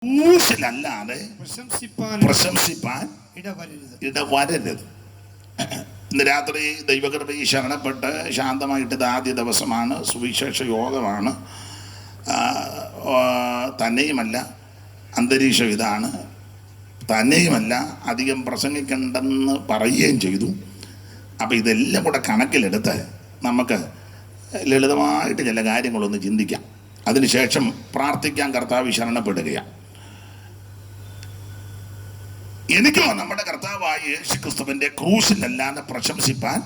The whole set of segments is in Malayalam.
ക്രൂശിലല്ലാതെ പ്രശംസിപ്പാൻ ഇടവരരുത്. ഇന്ന് രാത്രി ദൈവകൃപയിൽ ശരണപ്പെട്ട് ശാന്തമായിട്ട് ആദ്യ ദിവസമാണ്, സുവിശേഷ യോഗമാണ്. തന്നെയുമല്ല അന്തരീക്ഷം ഇതാണ്, തന്നെയുമല്ല അധികം പ്രസംഗിക്കണ്ടെന്ന് പറയുകയും ചെയ്തു. അപ്പം ഇതെല്ലാം കൂടെ കണക്കിലെടുത്ത് നമുക്ക് ലളിതമായിട്ട് ചില കാര്യങ്ങളൊന്ന് ചിന്തിക്കാം. അതിനുശേഷം പ്രാർത്ഥിക്കാൻ കർത്താവ് ശരണപ്പെടുകയാണ്. എനിക്കോ നമ്മുടെ കർത്താവായ യേശുക്രിസ്തുവിൻ്റെ ക്രൂശിലല്ലാതെ പ്രശംസിപ്പാൻ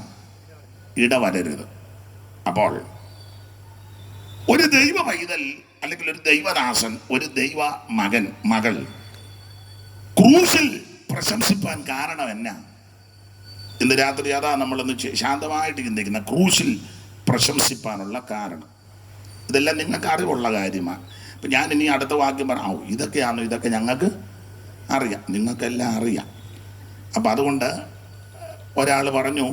ഇടവരരുത്. അപ്പോൾ ഒരു ദൈവ പൈതൽ അല്ലെങ്കിൽ ഒരു ദൈവദാസൻ, ഒരു ദൈവ മകൾ ക്രൂശിൽ പ്രശംസിപ്പാൻ കാരണം എന്നാ? ഇന്ന് രാത്രി അതാ നമ്മളൊന്ന് ശാന്തമായിട്ട് ചിന്തിക്കുന്ന ക്രൂശിൽ പ്രശംസിപ്പാനുള്ള കാരണം. ഇതെല്ലാം നിങ്ങൾക്ക് അറിവുള്ള കാര്യമാണ്. ഇപ്പം ഞാൻ ഇനി അടുത്ത വാക്യം പറയാം, ഇതൊക്കെയാണോ? ഇതൊക്കെ ഞങ്ങൾക്ക് അറിയാം, നിങ്ങൾക്കെല്ലാം അറിയാം. അപ്പം അതുകൊണ്ട് ഒരാൾ പറഞ്ഞു,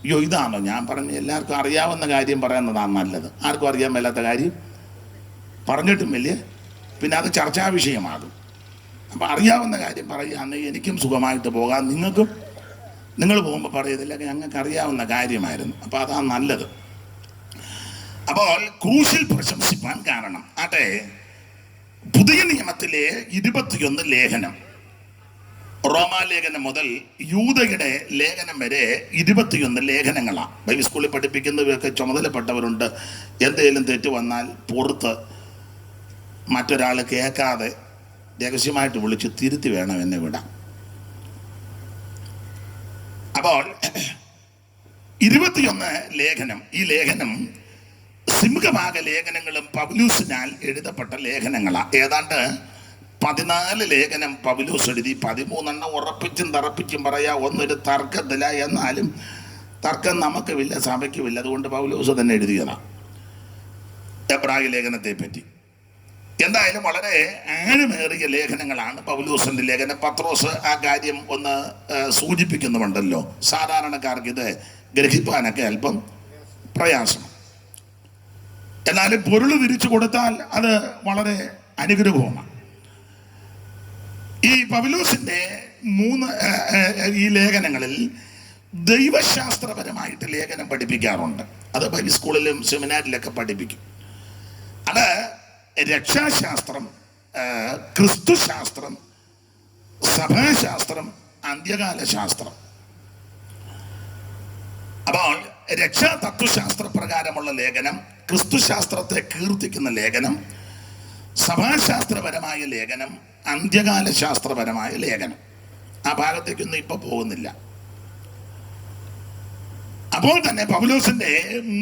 അയ്യോ ഇതാണോ? ഞാൻ പറഞ്ഞു എല്ലാവർക്കും അറിയാവുന്ന കാര്യം പറയുന്നതാണ് നല്ലത്. ആർക്കും അറിയാൻ മേലാത്ത കാര്യം പറഞ്ഞിട്ടും വലിയ പിന്നെ അത് ചർച്ചാ വിഷയമാകും. അപ്പം അറിയാവുന്ന കാര്യം പറയുകയാണെങ്കിൽ എനിക്കും സുഖമായിട്ട് പോകാം, നിങ്ങൾക്കും. നിങ്ങൾ പോകുമ്പോൾ പറയുന്നില്ല ഞങ്ങൾക്ക് അറിയാവുന്ന കാര്യമായിരുന്നു. അപ്പോൾ അതാണ് നല്ലത്. അപ്പോൾ ക്രൂശിൽ പ്രശംസിപ്പാൻ കാരണം ആട്ടെ, പുതിയ നിയമത്തിലെ 21 ലേഖനം, റോമാലേഖനം മുതൽ യൂദയുടെ ലേഖനം വരെ 21 ലേഖനങ്ങളാണ്. ബൈബിൾ സ്കൂളിൽ പഠിപ്പിക്കുന്നവരൊക്കെ ചുമതലപ്പെട്ടവരുണ്ട്. എന്തെങ്കിലും തെറ്റ് വന്നാൽ പുറത്ത് മറ്റൊരാൾ കേൾക്കാതെ രഹസ്യമായിട്ട് വിളിച്ച് തിരുത്തി വേണം എന്നെ വിടാം. അപ്പോൾ 21 ലേഖനം, ഈ ലേഖനം സിംഹഭാഗ ലേഖനങ്ങളും പൗലൂസിനാൽ എഴുതപ്പെട്ട ലേഖനങ്ങളാണ്. ഏതാണ്ട് 14 ലേഖനം പൗലൂസ് എഴുതി, 13 ഉറപ്പിച്ചും തറപ്പിച്ചും പറയാ. ഒന്നൊരു തർക്കത്തില, എന്നാലും തർക്കം നമുക്കുമില്ല, സഭയ്ക്കുമില്ല. അതുകൊണ്ട് പൗലൂസ് തന്നെ എഴുതിയതാണ് എബ്രായ ലേഖനത്തെ പറ്റി. എന്തായാലും വളരെ ആഴമേറിയ ലേഖനങ്ങളാണ് പൗലൂസിന്റെ ലേഖനം. പത്രോസ് ആ കാര്യം ഒന്ന് സൂചിപ്പിക്കുന്നുണ്ടല്ലോ. സാധാരണക്കാർക്ക് ഇത് ഗ്രഹിപ്പാനൊക്കെ അല്പം പ്രയാസം, എന്നാലും പൊരുൾ തിരിച്ചു കൊടുത്താൽ അത് വളരെ അനുഗ്രഹവുമാണ്. ഈ പൗലോസിന്റെ 3 ഈ ലേഖനങ്ങളിൽ ദൈവശാസ്ത്രപരമായിട്ട് ലേഖനം പഠിപ്പിക്കാറുണ്ട്. അത് ബൈബിൾ സ്കൂളിലും സെമിനാരിലൊക്കെ പഠിപ്പിക്കും. അത് രക്ഷാശാസ്ത്രം, ക്രിസ്തുശാസ്ത്രം, സഭാശാസ്ത്രം, അന്ത്യകാല ശാസ്ത്രം. അപ്പോൾ രക്ഷാ തത്വശാസ്ത്ര പ്രകാരമുള്ള ലേഖനം, ക്രിസ്തുശാസ്ത്രത്തെ കീർത്തിക്കുന്ന ലേഖനം, സഭാശാസ്ത്രപരമായ ലേഖനം, അന്ത്യകാല ശാസ്ത്രപരമായ ലേഖനം. ആ ഭാഗത്തേക്കൊന്നും ഇപ്പൊ പോകുന്നില്ല. അപ്പോൾ തന്നെ പൗലോസിന്റെ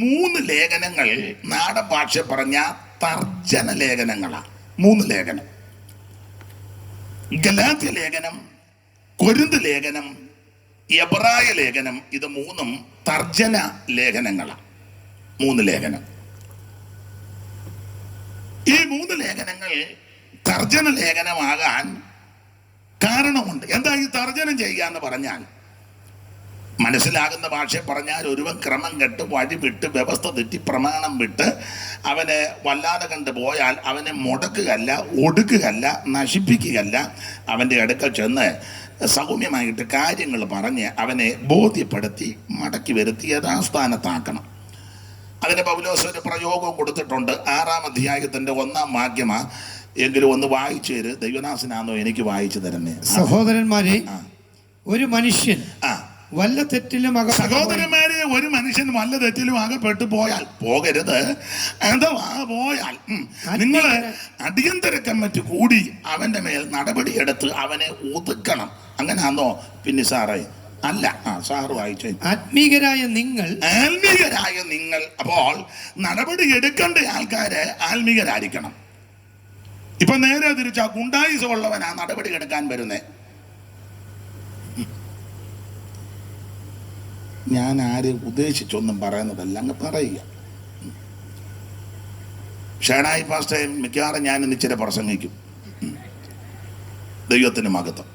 3 ലേഖനങ്ങൾ നാടൻ ഭാഷ പറഞ്ഞ തർജ്ജന ലേഖനങ്ങളാണ്. 3 ലേഖനം, ഗലാത്യ ലേഖനം, കൊരിന്ത് ലേഖനം, എബ്രായ ലേഖനം. ഇത് 3 തർജ്ജന ലേഖനങ്ങളാണ്. 3 ലേഖനം. ഈ 3 ലേഖനങ്ങൾ തർജ്ജന ലേഖനമാകാൻ കാരണമുണ്ട്. എന്താ ഈ തർജ്ജനം ചെയ്യുക എന്ന് പറഞ്ഞാൽ? മനസ്സിലാകുന്ന ഭാഷ പറഞ്ഞാൽ, ഒരുവൻ ക്രമം കെട്ട് വഴി വിട്ട് വ്യവസ്ഥ തെറ്റി പ്രമാണം വിട്ട് അവനെ വല്ലാതെ കണ്ടു പോയാൽ അവനെ മുടക്കുകയല്ല, ഒടുക്കുകയല്ല, നശിപ്പിക്കുകയല്ല, അവൻ്റെ അടുക്കൽ ചെന്ന് സൗമ്യമായിട്ട് കാര്യങ്ങൾ പറഞ്ഞ് അവനെ ബോധ്യപ്പെടുത്തി മടക്കി വരുത്തി യഥാസ്ഥാനത്താക്കണം. അതിന് പൗലോസ് ഒരു പ്രയോഗവും കൊടുത്തിട്ടുണ്ട്. 6-ാം അധ്യായത്തിന്റെ 1-ാം വാക്യമാ. എങ്കിലും ഒന്ന് വായിച്ചു തരും. ദൈവദാസനാണോ എനിക്ക് വായിച്ചു തരുന്നേ? സഹോദരന്മാരെ, ഒരു മനുഷ്യൻ വല്ല തെറ്റിലും സഹോദരന്മാരെ, ഒരു മനുഷ്യൻ വല്ല തെറ്റിലും അകപ്പെട്ടു പോയാൽ, പോകരുത്, അഥവാ പോയാൽ നിങ്ങൾ അടിയന്തര കമ്മിറ്റി കൂടി അവന്റെ മേൽ നടപടിയെടുത്ത് അവനെ ഒതുക്കണം. അങ്ങനെയാണോ? പിന്നെ സാറേ അല്ല, സാറ് വായിച്ചു. ആത്മീകരായ നിങ്ങൾ. അപ്പോൾ നടപടി എടുക്കേണ്ട ആൾക്കാര് ആത്മീകരായിരിക്കണം. ഇപ്പൊ നേരെ തിരിച്ചാ ഗുണ്ടായിസം ഉള്ളവനാ നടപടി എടുക്കാൻ വരുന്നേ. ഞാൻ ആരും ഉദ്ദേശിച്ചൊന്നും പറയുന്നതല്ല, അങ്ങ് പറയുക. ഷേണായി പാസ്റ്റേ മിക്കവാറും ഞാൻ ഇച്ചിരി പ്രസംഗിക്കും. ദൈവത്തിന് മഹത്വം.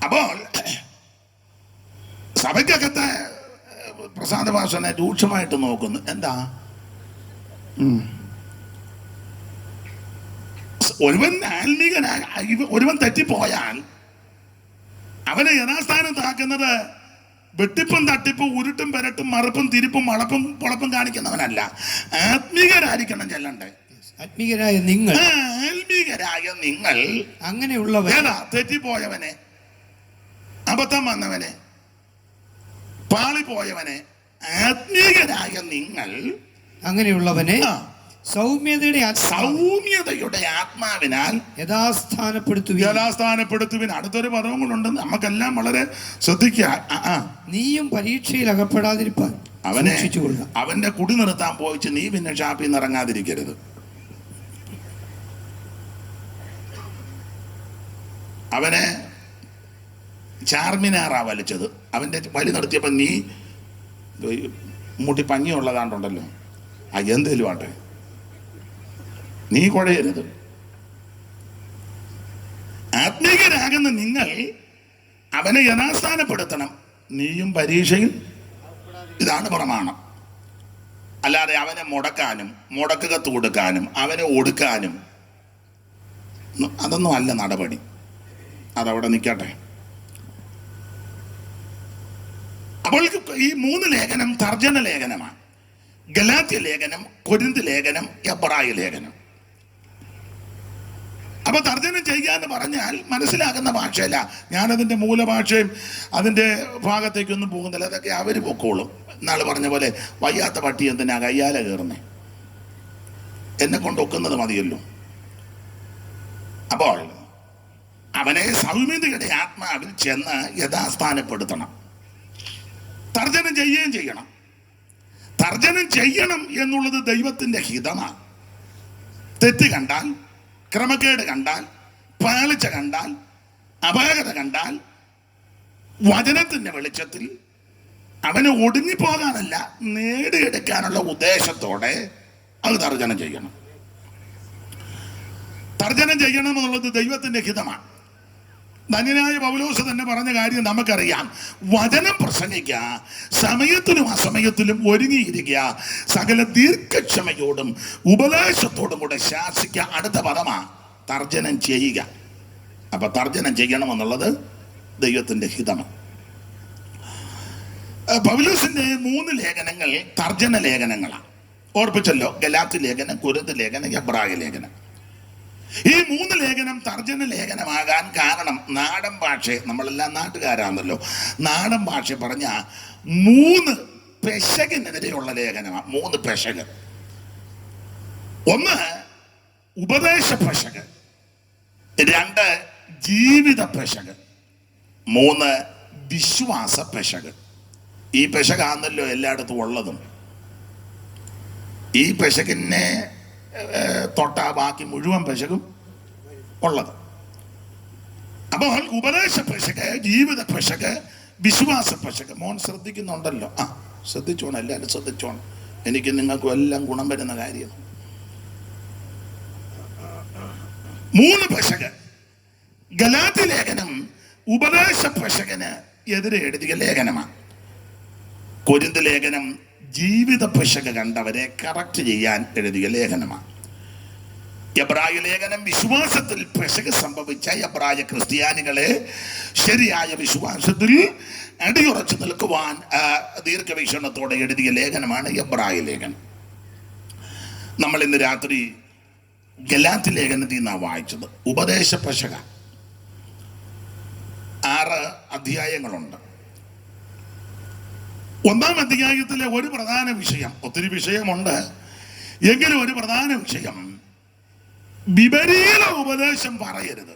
അപ്പോൾ സഭയ്ക്കകത്തെ പ്രസാദ ഭാഷനെ രൂക്ഷമായിട്ട് നോക്കുന്നു. എന്താ ഒരുവൻ ഒരുവൻ തെറ്റിപ്പോയാൽ അവനെ യഥാസ്ഥാനത്താക്കുന്നത് വെട്ടിപ്പും തട്ടിപ്പും ഉരുട്ടും പെരട്ടും മറുപ്പും തിരിപ്പും വളപ്പും പൊളപ്പും കാണിക്കുന്നവനല്ല. ആത്മീകരായിരിക്കണം ചെല്ലണ്ടേ. ആത്മീകരായ നിങ്ങൾ അങ്ങനെയുള്ളവൻ. ഏതാ തെറ്റിപ്പോയവനെ, അബദ്ധം വന്നവനെ, പാളിപ്പോയവനെ, ആത്മീകരായ നിങ്ങൾ അങ്ങനെയുള്ളവനെ സൗമ്യതയുടെ ആത്മാവിനാൽ യഥാസ്ഥാനപ്പെടുത്തുവിൻ. അടുത്തൊരു പദവും കൊണ്ടുണ്ട്, നമുക്കെല്ലാം വളരെ ശ്രദ്ധിക്കുക. നീയും പരീക്ഷയിൽ അകപ്പെടാതിരിപ്പാൻ അവന്റെ കുടി നിർത്താൻ പോയിച്ച് നീ പിന്നെ ഷാപ്പിൽ നിന്ന് ഇറങ്ങാതിരിക്കരുത്. അവനെ ചാർമിനാറാ വലിച്ചത്. അവന്റെ വലി നിർത്തിയപ്പോ നീ മുട്ടി പഞ്ഞിയുള്ളതാണ്ടുണ്ടല്ലോ, എന്തേലും ആട്ടെ, നീ കുഴയരുത്. ആത്മീകരാകുന്ന നിങ്ങൾ അവനെ യഥാസ്ഥാനപ്പെടുത്തണം. നീയും പരീക്ഷയിൽ, ഇതാണ് പ്രമാണം. അല്ലാതെ അവനെ മുടക്കാനും മുടക്ക് കത്ത് കൊടുക്കാനും അവനെ ഒടുക്കാനും അതൊന്നും അല്ല നടപടി. അതവിടെ നിൽക്കട്ടെ. അപ്പോൾ ഈ 3 ലേഖനം തർജ്ജമ ലേഖനമാണ്. ഗലാത്യ ലേഖനം, കൊരിന്ത് ലേഖനം, എബ്രായ ലേഖനം. അപ്പൊ തർജ്ജമ ചെയ്യാന്ന് പറഞ്ഞാൽ മനസ്സിലാകുന്ന ഭാഷയല്ല. ഞാനതിന്റെ മൂലഭാഷയും അതിന്റെ ഭാഗത്തേക്കൊന്നും പോകുന്നില്ല, അതൊക്കെ അവര് പൊക്കോളും. എന്നാൾ പറഞ്ഞ പോലെ വയ്യാത്ത പട്ടി എന്തിനാ കയ്യാല കയറുന്നേ, എന്നെ കൊണ്ടൊക്കുന്നത് മതിയല്ലോ. അപ്പോൾ അവനെ സൗമ്യതയുടെ ആത്മാവിൽ ചെന്ന് യഥാസ്ഥാനപ്പെടുത്തണം. തർജ്ജനം ചെയ്യുകയും ചെയ്യണം. തർജ്ജനം ചെയ്യണം എന്നുള്ളത് ദൈവത്തിന്റെ ഹിതമാണ്. തെറ്റ് കണ്ടാൽ, ക്രമക്കേട് കണ്ടാൽ, പാളിച്ച കണ്ടാൽ, അപാകത കണ്ടാൽ വചനത്തിന്റെ വെളിച്ചത്തിൽ അവന് ഒടുങ്ങിപ്പോകാനല്ല, നേടിയെടുക്കാനുള്ള ഉദ്ദേശത്തോടെ അത് തർജ്ജനം ചെയ്യണം. തർജ്ജനം ചെയ്യണം എന്നുള്ളത് ദൈവത്തിന്റെ ഹിതമാണ്. ധന്യനായ പൗലോസ് തന്നെ പറഞ്ഞ കാര്യം നമുക്കറിയാം. വചനം പ്രസംഗിക്കുക, സമയത്തിലും അസമയത്തിലും ഒരുങ്ങിയിരിക്കുക, സകല ദീർഘക്ഷമയോടും ഉപദേശത്തോടും കൂടെ ശാസിക്കുക. അടുത്ത പദമാ തർജ്ജനം ചെയ്യുക. അപ്പൊ തർജ്ജനം ചെയ്യണമെന്നുള്ളത് ദൈവത്തിന്റെ ഹിതമാണ്. പൗലോസിന്റെ 3 ലേഖനങ്ങൾ തർജ്ജന ലേഖനങ്ങളാണ്. ഓർപ്പിച്ചല്ലോ, ഗലാത്യ ലേഖനം, കൊരിന്ത് ലേഖനം, എബ്രായ ലേഖനം. ഈ 3 ലേഖനം തർജ്ജന ലേഖനമാകാൻ കാരണം നാടൻ ഭാഷ, നമ്മളെല്ലാം നാട്ടുകാരാണല്ലോ, നാടൻ ഭാഷ പറഞ്ഞ 3 പെശകിനെതിരെയുള്ള ലേഖനമാണ്. 3 പെശക്. 1 ഉപദേശ പെശക്, 2 ജീവിത പെശക്, 3 വിശ്വാസ പെശക്. ഈ പെശകാണല്ലോ എല്ലായിടത്തും ഉള്ളതും. ഈ പെശകിനെ തൊട്ട ബാക്കി മുഴുവൻ പെശകും ഉള്ളത്. അപ്പോൾ ഉപദേശ പെശക്, ജീവിത പെശക്, വിശ്വാസ പെശക്. മോൻ ശ്രദ്ധിക്കുന്നുണ്ടല്ലോ? ശ്രദ്ധിച്ചോണം, എല്ലാവരും ശ്രദ്ധിച്ചോണം. എനിക്ക് നിങ്ങൾക്കും എല്ലാം ഗുണം വരുന്ന കാര്യം. 3 പെശക്. ഗലാത്യ ലേഖനം ഉപദേശ പെശകിന് എതിരെ എഴുതിയ ലേഖനമാണ്. കൊരിന്ത് ലേഖനം ജീവിത പെശക് കണ്ടവരെ കറക്റ്റ് ചെയ്യാൻ എഴുതിയ ലേഖനമാണ്. എബ്രായ ലേഖനം വിശ്വാസത്തിൽ പെശക് സംഭവിച്ച എബ്രായ ക്രിസ്ത്യാനികളെ ശരിയായ വിശ്വാസത്തിൽ അടിയുറച്ചു നിൽക്കുവാൻ ദീർഘവീക്ഷണത്തോടെ എഴുതിയ ലേഖനമാണ് എബ്രായ ലേഖനം. നമ്മൾ ഇന്ന് രാത്രി ഗലാത്യ ലേഖനത്തിൽ നിന്നാണ് വായിച്ചത്. ഉപദേശ പെശക 6 അധ്യായങ്ങളുണ്ട്. 1-ാം അധ്യായത്തിലെ ഒരു പ്രധാന വിഷയം, ഒത്തിരി വിഷയമുണ്ട് എങ്കിലും ഒരു പ്രധാന വിഷയം, വിപരീത ഉപദേശം പറയരുത്.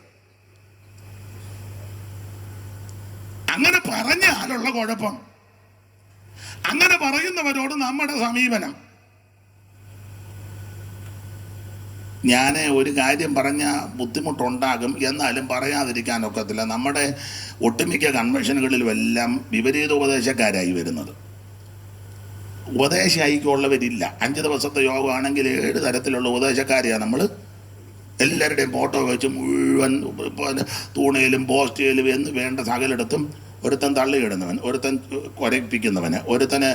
അങ്ങനെ പറഞ്ഞാലുള്ള കുഴപ്പം, അങ്ങനെ പറയുന്നവരോട് നമ്മുടെ സമീപനം. ഞാൻ ഒരു കാര്യം പറഞ്ഞ ബുദ്ധിമുട്ടുണ്ടാകും, എന്നാലും പറയാതിരിക്കാൻ ഒക്കത്തില്ല. നമ്മുടെ ഒട്ടുമിക്ക കൺവെൻഷനുകളിലും എല്ലാം വിപരീത ഉപദേശക്കാരായി വരുന്നത്. ഉപദേശ ഐക്യമുള്ളവരില്ല. 5 ദിവസത്തെ യോഗമാണെങ്കിൽ 7 തരത്തിലുള്ള ഉപദേശക്കാരെയാണ് നമ്മൾ എല്ലാവരുടെയും ഫോട്ടോ വെച്ച് മുഴുവൻ തൂണയിലും പോസ്റ്റയിലും എന്ന് വേണ്ട സകലിടത്തും ഒരുത്തൻ തള്ളിയിടുന്നവൻ, ഒരുത്തൻ കുരപ്പിക്കുന്നവന്, ഒരുത്തന്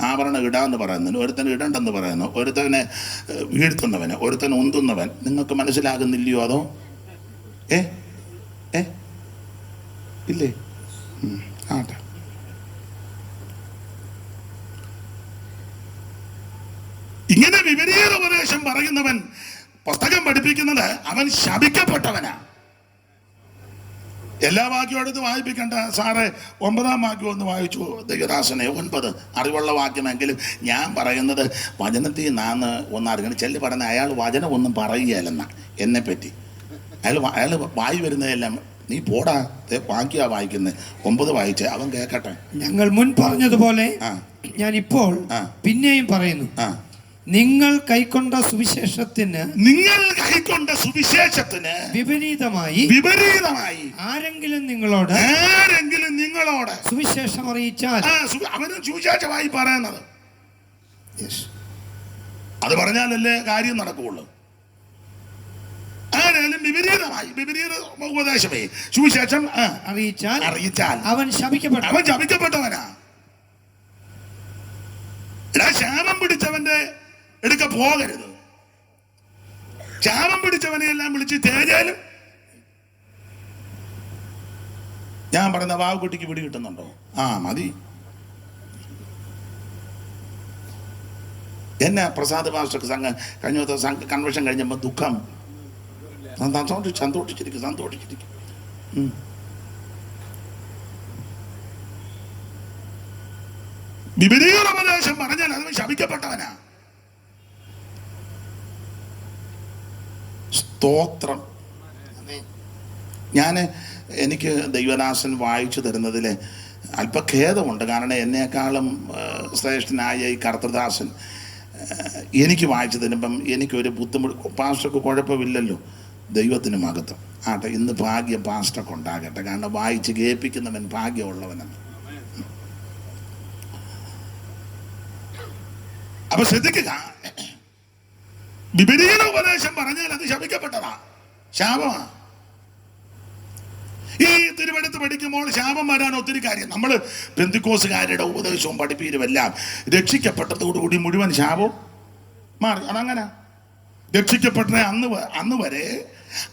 ആഭരണം ഇടാന്ന് പറയുന്നവന്, ഒരുത്തൻ ഇടണ്ടെന്ന് പറയുന്നു, ഒരുത്തനെ വീഴ്ത്തുന്നവന്, ഒരുത്തൻ ഉന്തുന്നവൻ. നിങ്ങൾക്ക് മനസ്സിലാകുന്നില്ലയോ? അതോ ഇല്ലേ? ആട്ടെ. ഇങ്ങനെ വിപരീത ഉപദേശം പറയുന്നവൻ, പുസ്തകം പഠിപ്പിക്കുന്നത് അവൻ ശപിക്കപ്പെട്ടവനാ. എല്ലാ വാക്യവും എടുത്ത് വായിപ്പിക്കണ്ട സാറേ, 9-ാം വാക്യം ഒന്ന് വായിച്ചു ദൈവദാസനെ. 9 അറിവുള്ള വാക്യമെങ്കിലും ഞാൻ പറയുന്നത് വചനത്തിൽ നാന്ന് ഒന്നറിയണം. ചെല്ലി പറഞ്ഞ അയാൾ വചനം ഒന്നും പറയുകയല്ലെന്ന എന്നെ പറ്റി. അയാൾ വായി വരുന്നതെല്ലാം നീ പോടാ വാക്യാ വായിക്കുന്നത്. 9 വായിച്ച് അവൻ കേക്കട്ടെ. ഞങ്ങൾ മുൻ പറഞ്ഞതുപോലെ ഞാൻ ഇപ്പോൾ പിന്നെയും പറയുന്നു, നിങ്ങൾ കൈക്കൊണ്ട സുവിശേഷത്തിന് വിപരീതമായി ആരെങ്കിലും നിങ്ങളോട് സുവിശേഷം അറിയിച്ചാൽ, അവനും സുവിശേഷമായി പറയുന്നത് അത് പറഞ്ഞാലല്ലേ കാര്യം നടക്കുകയുള്ളൂ. ആരായാലും വിപരീത ഉപദേശമേ സുവിശേഷം അറിയിച്ചാൽ അവൻ ശപിക്കപ്പെട്ടവനാ. ശാപം പിടിച്ചവന്റെ എടുക്ക പോകരുത്. ശാപം പിടിച്ചവനെ എല്ലാം വിളിച്ച് തേജാലും. ഞാൻ പറയുന്ന വാവുകുട്ടിക്ക് പിടി കിട്ടുന്നുണ്ടോ? മതി. എന്നെ പ്രസാദ് മാസ്റ്റർക്ക് കഴിഞ്ഞ കൺവെൻഷൻ കഴിഞ്ഞപ്പോൾ ദുഃഖം. സന്തോഷിച്ചിരിക്കും. വിപരീത ഉപദേശം പറഞ്ഞാൽ അത് ശപിക്കപ്പെട്ടവനാ. സ്തോത്രം. എനിക്ക് ദൈവദാസൻ വായിച്ചു തരുന്നതിൽ അല്പ ഖേദമുണ്ട്. കാരണം എന്നെക്കാളും ശ്രേഷ്ഠനായ ഈ കർത്തൃദാസൻ എനിക്ക് വായിച്ചു തരുമ്പം എനിക്കൊരു ബുദ്ധിമുട്ട്. പാസ്റ്റർക്ക് കുഴപ്പമില്ലല്ലോ, ദൈവത്തിന് മഹത്വം. ആട്ടെ, ഇന്ന് ഭാഗ്യം പാസ്റ്റർക്ക് ഉണ്ടാകട്ടെ. കാരണം വായിച്ച് കേൾപ്പിക്കുന്നവൻ ഭാഗ്യമുള്ളവനാണ്. അപ്പൊ ശ്രദ്ധിക്കുക, വിപരീത ഉപദേശം പറഞ്ഞാൽ അത് ശപിക്കപ്പെട്ടതാ, ശാപമാ. ഈ തിരുവെടുത്ത് പഠിക്കുമ്പോൾ ശാപം വരാൻ ഒത്തിരി കാര്യം. നമ്മൾ പെന്തിക്കോസുകാരുടെ ഉപദേശവും പഠിപ്പീരുമെല്ലാം രക്ഷിക്കപ്പെട്ടതോടുകൂടി മുഴുവൻ ശാപവും മാറി. അതങ്ങനെ രക്ഷിക്കപ്പെട്ട അന്ന് വരെ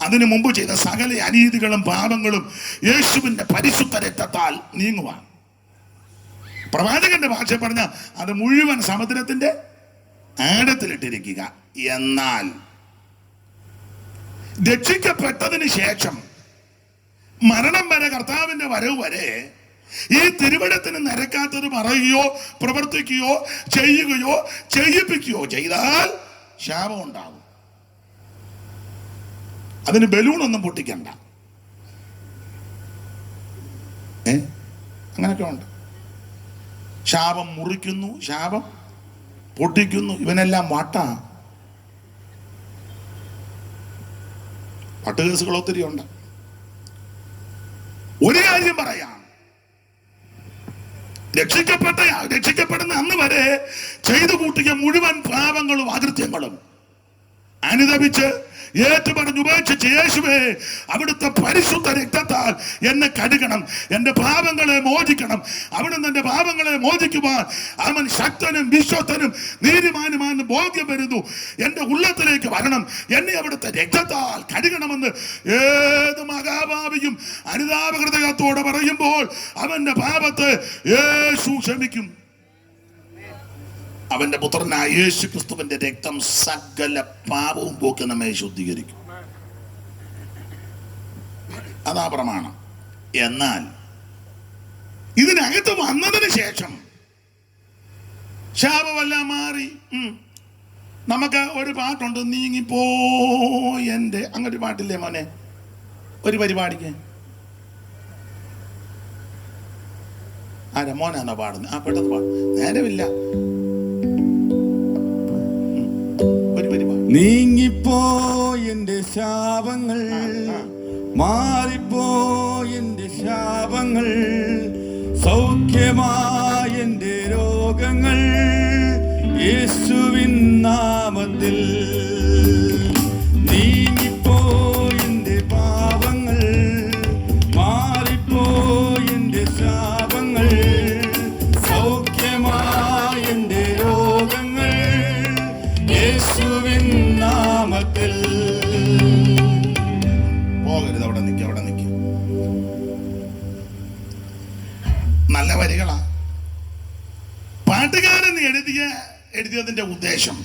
അതിനു മുമ്പ് ചെയ്ത സകല അനീതികളും പാപങ്ങളും യേശുവിന്റെ പരിശുദ്ധ രക്തത്താൽ നീങ്ങുവാൻ. പ്രവാചകന്റെ ഭാഷ പറഞ്ഞ അത് മുഴുവൻ സമുദ്രത്തിന്റെ ആഴത്തിലിട്ടിരിക്കുക. എന്നാൽ രക്ഷിക്കപ്പെട്ടതിന് ശേഷം മരണം വരെ, കർത്താവിന്റെ വരവ് വരെ ഈ തിരുവെടുത്തിന് നിരക്കാത്തത് പറയുകയോ പ്രവർത്തിക്കുകയോ ചെയ്യുകയോ ചെയ്യിപ്പിക്കുകയോ ചെയ്താൽ ശാപം ഉണ്ടാകും. അതിന് ബലൂണൊന്നും പൊട്ടിക്കണ്ട. അങ്ങനൊക്കെ ഉണ്ട്. ശാപം മുറിക്കുന്നു, ശാപം പൊട്ടിക്കുന്നു. ഇവനെല്ലാം വട്ടുകേസുകൾ ഒത്തിരി ഉണ്ട്. ഒരു കാര്യം പറയാം, രക്ഷിക്കപ്പെടുന്ന അന്ന് വരെ ചെയ്തു കൂട്ടിയ മുഴുവൻ പാപങ്ങളും അകൃത്യങ്ങളും അനുദപിച്ച് ഏറ്റുപറഞ്ഞ് ഉപേക്ഷിച്ച് യേശുവേ അവിടുത്തെ പരിശുദ്ധ രക്തത്താൽ എന്നെ കഴുകണം, എന്റെ പാപങ്ങളെ മോചിക്കണം. അവിടുന്ന് എന്റെ പാപങ്ങളെ മോചിക്കുവാൻ അവൻ ശക്തനും വിശ്വസ്തനും നീതിമാനുമാണെന്ന് ബോധ്യം വരുന്നു. എന്റെ ഉള്ളത്തിലേക്ക് വരണം, എന്നെ അവിടുത്തെ രക്തത്താൽ കഴുകണമെന്ന് ഏത് മഹാഭാവിയും അനുതാപഹൃദയത്തോടെ പറയുമ്പോൾ അവന്റെ പാപത്തെ യേശു ക്ഷമിക്കും. അവന്റെ പുത്രനായ യേശു ക്രിസ്തുവിന്റെ രക്തം സകല പാപവും പോക്കി നമ്മെ ശുദ്ധീകരിക്കും. അതാ പ്രമാണം. എന്നാൽ ഇതിനകത്ത് വന്നതിന് ശേഷം ശാപമെല്ലാം മാറി. നമുക്ക് ഒരു പാട്ടുണ്ട്, നീങ്ങിപ്പോ എന്റെ, അങ്ങൊരു പാട്ടില്ലേ മോനെ, ഒരു പരിപാടിക്ക് ആരാ മോനാണോ പാടുന്നത്? പെട്ടെന്ന് പാടും, നേരമില്ല. നീങ്ങിപ്പോയെന്റെ ശാപങ്ങൾ, മാറിപ്പോയെന്റെ ശാപങ്ങൾ, സൗഖ്യമായെന്റെ രോഗങ്ങൾ യേശുവിൻ നാമത്തിൽ. നീങ്ങിപ്പോയെന്റെ പാപങ്ങൾ, മാറിപ്പോയെന്റെ ശാപങ്ങൾ, വരികളാ. പാട്ടുകാരൻ എഴുതിയതിന്റെ ഉദ്ദേശം,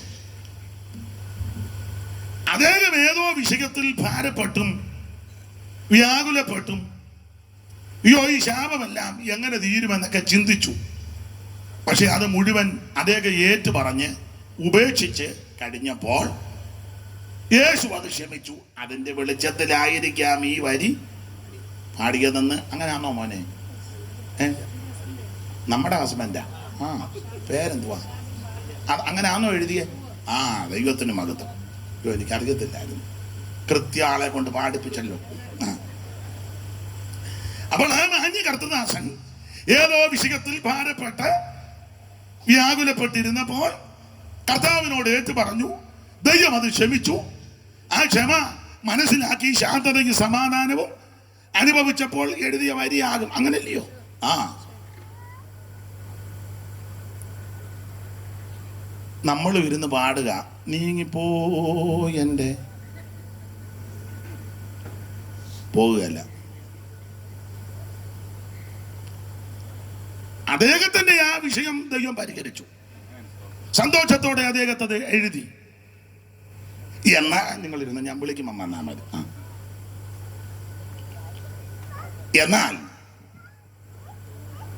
അദ്ദേഹം ഏതോ വിഷയത്തിൽ ഭാരപ്പെട്ടും വ്യാകുലപ്പെട്ടും അയ്യോ ഈ ശാപമെല്ലാം എങ്ങനെ തീരുമെന്നൊക്കെ ചിന്തിച്ചു. പക്ഷെ അത് മുഴുവൻ അദ്ദേഹം ഏറ്റു പറഞ്ഞ് ഉപേക്ഷിച്ച് കഴിഞ്ഞപ്പോൾ യേശു അത് ക്ഷമിച്ചു. അതിന്റെ വെളിച്ചത്തിലായിരിക്കാം ഈ വരി പാടിയതെന്ന്. അങ്ങനെയാണോ മോനെ? നമ്മുടെ ഹസ്ബൻഡാ? ആ, പേരെന്തുവാ? അങ്ങനെയാണോ എഴുതിയേ? ആ, ദൈവത്തിന് മഹത്വം. അയ്യോ, എനിക്കറിയത്തില്ലായിരുന്നു. കൃത്യാളെ കൊണ്ട് പാടിപ്പിച്ചല്ലോ. അപ്പോൾ ആ മാന്യ കർത്തദാസൻ ഏതോ വിഷയത്തിൽ ഭാരപ്പെട്ട് വ്യാകുലപ്പെട്ടിരുന്നപ്പോൾ കർത്താവിനോട് ഏറ്റു പറഞ്ഞു. ദൈവം അത് ക്ഷമിച്ചു. ആ ക്ഷമ മനസ്സിലാക്കി ശാന്തതയും സമാധാനവും അനുഭവിച്ചപ്പോൾ എഴുതിയ വരിയാകും. അങ്ങനല്ലയോ? ആ, നമ്മൾ ഇരുന്ന് പാടുക, നീങ്ങിപ്പോയെൻ്റെ പോവുകയല്ല. അദ്ദേഹത്തിന്റെ ആ വിഷയം ദൈവം പരിഹരിച്ചു. സന്തോഷത്തോടെ അദ്ദേഹത്തെ എഴുതി. എന്നാ നിങ്ങൾ ഇരുന്ന്, ഞാൻ വിളിക്കുമ്പോൾ വന്നാൽ മതി. എന്നാൽ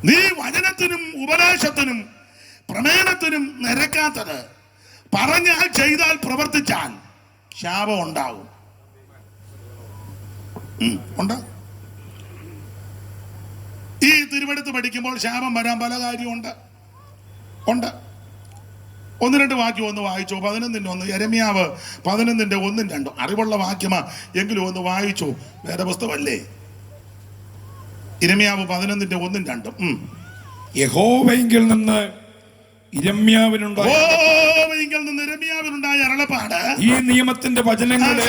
നീ വചനത്തിനും ഉപദേശത്തിനും പ്രമേയത്തിനും നിരക്കാത്തത് പറഞ്ഞാൽ, ചെയ്താൽ, പ്രവർത്തിച്ചാൽ ശാപം ഉണ്ടാവും. ഉണ്ടാവും. ഈ തിരുവെടുത്ത് പഠിക്കുമ്പോൾ ശാപം വരാൻ പല കാര്യമുണ്ട്. ഉണ്ട്. 1-2 വാക്യം ഒന്ന് വായിച്ചോ. 11:1 യെരമ്യാവ് 11:1-2 അറിവുള്ള വാക്യമാ എങ്കിലും ഒന്ന് വായിച്ചോ. വേദപുസ്തകമല്ലേ? യിരെമ്യാവ് 11:1-2. യഹോവയിൽ നിന്ന് യിരെമ്യാവിനുണ്ടായ അരുളപ്പാട്, ഈ നിയമത്തിന്റെ വചനങ്ങളെ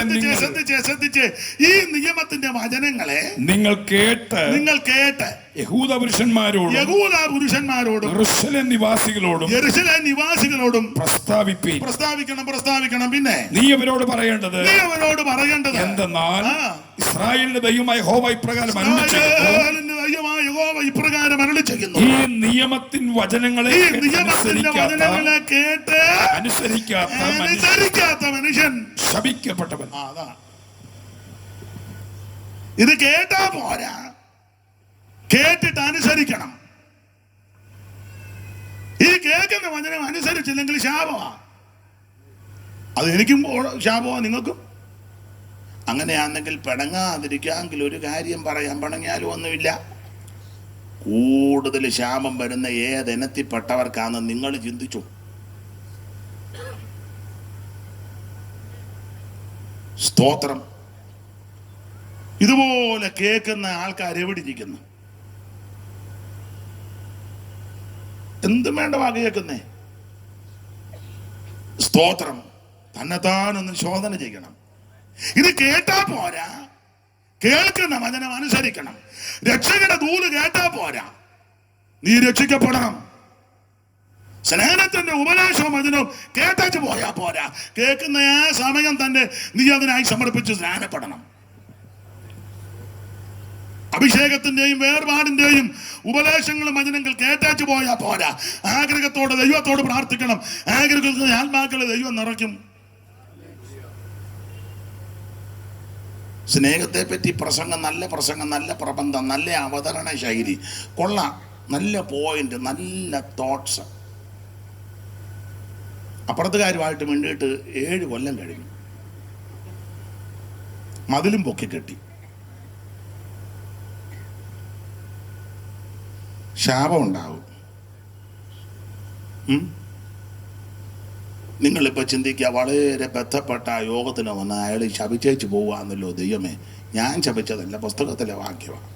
ശ്രദ്ധിച്ച് ഈ നിയമത്തിന്റെ വചനങ്ങളെ നിങ്ങൾ കേട്ട് യഹൂദ പുരുഷന്മാരോടും യെരൂശലേം നിവാസികളോടും പ്രസ്താവിക്കണം. പിന്നെ നീ അവരോട് പറയേണ്ടത് എന്തെന്നാൽ, ഇസ്രായേലിന്റെ ദൈവമായ യഹോവ ഇപ്രകാരം അരുളിച്ചെയ്യുന്നു, ഈ നിയമത്തിൻ വചനങ്ങളെ കേട്ട് അനുസരിക്കാത്ത മനുഷ്യൻ ശപിക്കപ്പെട്ടവൻ. ഇത് കേട്ടാ പോരാ, കേട്ടിട്ട് അനുസരിക്കണം. ഈ കേൾക്കുന്ന വചനം അനുസരിച്ചില്ലെങ്കിൽ ശാപമാ. അത് എനിക്കും ശാപമാ, നിങ്ങൾക്കും. അങ്ങനെയാണെങ്കിൽ പിണങ്ങാതിരിക്കാമെങ്കിൽ ഒരു കാര്യം പറയാം. പിണങ്ങിയാലും ഒന്നുമില്ല. കൂടുതൽ ശാപം വരുന്ന ഏതിനത്തിൽപ്പെട്ടവർക്കാണെന്ന് നിങ്ങൾ ചിന്തിച്ചു. സ്തോത്രം. ഇതുപോലെ കേൾക്കുന്ന ആൾക്കാർ എവിടെ ഇരിക്കുന്നു? എന്തും വേണ്ട വാ കേൾക്കുന്നേ. സ്തോത്രം. തന്നെത്താനൊന്ന് ശോധന ചെയ്യണം. ഇത് കേട്ടാ പോരാ, കേൾക്കുന്ന വചനം അനുസരിക്കണം. രക്ഷകന്റെ ദൂത് കേട്ടാ പോരാ, നീ രക്ഷിക്കപ്പെടണം. സ്നേഹത്തിന്റെ ഉപദേശവും വചനവും കേട്ടു പോയാ പോരാ, കേൾക്കുന്ന ആ സമയം തന്നെ നീ അതിനായി സമർപ്പിച്ച് സ്നാനപ്പെടണം. അഭിഷേകത്തിന്റെയും വേർപാടിന്റെയും ഉപദേശങ്ങളും വചനങ്ങൾ കേട്ടു പോയാ പോരാ. ആഗ്രഹത്തോടെ ദൈവത്തോട് പ്രാർത്ഥിക്കണം. ആഗ്രഹിക്കുന്ന ആത്മാക്കളെ ദൈവം നിറയ്ക്കും. സ്നേഹത്തെ പറ്റി പ്രസംഗം, നല്ല പ്രസംഗം, നല്ല പ്രബന്ധം, നല്ല അവതരണ ശൈലി കൊള്ളാം. നല്ല പോയിന്റ്, നല്ല തോട്ട്സ്. അപ്പുറത്തുകാരുമായിട്ട് മിണ്ടിയിട്ട് 7 കൊല്ലം കഴിഞ്ഞു. മതിലും പൊക്കി കെട്ടി. ശാപം ഉണ്ടാവും. നിങ്ങളിപ്പോൾ ചിന്തിക്കുക, വളരെ ബന്ധപ്പെട്ട യോഗത്തിന് വന്ന് അയാൾ ശപിച്ചേച്ച് പോവാന്നല്ലോ. ദൈവമേ, ഞാൻ ശപിച്ചതല്ല, പുസ്തകത്തിലെ വാക്യമാണ്.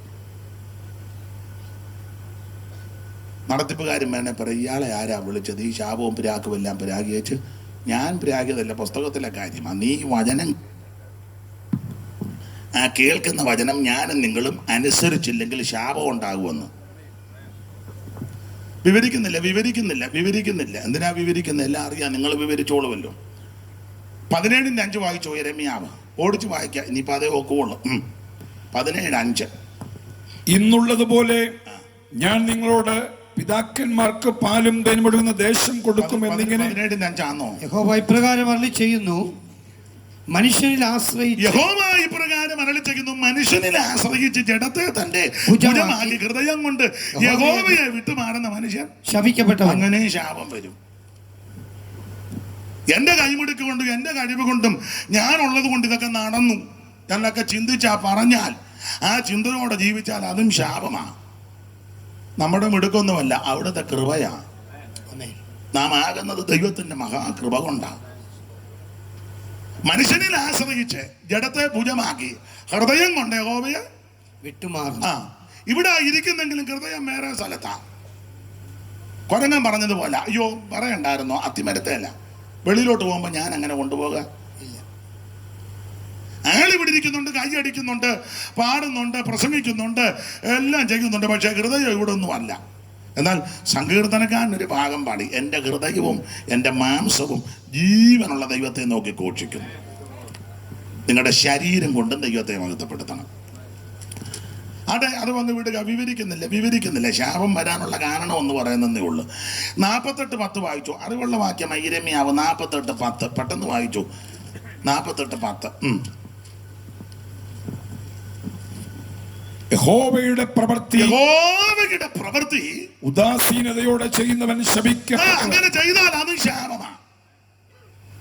നടത്തിപ്പുകാരും വേണേ പറയും, ഇയാളെ ആരാ വിളിച്ചത്? ഈ ശാപവും പിരാക്കും എല്ലാം പിരാഗിയേച്ച്. ഞാൻ പിരാകിയതല്ല, പുസ്തകത്തിലെ കാര്യമാണ്. നീ വചനം, ആ കേൾക്കുന്ന വചനം ഞാനും നിങ്ങളും അനുസരിച്ചില്ലെങ്കിൽ ശാപം ഉണ്ടാകുമെന്ന് വിവരിക്കുന്നില്ല. എന്തിനാ വിവരിക്കുന്നത്? എല്ലാം അറിയാം, നിങ്ങൾ വിവരിച്ചോളുമല്ലോ. 17:5 വായിച്ചോ. യെരമ്യാവ് ഓടിച്ച് വായിക്കാം. ഇനിയിപ്പോൾ അതേ ഒക്കുള്ളൂ. 17:5 ഇന്നുള്ളതുപോലെ ഞാൻ നിങ്ങളോട് പിതാക്കന്മാർക്ക് പാലും തേനും ഒഴുകുന്ന ദേശം കൊടുക്കും എന്നിങ്ങനെ 17-5 യഹോവ ഇപ്രകാരം അരുളി ചെയ്യുന്നു, മനുഷ്യനിൽ ആശ്രയിച്ച് യഹോവ ഇപ്രകാരം അരുളി ചെയ്യുന്നു, മനുഷ്യനിൽ ആശ്രയിച്ച് ജഡത്തെ തന്റെ ഭുജമാക്കി ഹൃദയം കൊണ്ട് യഹോവയെ വിട്ടുമാറുന്ന മനുഷ്യൻ ശപിക്കപ്പെട്ടവൻ. അങ്ങനെ ശാപം വരും. എന്റെ കൈമിടുക്ക് കൊണ്ടും എന്റെ കഴിവ് കൊണ്ടും ഞാനുള്ളത് കൊണ്ട് ഇതൊക്കെ നടന്നു എന്നൊക്കെ ചിന്തിച്ചാ പറഞ്ഞാൽ, ആ ചിന്തയോടെ ജീവിച്ചാൽ അതും ശാപമാണ്. നമ്മുടെ മിടുക്കൊന്നുമല്ല, അവിടുത്തെ കൃപയാ. നാം ആകുന്നത് ദൈവത്തിന്റെ മഹാകൃപ കൊണ്ടാണ്. മനുഷ്യനിൽ ആശ്രയിച്ച് ജഡത്തെ ഭുജമാക്കി ഹൃദയം കൊണ്ട് യഹോവയെ വിട്ടുമാറും. ഇവിടെ ഇരിക്കുന്നെങ്കിലും ഹൃദയം വേറെ സ്ഥലത്താ. കൊരങ്ങൻ പറഞ്ഞതുപോലെ, അയ്യോ പറയണ്ടായിരുന്നോ അത്തിമരത്തേല വെളിയിലോട്ട് പോകുമ്പോ ഞാൻ അങ്ങനെ കൊണ്ടുപോകുക. അയാൾ ഇവിടെ ഇരിക്കുന്നുണ്ട്, കൈ അടിക്കുന്നുണ്ട്, പാടുന്നുണ്ട്, പ്രസംഗിക്കുന്നുണ്ട്, എല്ലാം ചെയ്യുന്നുണ്ട്, പക്ഷെ ഹൃദയം ഇവിടെ ഒന്നും അല്ല. എന്നാൽ സങ്കീർത്തനക്കാരൻ ഒരു ഭാഗം പാടി, എൻ്റെ ഹൃദയവും എൻ്റെ മാംസവും ജീവനുള്ള ദൈവത്തെ നോക്കി ഘോഷിക്കുന്നു. നിങ്ങളുടെ ശരീരം കൊണ്ടും ദൈവത്തെ മഹത്വപ്പെടുത്തണം. അത് വന്ന് വിടുക. വിവരിക്കുന്നില്ല. ശാപം വരാനുള്ള കാരണം എന്ന് പറയുന്നതേ ഉള്ളൂ. 48:10 വായിച്ചു. അറിവുള്ള വാക്യം യിരെമ്യാവ് 48:10 പെട്ടെന്ന് വായിച്ചു. 48:10. യഹോവയുടെ പ്രവൃത്തി ഉദാസീനതയോടെ ചെയ്യുന്നവൻ ശപിക്കപ്പെട്ടവൻ. അങ്ങനെ ചെയ്താൽ അത് ശാപമാണ്.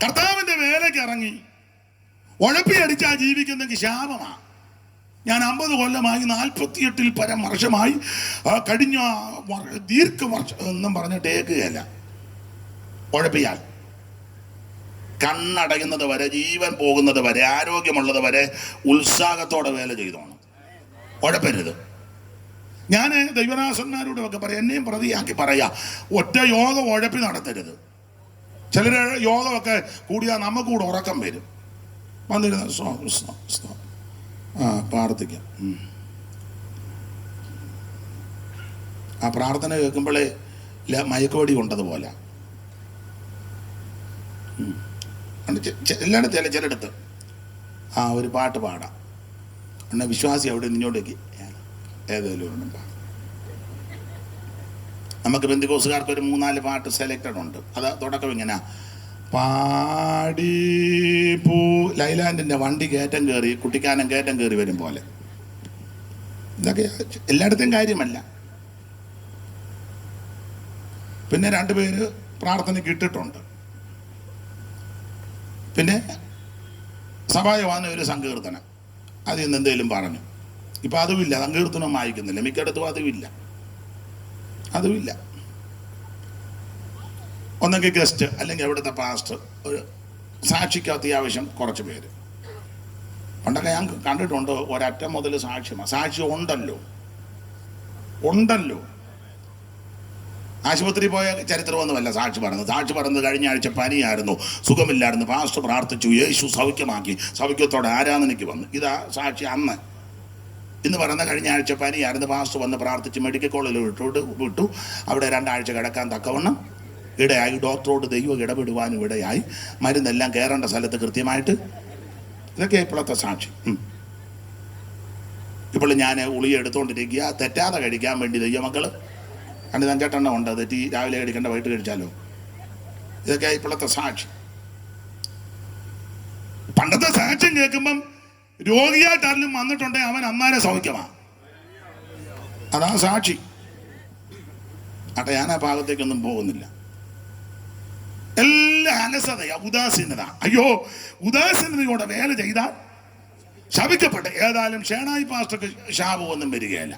കർത്താവിന്റെ വേലയ്ക്ക് ഇറങ്ങി ഉഴപ്പി അടിച്ചാ ജീവിക്കുന്നെങ്കിൽ ശാപമാണ്. ഞാൻ 50 കൊല്ലമായി 48-ൽ പരം വർഷമായി കഴിഞ്ഞ ദീർഘവർഷം ഒന്നും പറഞ്ഞിട്ട് ഏക്കുകയല്ല. ഉഴപ്പിയാൽ കണ്ണടയുന്നത് വരെ, ജീവൻ പോകുന്നത് വരെ, ആരോഗ്യമുള്ളത് വരെ ഉത്സാഹത്തോടെ വേല ചെയ്തോണം. ഉഴപ്പരുത്. ഞാൻ ദൈവദാസന്മാരോടും ഒക്കെ പറയാം, എന്നെയും പ്രതിയാക്കി പറയാ, ഒറ്റ യോഗ ഉഴപ്പി നടത്തരുത്. ചിലർ യോഗമൊക്കെ കൂടിയാൽ നമുക്കൂടെ ഉറക്കം വരും. വന്നിരുന്ന പ്രാർത്ഥിക്കാം. ആ പ്രാർത്ഥന കേൾക്കുമ്പോഴേ മയക്കുവടി കൊണ്ടതുപോലെ എല്ലായിടത്തും ചിലയിടത്ത് ഒരു പാട്ട് പാടാം. എന്നാൽ വിശ്വാസി അവിടെ നിന്നോടേക്ക് ഏതെങ്കിലും ഒരെണ്ണം പാടാം. നമുക്ക് പെന്തിക്കോസുകാർക്ക് ഒരു 3-4 പാട്ട് സെലക്റ്റഡ് ഉണ്ട്. അത് തുടക്കം ഇങ്ങനെ പാടി പൂ ലൈലാൻഡിൻ്റെ വണ്ടി കയറ്റം കയറി, കുട്ടിക്കാനം കയറ്റം കയറി വരും പോലെ. ഇതൊക്കെ എല്ലായിടത്തും കാര്യമല്ല. പിന്നെ 2 പേര് പ്രാർത്ഥനയ്ക്ക് ഇട്ടിട്ടുണ്ട്. പിന്നെ സഭായവാന ഒരു സങ്കീർത്തനം, അതിൽ നിന്ന് എന്തെങ്കിലും പറഞ്ഞു. ഇപ്പം അതുമില്ല, സങ്കീർത്തനം വായിക്കുന്നില്ല, മിക്കയിടത്തും അതുമില്ല. ഒന്നെങ്കിൽ ഗസ്റ്റ് അല്ലെങ്കിൽ അവിടുത്തെ പാസ്റ്റർ, ഒരു സാക്ഷിക്ക് അത്യാവശ്യം കുറച്ച് പേര്. പണ്ടൊക്കെ ഞാൻ കണ്ടിട്ടുണ്ട്, ഒരറ്റം മുതൽ സാക്ഷ്യമാണ്. സാക്ഷി ഉണ്ടല്ലോ. ആശുപത്രി പോയ ചരിത്രമൊന്നുമല്ല സാക്ഷി പറഞ്ഞത്. സാക്ഷി പറഞ്ഞത് കഴിഞ്ഞ ആഴ്ച പനിയായിരുന്നു, സുഖമില്ലായിരുന്നു, പാസ്റ്റർ പ്രാർത്ഥിച്ചു, യേശു സൗഖ്യമാക്കി, സൗഖ്യത്തോടെ ആരാധനയ്ക്ക് വന്നു. ഇതാ സാക്ഷി അന്ന്. ഇന്ന് പറയുന്ന കഴിഞ്ഞ ആഴ്ച പനിയായിരുന്നു, പാസ്റ്റർ വന്ന് പ്രാർത്ഥിച്ച് മെഡിക്കൽ കോളേജിൽ വിട്ടു. അവിടെ 2 ആഴ്ച കിടക്കാൻ തക്കവണ്ണം ഇടയായി. ഡോക്ടറോട് ദൈവം ഇടപെടുവാനും ഇടയായി. മരുന്നെല്ലാം കയറേണ്ട സ്ഥലത്ത് കൃത്യമായിട്ട്. ഇതൊക്കെ ഇപ്പോഴത്തെ സാക്ഷി. ഇപ്പോൾ ഞാൻ ഉളിയ എടുത്തുകൊണ്ടിരിക്കുക, തെറ്റാതെ കഴിക്കാൻ വേണ്ടി ദൈവമക്കൾ 5-5 എണ്ണം ഉണ്ട്. തെറ്റി രാവിലെ കഴിക്കേണ്ട വൈകിട്ട് കഴിച്ചാലോ. ഇതൊക്കെ ഇപ്പോഴത്തെ സാക്ഷി. പണ്ടത്തെ സാക്ഷ്യം കേൾക്കുമ്പം രോഗിയായിട്ടാരെങ്കിലും വന്നിട്ടുണ്ടെങ്കിൽ അവൻ അന്നാരെ സൗഖ്യമാണ്. അതാ സാക്ഷി. ഞാൻ ആ ഭാഗത്തേക്കൊന്നും പോകുന്നില്ല. എല്ലാ അലസതയാ, ഉദാസീനത. അയ്യോ, ഉദാസീനതയോടെ വേല ചെയ്താൽ ശപിക്കപ്പെട്ടെ. ഏതായാലും ഷേണായി പാസ്റ്റർക്ക് ശാപമൊന്നും വരികയല്ല.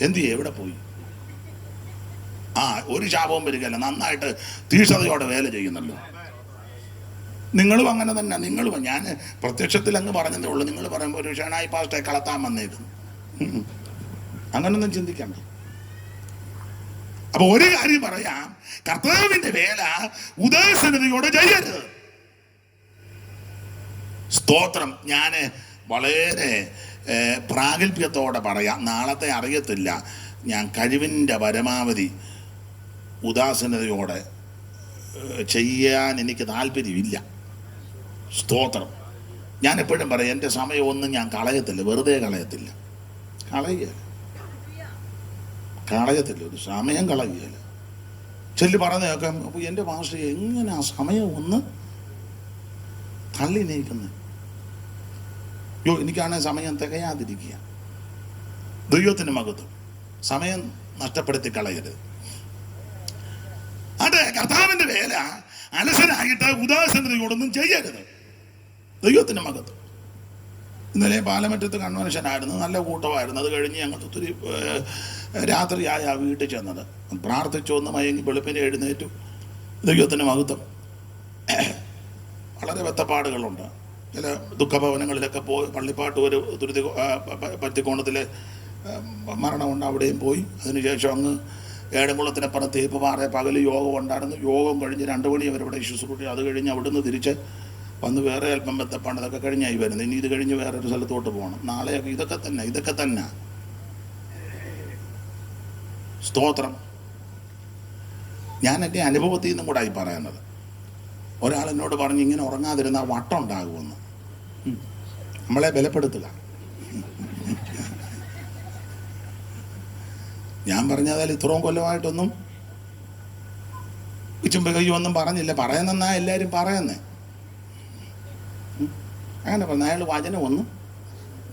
എന്ത് ചെയ്യും? എവിടെ പോയി? ഒരു ശാപവും വരികയല്ല. നന്നായിട്ട് തീക്ഷണതയോടെ വേല ചെയ്യുന്നല്ലോ. നിങ്ങളും അങ്ങനെ തന്നെ. ഞാൻ പ്രത്യക്ഷത്തിൽ അങ്ങ് പറഞ്ഞതേ ഉള്ളൂ. നിങ്ങൾ പറയുമ്പോൾ ഒരു ഷേണായി പാസ്റ്ററെ കളത്താൻ വന്നേക്കുന്നു. അങ്ങനൊന്നും ചിന്തിക്കണ്ട. അപ്പൊ ഒരു കാര്യം പറയാം, കർത്താവിന്റെ വേല ഉദാസീനതയോടെ ചെയ്യരുത്. സ്തോത്രം. ഞാൻ വളരെ പ്രാഗൽഭ്യത്തോടെ പറയാം, നാളത്തെ അറിയത്തില്ല. ഞാൻ കഴിവിൻ്റെ പരമാവധി ഉദാസീനതയോടെ ചെയ്യാൻ എനിക്ക് താല്പര്യമില്ല. സ്തോത്രം. ഞാൻ എപ്പോഴും പറയും, എൻ്റെ സമയമൊന്നും ഞാൻ കളയത്തില്ല, വെറുതെ കളയത്തില്ല. കളയത്തില്ല, ഒരു സമയം കളയുകയില്ല. ചെല്ലി പറഞ്ഞു കേൾക്കാം. അപ്പോൾ എൻ്റെ മാസ്റ്റർ എങ്ങനെ ആ സമയം ഒന്ന് തള്ളി നീക്കുന്നത്? എനിക്കാണെങ്കിൽ സമയം തികയാതിരിക്കുക. ദൈവത്തിന് മഹത്വം. സമയം നഷ്ടപ്പെടുത്തി കളയരുത്. അത് കർത്താവിൻ്റെ വേല അലസനായിട്ട് ഉദാസീനതയോടൊന്നും ചെയ്യരുത്. ദൈവത്തിന് മഹത്വം. ഇന്നലെ പാലമറ്റത്ത് കൺവെൻഷനായിരുന്നു, നല്ല കൂട്ടമായിരുന്നു. അത് കഴിഞ്ഞ് ഞങ്ങൾ ഒത്തിരി രാത്രിയായ വീട്ടിൽ ചെന്നത്. പ്രാർത്ഥിച്ചു, ഒന്ന് മയങ്ങി വെളുപ്പിനെ എഴുന്നേറ്റു. ദൈവത്തിന് മഹത്വം. വളരെ വെത്തപ്പാടുകളുണ്ട്. ചില ദുഃഖഭവനങ്ങളിലൊക്കെ പോയി, പള്ളിപ്പാട്ട് ഒരു തുരുതി പറ്റിക്കോണത്തിലെ മരണമുണ്ട്, അവിടെയും പോയി. അതിനുശേഷം അങ്ങ് ഏഴംകുളത്തിനപ്പുറം തേപ്പുപാറ പകൽ യോഗം ഉണ്ടായിരുന്നു. യോഗം കഴിഞ്ഞ് 2 മണി വരെ ഇവിടെ ശുശ്രൂഷ. അത് കഴിഞ്ഞ് അവിടുന്ന് തിരിച്ച് വന്ന് വേറെ അല്പം വെത്തപ്പാണ്. ഇതൊക്കെ കഴിഞ്ഞായി വരുന്നത്. ഇനി ഇത് കഴിഞ്ഞ് വേറൊരു സ്ഥലത്തോട്ട് പോകണം. നാളെയൊക്കെ ഇതൊക്കെ തന്നെ സ്തോത്രം. ഞാൻ എൻ്റെ അനുഭവത്തിൽ നിന്നും കൂടെ ആയി പറയുന്നത്. ഒരാൾ എന്നോട് പറഞ്ഞ് ഇങ്ങനെ ഉറങ്ങാതിരുന്നാൽ വട്ടം ഉണ്ടാകുമെന്ന്. നമ്മളെ ബലപ്പെടുത്തുക. ഞാൻ പറഞ്ഞതാൽ ഇത്രയും കൊല്ലമായിട്ടൊന്നും ഇച്ചുമ്പ കയ്യൊന്നും പറഞ്ഞില്ല. പറയുന്നെന്നാ എല്ലാവരും പറയുന്നേ. അങ്ങനെ പറഞ്ഞു. അയാൾ വചനം ഒന്നും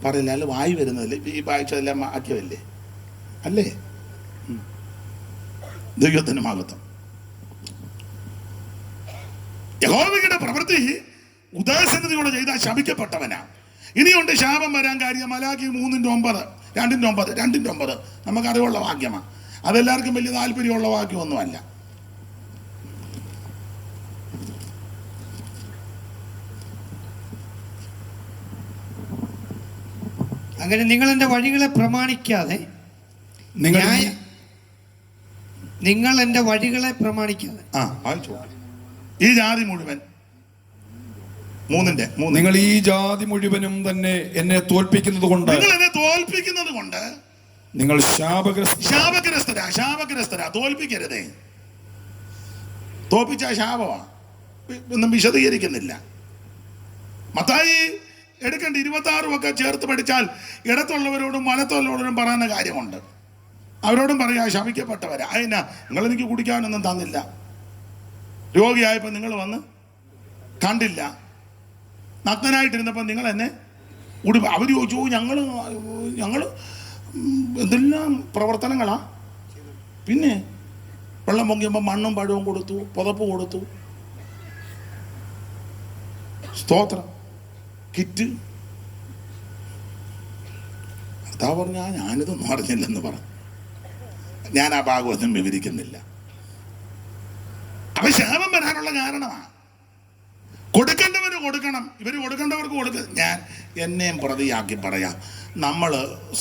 പറയില്ല. അയാൾ വായി വരുന്നതല്ലേ, ഈ വായിച്ചതെല്ലാം ആക്കിയതല്ലേ അല്ലേ? ദൈവത്തിന് മഹത്വം. യഹോവയുടെ പ്രവൃത്തി ഉദാസീനതയോടെ ചെയ്താൽ ശപിക്കപ്പെട്ടവനാ. ഇനിയുണ്ട് ശാപം വരാൻ കാര്യം. മലാഖി 3:9, 2:9 നമുക്കറിവുള്ള വാക്യമാണ്. അതെല്ലാവർക്കും വലിയ താല്പര്യമുള്ള വാക്യമൊന്നുമല്ല. അങ്ങനെ നിങ്ങൾ എൻ്റെ വഴികളെ പ്രമാണിക്കാതെ നിങ്ങൾ എൻ്റെ വഴികളെ പ്രമാണിക്കാതെ ഈ ജാതി മുഴുവൻ നിങ്ങൾ ഈ ജാതി മുഴുവനും തന്നെ എന്നെ തോൽപ്പിക്കുന്നത് കൊണ്ട് നിങ്ങൾ ശാപഗ്രസ്തരാ. തോൽപ്പിക്കരുതേ. തോൽപ്പിച്ച ശാപമാ. ഒന്നും വിശദീകരിക്കുന്നില്ല. മത്തായി എടുക്കേണ്ട 26 ഒക്കെ ചേർത്ത് പഠിച്ചാൽ ഇടത്തുള്ളവരോടും വലത്തുള്ളവരോടും പറയുന്ന കാര്യമുണ്ട്. അവരോടും പറയാ ശപിക്കപ്പെട്ടവരാ. അതിനാ നിങ്ങൾ എനിക്ക് കുടിക്കാനൊന്നും തന്നില്ല, രോഗിയായപ്പോൾ നിങ്ങൾ വന്ന് കണ്ടില്ല, നഗ്നനായിട്ടിരുന്നപ്പോൾ നിങ്ങൾ എന്നെ അവർ ചോദിച്ചു ഞങ്ങൾ എന്തെല്ലാം പ്രവർത്തനങ്ങളാ. പിന്നെ വെള്ളം പൊങ്ങിയപ്പോൾ മണ്ണും പഴവും കൊടുത്തു, പുതപ്പ് കൊടുത്തു. സ്തോത്രം. കിറ്റ്. അതാ പറഞ്ഞാ ഞാനിതൊന്നും അറിഞ്ഞില്ലെന്ന് പറഞ്ഞു. ഞാൻ ആ ഭാഗവതം വിവരിക്കുന്നില്ല. അവ ശാപം വരാനുള്ള കാരണമാണ്. കൊടുക്കേണ്ടവന് കൊടുക്കണം. ഇവർ കൊടുക്കേണ്ടവർക്ക് കൊടുക്കുക. ഞാൻ എന്നെയും പ്രതിയാക്കി പറയാം. നമ്മൾ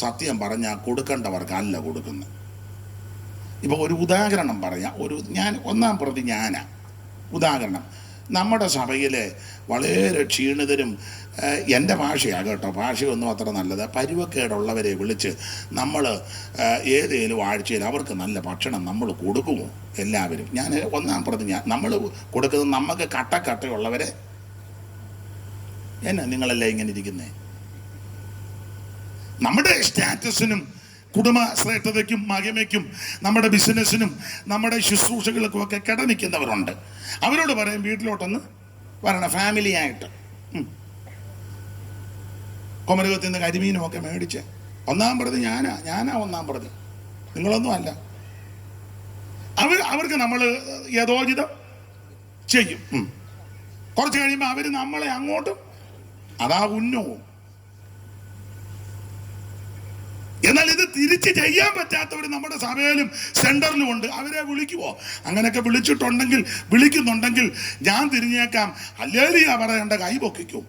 സത്യം പറഞ്ഞാൽ കൊടുക്കേണ്ടവർക്ക് അല്ല കൊടുക്കുന്നത്. ഇപ്പോൾ ഒരു ഉദാഹരണം പറയാം. ഞാൻ 1-ാം പ്രതി ഞാനാ. ഉദാഹരണം, നമ്മുടെ സഭയിലെ വളരെ ക്ഷീണിതരും, എൻ്റെ ഭാഷയാണ് കേട്ടോ, ഭാഷയൊന്നും അത്ര നല്ലത്, പരുവക്കേടുള്ളവരെ വിളിച്ച് നമ്മൾ ഏതേലും ആഴ്ചയിൽ അവർക്ക് നല്ല ഭക്ഷണം നമ്മൾ കൊടുക്കുമോ? എല്ലാവരും. ഞാൻ 1-ാം പ്രതി നമ്മൾ കൊടുക്കുന്നത് നമുക്ക് കട്ടയുള്ളവരെ. എന്നാ നിങ്ങളെല്ലാം ഇങ്ങനെ ഇരിക്കുന്നേ? നമ്മുടെ സ്റ്റാറ്റസിനും കുടുംബ ശ്രേഷ്ഠതയ്ക്കും മഹിമയ്ക്കും നമ്മുടെ ബിസിനസ്സിനും നമ്മുടെ ശുശ്രൂഷകൾക്കും ഒക്കെ കിടനിൽക്കുന്നവരുണ്ട്. അവരോട് പറയും വീട്ടിലോട്ടൊന്ന് വരണം, ഫാമിലി ആയിട്ട്. കൊമരകത്തിൽ നിന്ന് കരിമീനും ഒക്കെ മേടിച്ച്. 1-ാം പ്രതി ഞാനാ 1-ാം പ്രതി, നിങ്ങളൊന്നും അല്ല. അവർക്ക് നമ്മൾ യഥോചിതം ചെയ്യും. കുറച്ച് കഴിയുമ്പോൾ അവർ നമ്മളെ അങ്ങോട്ടും, അതാ ഉന്നവും. എന്നാൽ ഇത് തിരിച്ച് ചെയ്യാൻ പറ്റാത്തവർ നമ്മുടെ സഭയിലും സെന്ററിലും ഉണ്ട്. അവരെ വിളിക്കുവോ? അങ്ങനെയൊക്കെ വിളിക്കുന്നുണ്ടെങ്കിൽ ഞാൻ തിരിഞ്ഞേക്കാം, ഹല്ലേലൂയ പറയേണ്ട കൈ പൊക്കിക്കും.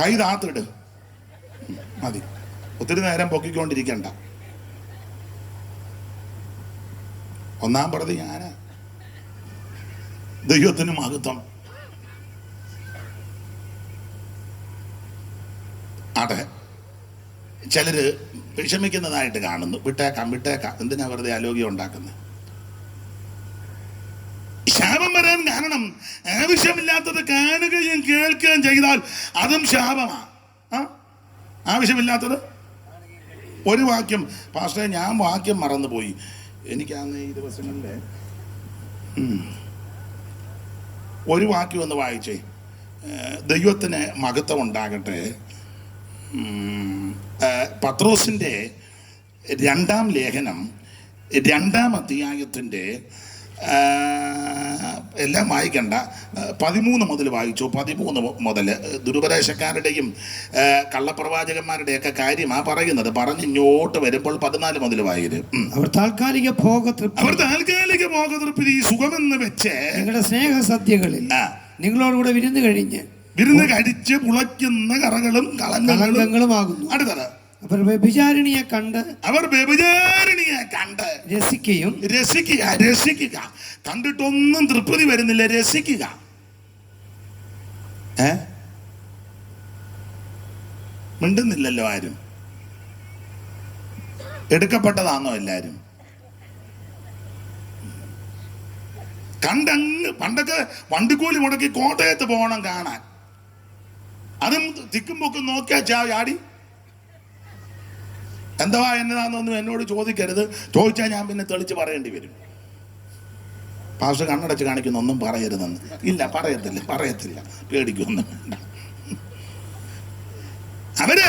കൈ താത്തിട് മതി. ഒത്തിരി നേരം പൊക്കിക്കൊണ്ടിരിക്കണ്ട. 1-ാം പ്രതി ഞാന്. ദൈവത്തിന് മഹത്വം. അതെ, ചിലര് വിഷമിക്കുന്നതായിട്ട് കാണുന്നു. വിട്ടേക്കാം, എന്തിനാ വെറുതെ ആലോചന ഉണ്ടാക്കുന്നത്? ശാപം വരാൻ കാരണം ആവശ്യമില്ലാത്തത് കാണുകയും കേൾക്കുകയും ചെയ്താൽ അതും ശാപമാ. ആവശ്യമില്ലാത്തത് ഒരു വാക്യം പാസ്റ്ററെ, ഞാൻ വാക്യം മറന്നുപോയി. എനിക്കാന്ന് ഈ ദിവസങ്ങളിൽ ഒരു വാക്യം ഒന്ന് വായിച്ചേ. ദൈവത്തിന് മഹത്വം ഉണ്ടാകട്ടെ. പത്രോസിൻ്റെ 2-ാം ലേഖനം 2-ാം അധ്യായത്തിൻ്റെ എല്ലാം വായിക്കണ്ട, 13 മുതൽ വായിച്ചു. 13 മുതൽ ദുരുപദേശക്കാരുടെയും കള്ളപ്രവാചകന്മാരുടെയൊക്കെ കാര്യമാണ് പറയുന്നത്. പറഞ്ഞിങ്ങോട്ട് വരുമ്പോൾ 14 മുതൽ വായിരും. അവർ താൽക്കാലിക ഭോഗതൃപ്തി സുഖമെന്ന് വെച്ച് നിങ്ങളുടെ സ്നേഹസദ്യകളിൽ നിങ്ങളോടുകൂടെ വിരുന്ന് കഴിച്ച് പുളയ്ക്കുന്ന കറകളും കളങ്കങ്ങളുമാകുന്നു. അടുത്തത്, അവർ വ്യഭിചാരിണിയെ കണ്ട് രസിക്കുക. കണ്ടിട്ടൊന്നും തൃപ്തി വരുന്നില്ല, രസിക്കുക. മിണ്ടുന്നില്ലല്ലോ ആരും. എടുക്കപ്പെട്ടതാണോ എല്ലാരും? കണ്ടങ്ങ് പണ്ടൊക്കെ വണ്ടിക്കൂലി മുടക്കി കോട്ടയത്ത് പോകണം കാണാൻ. അതും തിക്കും പൊക്കും നോക്കിയാ ചാടി. എന്താ എന്നതാണെന്നൊന്നും എന്നോട് ചോദിക്കരുത്. ചോദിച്ചാൽ ഞാൻ പിന്നെ തെളിച്ച് പറയേണ്ടി വരും. പാസ്റ്റർ കണ്ണടച്ച് കാണിക്കുന്ന ഒന്നും പറയരുതെന്ന്. ഇല്ല, പറയത്തില്ല, പേടിക്കൊന്നും വേണ്ട. അവര്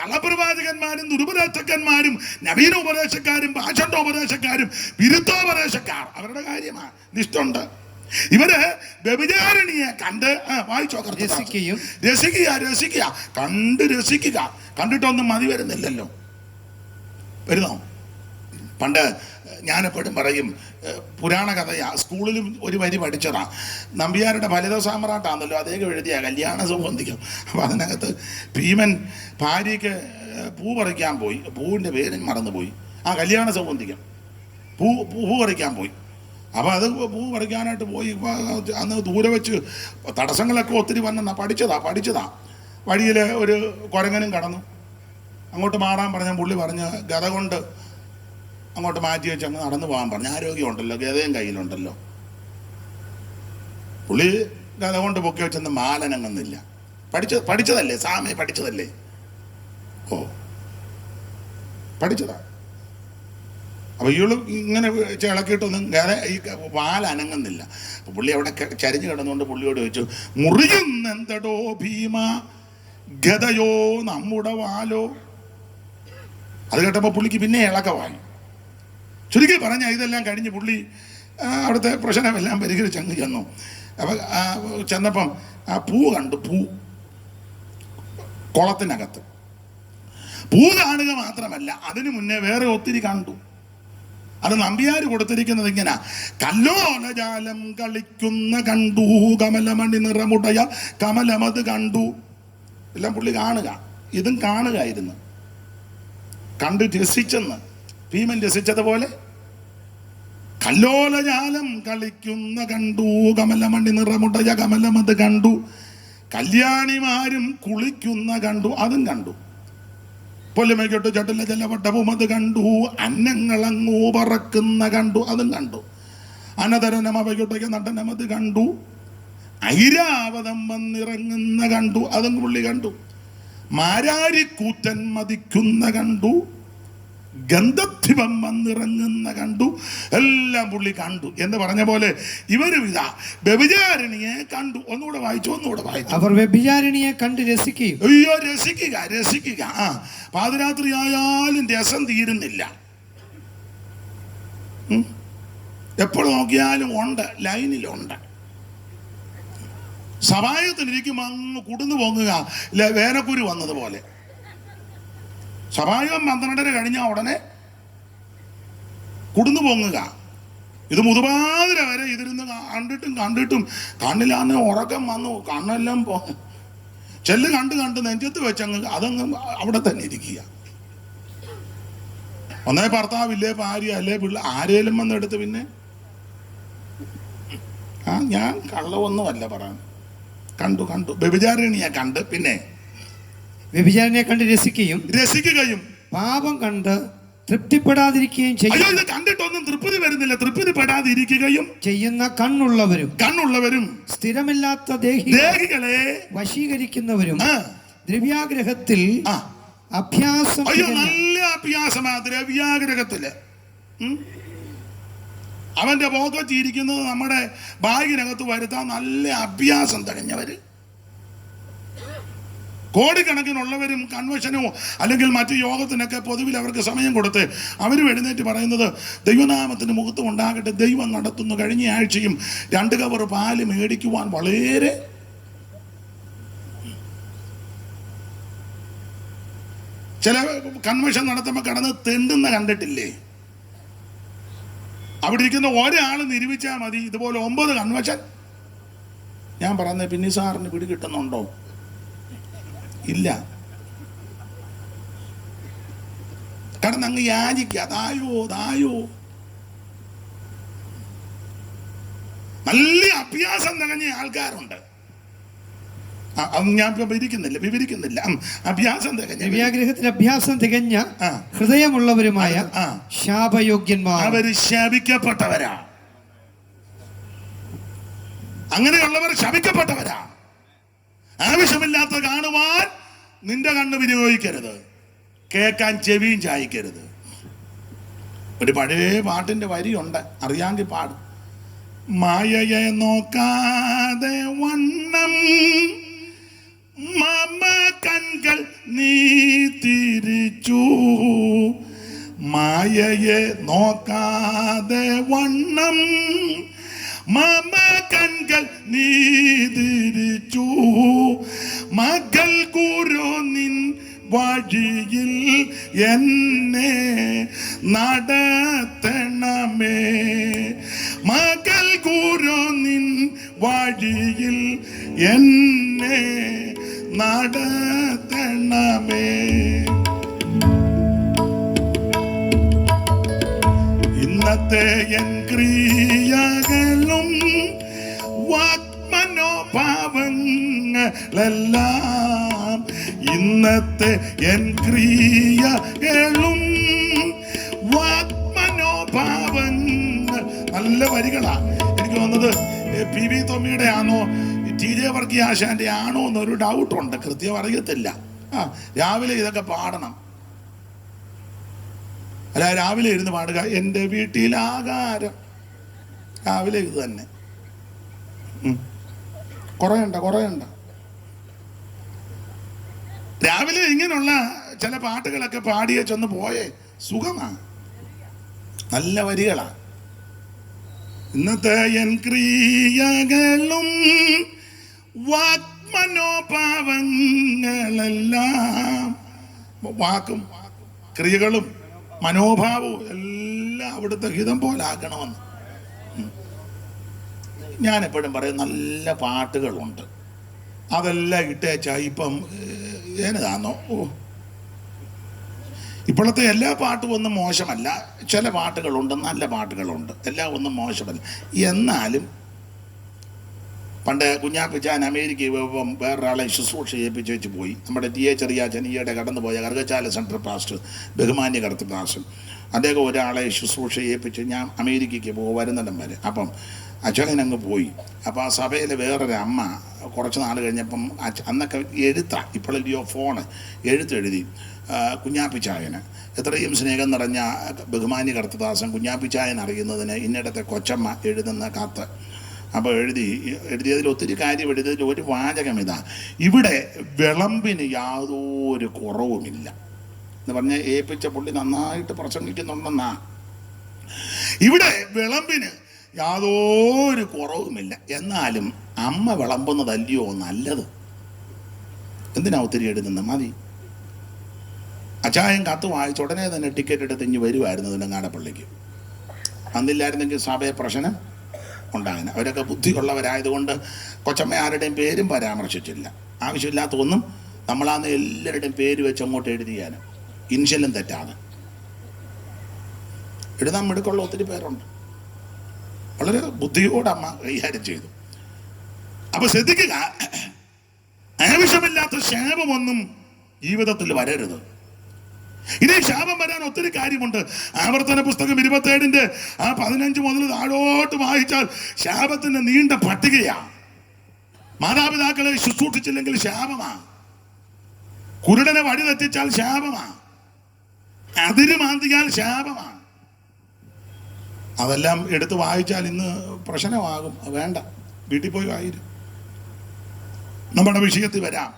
കള്ളപ്രവാചകന്മാരും ദുരുപദേശക്കന്മാരും നവീന ഉപദേശക്കാരും ഭാഷന്റെ ഉപദേശക്കാരും വിരുദ്ധോപദേശക്കാർ, അവരുടെ കാര്യമാണ് നിഷ്ഠുണ്ട്. ഇവര് വ്യഭിചാരിണിയെ കണ്ട് വായിച്ചോ, രസിക്കുക. കണ്ട് രസിക്കുക. കണ്ടിട്ടൊന്നും മതി വരുന്നില്ലല്ലോ. വരുന്നോ? പണ്ട് ഞാനെപ്പോഴും പറയും, പുരാണ കഥയാ. സ്കൂളിലും ഒരു വരി പഠിച്ചതാ. നമ്പ്യാരുടെ ഫലിത സാമ്രാട്ടാണല്ലോ അദ്ദേഹം എഴുതിയ കല്യാണ സൗഗന്ധികം. അപ്പം അതിനകത്ത് ഭീമൻ ഭാര്യയ്ക്ക് പൂ പറിക്കാൻ പോയി. പൂവിൻ്റെ പേരും മറന്നുപോയി. കല്യാണ സൗഗന്ധികം. പൂ പറിക്കാൻ പോയി. അപ്പോൾ അത് പൂ പറിക്കാനായിട്ട് പോയി. അന്ന് ദൂരെ വെച്ച് തടസ്സങ്ങളൊക്കെ ഒത്തിരി വന്നെന്നാ പഠിച്ചതാ. വഴിയിൽ ഒരു കുരങ്ങനും കടന്നു. അങ്ങോട്ട് മാറാൻ പറഞ്ഞ പുള്ളി പറഞ്ഞ് ഗത കൊണ്ട് അങ്ങോട്ട് മാറ്റി വെച്ച് അങ്ങ് നടന്നു പോകാൻ പറഞ്ഞു. ആരോഗ്യമുണ്ടല്ലോ, ഗതയും കയ്യിലുണ്ടല്ലോ. പുള്ളി ഗത കൊണ്ട് പൊക്കി വെച്ചെന്ന് മാലനങ്ങുന്നില്ല. പഠിച്ചതല്ലേ, സാമേ പഠിച്ചതല്ലേ. പഠിച്ചതാ. അപ്പൊ ഇയാള് ഇങ്ങനെ ഇളക്കിയിട്ടൊന്നും ഗത ഈ വാലനങ്ങുന്നില്ല. അപ്പൊ പുള്ളി അവിടെ ചരിഞ്ഞു കിടന്നുകൊണ്ട് പുള്ളിയോട് ചോദിച്ചു, മുറിയുന്നെന്തടോ ഭീമ, ഗതയോ നമ്മുടെ വാലോ. അത് കേട്ടപ്പോൾ പുള്ളിക്ക് പിന്നെ ഇളക്കമായി. ചുരുക്കി പറഞ്ഞ ഇതെല്ലാം കഴിഞ്ഞ് പുള്ളി അവിടുത്തെ പ്രശ്നമെല്ലാം പരിഹരിച്ചങ്ങ് ചെന്നു. അപ്പം ചെന്നപ്പം ആ പൂ കണ്ടു. കുളത്തിനകത്ത് പൂ കാണുക മാത്രമല്ല, അതിനു മുന്നേ വേറെ ഒത്തിരി കണ്ടു. അത് നമ്പ്യാർ കൊടുത്തിരിക്കുന്നത് ഇങ്ങനെ: കല്ലോലജാലം കളിക്കുന്ന കണ്ടു, കമലമണി നിറമുടയ കമലമത് കണ്ടു. എല്ലാം പുള്ളി കാണുക. ഇതും കാണുകയായിരുന്നു. കണ്ട് രസിച്ചെന്ന് ഭീമൻ രസിച്ചതുപോലെ കല്ലോലജാലം കളിക്കുന്ന കണ്ടു, കമലമണി നിറമുടയ കമലമത് കണ്ടു. കല്യാണിമാരും കുളിക്കുന്ന കണ്ടു, അതും കണ്ടു. പൊല്ലുമയ്ക്കൊട്ട് ചട്ടില ജലവട്ടവും അത് കണ്ടു. അന്നങ്ങളങ്ങൂ പറക്കുന്ന കണ്ടു, അതും കണ്ടു. അനതരനം അവയ്ക്കൊട്ടയ്ക്ക് നടനമത് കണ്ടു. ഐരാവതം വന്നിറങ്ങുന്ന കണ്ടു, അതും പുള്ളി കണ്ടു. മാരാരിക്കൂറ്റൻ മതിക്കുന്ന കണ്ടു. ഗന്ധദ്വീപം വന്നിറങ്ങുന്ന കണ്ടു. എല്ലാം പുള്ളി കണ്ടു എന്ന് പറഞ്ഞ പോലെ ഇവരും ഇതാ വ്യഭിചാരിണിയെ കണ്ടു. ഒന്നുകൂടെ വായിച്ചു. അവർ വ്യഭിചാരിണിയെ കണ്ട് രസിക്കുകയും. അയ്യോ, രസിക്കുക. പാതിരാത്രി ആയാലും രസം തീരുന്നില്ല. എപ്പോൾ നോക്കിയാലും ഉണ്ട്, ലൈനിലുണ്ട്. സഭായത്തിലിരിക്കും അങ്ങ് കുടുന്നു പൊങ്ങുക, വേനക്കുരു വന്നതുപോലെ. സഭായം 12:30 കഴിഞ്ഞാൽ ഉടനെ കുടുന്നു പൊങ്ങുക. ഇത് മുതുപാതിര വരെ ഇതിരുന്ന് കണ്ടിട്ടും കണ്ണിലാന്ന് ഉറക്കം വന്നു. കണ്ണെല്ലാം ചെല്ല് കണ്ട് നെഞ്ചത്ത് വെച്ചങ്ങ് അതങ്ങ് അവിടെ തന്നെ ഇരിക്കുക. ഒന്നേ ഭർത്താവില്ലേ, ഭാര്യ അല്ലേ, പിള്ളേർ ആരേലും വന്നെടുത്ത് പിന്നെ ഞാൻ കള്ളവൊന്നുമല്ല പറയാൻ. കണ്ടു വ്യഭിചാരിണിയെ കണ്ട്. പിന്നെ വ്യഭിചാരിണിയെ കണ്ട് രസിക്കുകയും പാപം കണ്ട് തൃപ്തിപ്പെടാതിരിക്കുകയും ചെയ്യും. കണ്ടിട്ടൊന്നും തൃപ്തി വരുന്നില്ല, തൃപ്തിപ്പെടാതിരിക്കുകയും ചെയ്യുന്ന കണ്ണുള്ളവരും സ്ഥിരമില്ലാത്ത ദേഹികളെ വശീകരിക്കുന്നവരും ദ്രവ്യാഗ്രഹത്തിൽ അഭ്യാസം. നല്ല അഭ്യാസമാ ദ്രവ്യാഗ്രഹത്തില്. അവന്റെ പോക്കറ്റ് ഇരിക്കുന്നത് നമ്മുടെ ബാഗിനകത്ത് വരുത്താൻ നല്ല അഭ്യാസം തികഞ്ഞവര്. കോടിക്കണക്കിനുള്ളവരും കൺവെൻഷനോ അല്ലെങ്കിൽ മറ്റു യോഗത്തിനൊക്കെ പൊതുവിൽ അവർക്ക് സമയം കൊടുത്ത് അവരും എഴുന്നേറ്റ് പറയുന്നത് ദൈവനാമത്തിന് മുഖത്തും ഉണ്ടാകട്ടെ, ദൈവം നടത്തുന്നു. കഴിഞ്ഞ ആഴ്ചയും 2 കവർ പാല് മേടിക്കുവാൻ വളരെ ചില കൺവെൻഷൻ നടത്തുമ്പോൾ കടന്ന് തെണ്ടുന്ന കണ്ടിട്ടില്ലേ? അവിടെ ഇരിക്കുന്ന ഒരാൾ നിരൂപിച്ചാൽ മതി ഇതുപോലെ 9 കൺവെൻഷൻ. ഞാൻ പറഞ്ഞ പിന്നെ സാറിന് പിടി കിട്ടുന്നുണ്ടോ? ഇല്ല. കടന്ന് അങ്ങ് യാചിക്കുക, തായോ. നല്ല അഭ്യാസം തികഞ്ഞ ആൾക്കാരുണ്ട്. ഞാൻ വിവരിക്കുന്നില്ല. അഭ്യാസം തികഞ്ഞ ദിവ്യാഗ്രഹത്തിന് അഭ്യാസം തികഞ്ഞ ഹൃദയമുള്ളവരുമായ ശാപയോഗ്യന്മാർ. അവര് ശപിക്കപ്പെട്ടവരാ. അങ്ങനെയുള്ളവർ ശപിക്കപ്പെട്ടവരാ. ആവശ്യമില്ലാത്ത കാണുവാൻ നിന്റെ കണ്ണ് വിനിയോഗിക്കരുത്, കേൾക്കാൻ ചെവിയും ചായ്ക്കരുത്. ഒരു പഴയ പാട്ടിന്റെ വരിയുണ്ട്, അറിയാമെങ്കിൽ പാടും. മായയെ നോക്കാതെ വണ്ണം മമ കൺകൾ നീ തിരിച്ചു. മായയെ നോക്കാതെ വണ്ണം മമ കൺകൾ നീ തിരിച്ചു. മകൾ ഗുരു നിൻ വഴിയിൽ എന്നെ നടത്തണമേ. മകൾ ഗുരു നിൻ വഴിയിൽ എന്നെ നടത്തണമേ. ഇന്നത്തെ എൻ ക്രിയകളും വാഗ്മനോഭാവങ്ങളെല്ലാം, ഇന്നത്തെ എൻ ക്രിയകളും വാഗ്മനോഭാവങ്ങൾ. നല്ല വരികളാ. എനിക്ക് തോന്നുന്നത് PV തോമയുടെ ആണോ TJ വർഗീയ ആശാന്റെ ആണോ എന്നൊരു ഡൗട്ടുണ്ട്, കൃത്യം അറിയത്തില്ല. രാവിലെ ഇതൊക്കെ പാടണം. അല്ല, രാവിലെ ഇരുന്ന് പാടുക. എൻ്റെ വീട്ടിലാകാരം, രാവിലെ ഇത് തന്നെ. കുറയണ്ട. രാവിലെ ഇങ്ങനെയുള്ള ചില പാട്ടുകളൊക്കെ പാടിയ ചെന്ന് പോയേ സുഖമാണ്. നല്ല വരികളാ. ഇന്നത്തെ എൻ ക്രിയകളും വാഗ്മനോഭാവങ്ങളെല്ലാം, വാക്കും ക്രിയകളും മനോഭാവവും എല്ലാം അവിടുത്തെ ഹിതം പോലെ ആക്കണമെന്ന് ഞാൻ എപ്പോഴും പറയും. നല്ല പാട്ടുകളുണ്ട്, അതെല്ലാം ഇട്ടേച്ചാ ഇപ്പം ഏതാന്നോ. ഇപ്പോഴത്തെ എല്ലാ പാട്ടും ഒന്നും മോശമല്ല. ചില പാട്ടുകളുണ്ട്, നല്ല പാട്ടുകളുണ്ട്, എല്ലാം ഒന്നും മോശമല്ല. എന്നാലും പണ്ട് കുഞ്ഞാപ്പിച്ചാൻ അമേരിക്കയിൽ വേറൊരാളെ ശുശ്രൂഷ ചെയ്യിപ്പിച്ച് വെച്ച് പോയി. നമ്മുടെ ചെറിയാച്ചൻ ഈയിടെ കടന്നുപോയ കറുകച്ചാല സെൻട്രൽ പാസ്റ്റർ, ബഹുമാന്യ കറുത്ത പാസ്റ്റർ, അദ്ദേഹം ഒരാളെ ശുശ്രൂഷ ചെയ്യിപ്പിച്ച് ഞാൻ അമേരിക്കയ്ക്ക് വരുന്നിടം വരെ. അപ്പം അച്ഛനങ്ങ് പോയി. അപ്പോൾ ആ സഭയിലെ വേറൊരു അമ്മ കുറച്ച് നാൾ കഴിഞ്ഞപ്പം അന്നൊക്കെ എഴുത്താ, ഇപ്പോഴല്ലയോ ഫോണ്, എഴുത്തെഴുതി കുഞ്ഞാപ്പിച്ചായന് എത്രയും സ്നേഹം നിറഞ്ഞ ബഹുമാന്യ കർത്തദാസൻ കുഞ്ഞാപ്പിച്ചായൻ അറിയുന്നതിന് ഇന്നിടത്തെ കൊച്ചമ്മ എഴുതുന്ന കത്ത്. അപ്പോൾ എഴുതിയതിൽ ഒത്തിരി കാര്യം എഴുതിയതിൽ ഒരു വാചകം ഇതാ: ഇവിടെ വിളമ്പിന് യാതൊരു കുറവുമില്ല എന്ന് പറഞ്ഞാൽ ഏൽപ്പിച്ച പുള്ളി നന്നായിട്ട് പ്രസംഗിക്കുന്നുണ്ടെന്നാ. ഇവിടെ വിളമ്പിന് യാതൊരു കുറവുമില്ല, എന്നാലും അമ്മ വിളമ്പുന്നതല്ലയോ നല്ലത്. എന്തിനാ ഒത്തിരി എഴുതുന്നത്? മതി. അച്ചായൻ കത്ത് വായിച്ച ഉടനെ തന്നെ ടിക്കറ്റ് എടുത്ത് ഇഞ്ഞ് വരുമായിരുന്നു നെടുങ്ങാടപ്പള്ളിക്ക്. അന്നില്ലായിരുന്നെങ്കിൽ സഭയെ പ്രശ്നം ഉണ്ടാകാൻ. അവരൊക്കെ ബുദ്ധിയുള്ളവരായതുകൊണ്ട് കൊച്ചമ്മ ആരുടെയും പേരും പരാമർശിച്ചില്ല. ആവശ്യമില്ലാത്ത ഒന്നും നമ്മളാന്ന് എല്ലാവരുടെയും പേര് വെച്ച് അങ്ങോട്ട് എഴുതിയാനും ഇൻഷ്യലും തെറ്റാതെ എഴുതാൻ മിടുക്കുള്ള ഒത്തിരി പേരുണ്ട്. വളരെ ബുദ്ധിയോടെ അമ്മ കൈകാര്യം ചെയ്തു. അപ്പൊ ശ്രദ്ധിക്കുക, ആവശ്യമില്ലാത്ത ശാപമൊന്നും ജീവിതത്തിൽ വരരുത്. ഇനി ശാപം വരാൻ ഒത്തിരി കാര്യമുണ്ട്. ആവർത്തന പുസ്തകം 27 15 മുതൽ താഴോട്ട് വായിച്ചാൽ ശാപത്തിന്റെ നീണ്ട പട്ടികയാ. മാതാപിതാക്കളെ ശുശ്രൂഷിച്ചില്ലെങ്കിൽ ശാപമാ. കുരുടനെ വഴി തെറ്റിച്ചാൽ ശാപമാ. അതിര് മാന്തിയാൽ ശാപമാണ്. അതെല്ലാം എടുത്ത് വായിച്ചാൽ ഇന്ന് പ്രശ്നമാകും. വേണ്ട, വീട്ടിൽ പോയി വായിരും. നമ്മുടെ വിഷയത്തിൽ വരാം.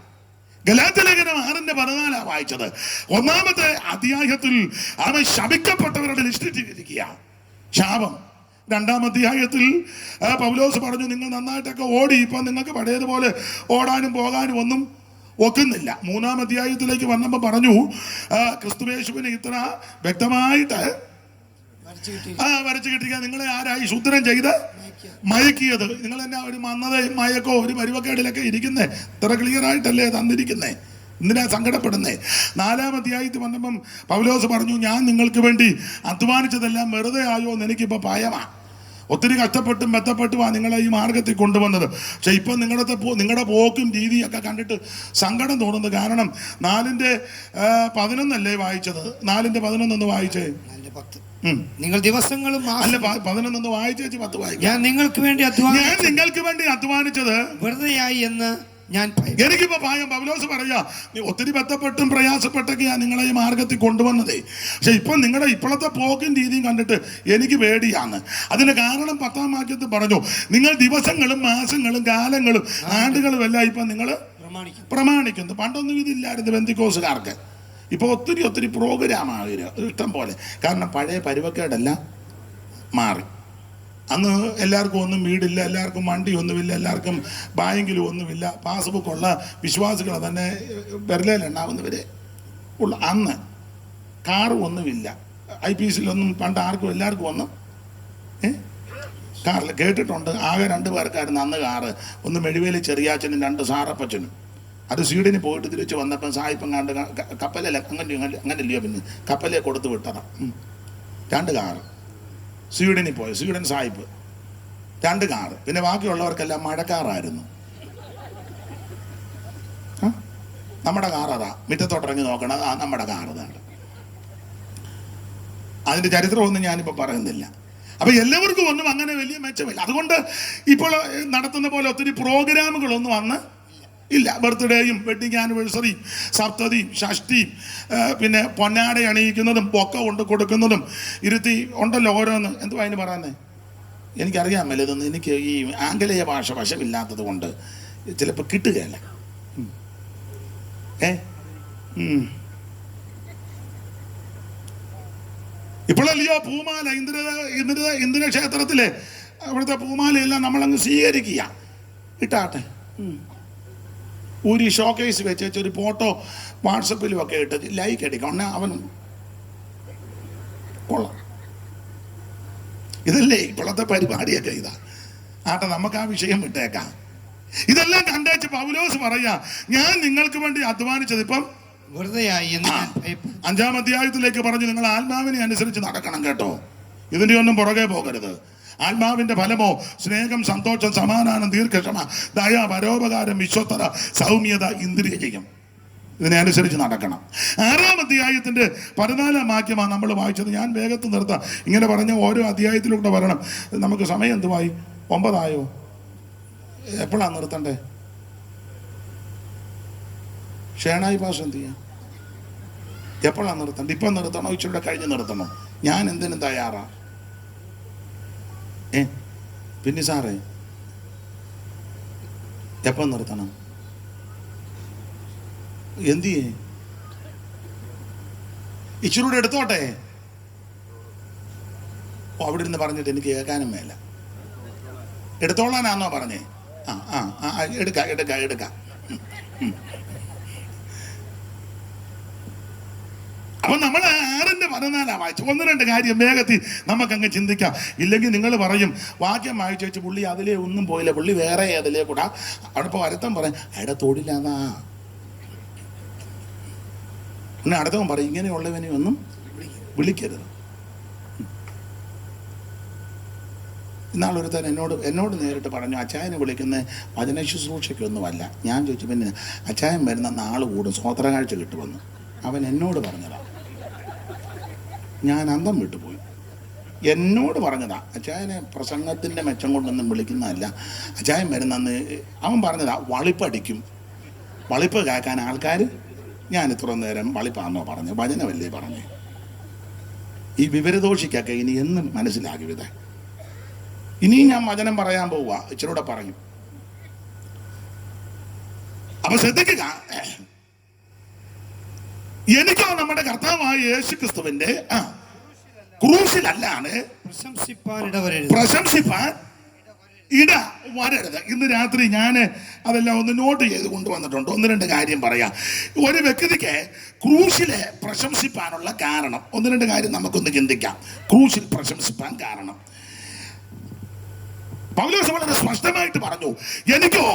ഗലാത്യലേഖനം 6:14 വായിച്ചത്. 1-ാമത്തെ അധ്യായത്തിൽ അവൻ ശപിക്കപ്പെട്ടവരുടെ ലിസ്റ്റിട്ടിരിക്കുക, ശാപം. 2-ാം അധ്യായത്തിൽ പൗലോസ് പറഞ്ഞു, നിങ്ങൾ നന്നായിട്ടൊക്കെ ഓടി, ഇപ്പം നിങ്ങൾക്ക് പഴയതുപോലെ ഓടാനും പോകാനും ഒന്നും ഒക്കുന്നില്ല. 3-ാം അധ്യായത്തിലേക്ക് വന്നപ്പോൾ പറഞ്ഞു, ക്രിസ്തുയേശുവിനെ ഇത്ര വ്യക്തമായിട്ട് വരച്ചു കിട്ടിയ നിങ്ങളെ ആരായി ശുദ്ധനം ചെയ്ത് മയക്കിയത്? നിങ്ങൾ എന്നാ ഒരു മന്നതയും മയക്കോ ഒരു പരുവക്കേടിലൊക്കെ ഇരിക്കുന്നേ? ഇത്ര ക്ലിയർ ആയിട്ടല്ലേ തന്നിരിക്കുന്നേ? എന്തിനാ സങ്കടപ്പെടുന്നേ? 4-ാം അധ്യായത്തിൽ വന്നപ്പം പൗലോസ് പറഞ്ഞു, ഞാൻ നിങ്ങൾക്ക് വേണ്ടി അധ്വാനിച്ചതെല്ലാം വെറുതെ ആയോ എന്ന് എനിക്കിപ്പോൾ ഭയമാണ്. ഒത്തിരി കഷ്ടപ്പെട്ടും ബന്ധപ്പെട്ടുമാ നിങ്ങളെ ഈ മാർഗത്തിൽ കൊണ്ടുവന്നത്. പക്ഷെ ഇപ്പം നിങ്ങളുടെ പോക്കും രീതിയൊക്കെ കണ്ടിട്ട് സങ്കടം തോന്നുന്നു. കാരണം 4:11 വായിച്ചത്. 4:11 വായിച്ചേ. നിങ്ങൾ ദിവസങ്ങളും അല്ല, 11 വായിച്ചേച്ച് 10 വായിക്കും. ഞാൻ നിങ്ങൾക്ക് വേണ്ടി അധ്വാനിച്ചത് വെറുതെയായി എന്ന് ഞാൻ എനിക്കിപ്പോ ഭയം. പൗലോസ് പറയാ, നീ ഒത്തിരി ബന്ധപ്പെട്ടും പ്രയാസപ്പെട്ടൊക്കെയാ നിങ്ങളെ ഈ മാർഗത്തിൽ കൊണ്ടുവന്നതേ. പക്ഷെ ഇപ്പം നിങ്ങളുടെ ഇപ്പോഴത്തെ പോക്കും രീതിയും കണ്ടിട്ട് എനിക്ക് പേടിയാണ്. അതിന് കാരണം 10-ാം വാക്യത്തിൽ പറഞ്ഞു, നിങ്ങൾ ദിവസങ്ങളും മാസങ്ങളും കാലങ്ങളും ആണ്ടുകളും എല്ലാം ഇപ്പം നിങ്ങൾ പ്രമാണിക്കുന്നു. പണ്ടൊന്നും ഇതില്ലായിരുന്നു ബെന്തിക്കോസുകാർക്ക്. ഇപ്പോൾ ഒത്തിരി പ്രോഗ്രാമാണ് ഇഷ്ടം പോലെ. കാരണം പഴയ പരുവക്കേടെല്ലാം മാറി. അന്ന് എല്ലാവർക്കും ഒന്നും വീടില്ല, എല്ലാവർക്കും വണ്ടി ഒന്നുമില്ല, എല്ലാവർക്കും ബാങ്കിലും ഒന്നുമില്ല. പാസ്ബുക്കുള്ള വിശ്വാസികൾ തന്നെ വിരലിലെണ്ണാവുന്നവരെ ഉള്ള. അന്ന് കാറ് ഒന്നുമില്ല. IPCയിലൊന്നും പണ്ട് ആർക്കും എല്ലാവർക്കും ഒന്നും കാറിൽ കേട്ടിട്ടുണ്ട്. ആകെ 2 പേർക്കായിരുന്നു അന്ന് കാറ്. ഒന്ന് മെഴുവേലി ചെറിയാച്ചനും 2 സാറപ്പച്ചനും. അത് സ്വീഡനിൽ പോയിട്ട് തിരിച്ച് വന്നപ്പം സായിപ്പം കണ്ട് കപ്പലല്ല അങ്ങനെയല്ലയോ, പിന്നെ കപ്പലെ കൊടുത്ത് വിട്ടതാണ്. 2 കാറ് സ്വീഡനിൽ പോയി. സ്വീഡൻ സായിപ്പ് 2 കാറ്. പിന്നെ ബാക്കിയുള്ളവർക്കെല്ലാം മഴക്കാറായിരുന്നു. നമ്മുടെ കാറതാ, മുറ്റത്തോട്ടിറങ്ങി നോക്കണം, നമ്മുടെ കാറതാണ്. അതിൻ്റെ ചരിത്രമൊന്നും ഞാനിപ്പോൾ പറയുന്നില്ല. അപ്പം എല്ലാവർക്കും ഒന്നും അങ്ങനെ വലിയ മെച്ചമില്ല. അതുകൊണ്ട് ഇപ്പോൾ നടത്തുന്ന പോലെ ഒത്തിരി പ്രോഗ്രാമുകളൊന്നും അന്ന് ഇല്ല. ബർത്ത്ഡേയും വെഡിങ് ആനിവേഴ്സറിയും സപ്തതിയും ഷഷ്ടിയും പിന്നെ പൊന്നാട അണിയിക്കുന്നതും ഒക്കെ കൊണ്ട് കൊടുക്കുന്നതും ഇരുത്തി ഉണ്ടല്ലോ ഓരോന്ന്. എന്തുവാ അതിന് പറയുന്നത്? എനിക്കറിയാൻ മേല. ഇതൊന്നും എനിക്ക് ഈ ആംഗലേയ ഭാഷ വശമില്ലാത്തത് കൊണ്ട് ചിലപ്പോൾ കിട്ടുകയല്ല. ഇപ്പോഴല്ലയോ പൂമാല, ഇന്ദ്ര ക്ഷേത്രത്തിലെ അവിടുത്തെ പൂമാലയെല്ലാം നമ്മളങ്ങ് സ്വീകരിക്കുക. ഇട്ടാട്ടെ, ഒരു ഷോക്കേസ് വെച്ച് ഒരു ഫോട്ടോ വാട്സപ്പിലും ഒക്കെ ഇട്ട് ലൈക്ക് അടിക്കണം. അവനും കൊള്ളാം. ഇതല്ലേ ഇപ്പോഴത്തെ പരിപാടിയൊക്കെ? ഇതാ ആട്ടെ, നമുക്ക് ആ വിഷയം വിട്ടേക്കാം. ഇതെല്ലാം കണ്ടേച്ച് പൗലോസ് പറയാ, ഞാൻ നിങ്ങൾക്ക് വേണ്ടി അധ്വാനിച്ചത് ഇപ്പം വെറുതെയായി എന്ന്. 5-ാം അധ്യായത്തിലേക്ക് പറഞ്ഞു, നിങ്ങൾ ആത്മാവിനെ അനുസരിച്ച് നടക്കണം കേട്ടോ. ഇതിൻ്റെ ഒന്നും പുറകെ പോകരുത്. ആത്മാവിന്റെ ഫലമോ സ്നേഹം, സന്തോഷം, സമാധാനം, ദീർഘക്ഷമ, ദയ, പരോപകാരം, വിശ്വസ്തത, സൗമ്യത, ഇന്ദ്രിയജയം. ഇതിനെ അനുസരിച്ച് നടക്കണം. 6-ാം അധ്യായത്തിന്റെ 14-ാം വാക്യമാണ് നമ്മൾ വായിച്ചത്. ഞാൻ വേഗത്തിൽ നിർത്താം. ഇങ്ങനെ പറഞ്ഞ ഓരോ അധ്യായത്തിലൂടെ വരണം. നമുക്ക് സമയം എന്തുമായി? 9 ആയോ? എപ്പോഴാണ് നിർത്തണ്ടേ? ഷേണായി പാസ് എന്ത് ചെയ്യാം? എപ്പോഴാണ് നിർത്തണ്ടേ? ഇപ്പം നിർത്തണോ ഇച്ചിരി കഴിഞ്ഞ് നിർത്തണോ? ഞാൻ എന്തിനും തയ്യാറാ. പിന്നെ സാറേ എപ്പം നിർത്തണം? എന്ത് ചെയ്യേ? ഇച്ചിരൂടെ എടുത്തോട്ടെ. അവിടെ ഇരുന്ന് പറഞ്ഞിട്ട് എനിക്ക് കേൾക്കാനും മേല. എടുത്തോളാനാന്നോ പറഞ്ഞേ? എടുക്കാം. അപ്പൊ നമ്മൾ 6:14 വായിച്ചു. 1-2 കാര്യം വേഗത്തിൽ നമുക്കങ്ങ് ചിന്തിക്കാം. ഇല്ലെങ്കിൽ നിങ്ങൾ പറയും, വാക്യം വായിച്ചു വെച്ച് പുള്ളി അതിലേ ഒന്നും പോയില്ല, പുള്ളി വേറെ അതിലേ കൂടാ. അവിടെ ഇപ്പോൾ വരുത്തം പറയും, അയാളുടെ തൊഴിലാന്നാ. പിന്നെ അടുത്തവൻ പറയും, ഇങ്ങനെയുള്ളവനെ ഒന്നും വിളിക്കരുത്. ഇന്നാളൊരുത്തൻ എന്നോട് നേരിട്ട് പറഞ്ഞു, അച്ചായനെ വിളിക്കുന്ന വചന ശുശ്രൂഷയ്ക്കൊന്നുമല്ല. ഞാൻ ചോദിച്ചു, പിന്നെ അച്ചായൻ വരുന്ന നാൾ കൂടും, സ്വോത്രകാഴ്ച കിട്ടുമെന്ന് അവൻ എന്നോട് പറഞ്ഞതാ. ഞാൻ അന്തം വിട്ടുപോയി. എന്നോട് പറഞ്ഞതാ. അച്ചായനെ പ്രസംഗത്തിൻ്റെ മെച്ചം കൊണ്ടൊന്നും വിളിക്കുന്നതല്ല. അച്ചായൻ വരുന്നെന്ന് അവൻ പറഞ്ഞതാ. വളിപ്പടിക്കും, വളിപ്പ് കേൾക്കാൻ ആൾക്കാർ. ഞാൻ ഇത്ര നേരം വളിപ്പാന്നോ പറഞ്ഞു? വചനമല്ലേ പറഞ്ഞേ? ഈ വിവരദോഷിക്കൊക്കെ ഇനി എന്നും മനസ്സിലാകും ഇത്. ഇനിയും ഞാൻ വചനം പറയാൻ പോവുക, ഇച്ചിരൂടെ പറയും. അപ്പൊ ശ്രദ്ധിക്കുക, എനിക്കോ നമ്മുടെ കർത്താവായ യേശു ക്രിസ്തുവിന്റെ ക്രൂശിലല്ലാതെ പ്രശംസിപ്പാൻ ഇട വരരുത്. ഇന്ന് രാത്രി ഞാൻ അതെല്ലാം ഒന്ന് നോട്ട് ചെയ്ത് കൊണ്ടുവന്നിട്ടുണ്ട്. 1-2 കാര്യം പറയാം. ഒരു വ്യക്തിക്ക് ക്രൂശിലെ പ്രശംസിപ്പാനുള്ള കാരണം 1-2 കാര്യം നമുക്കൊന്ന് ചിന്തിക്കാം. ക്രൂശിൽ പ്രശംസിപ്പാൻ കാരണം പൗലോസ് വളരെ സ്പഷ്ടമായിട്ട് പറഞ്ഞു, എനിക്കോ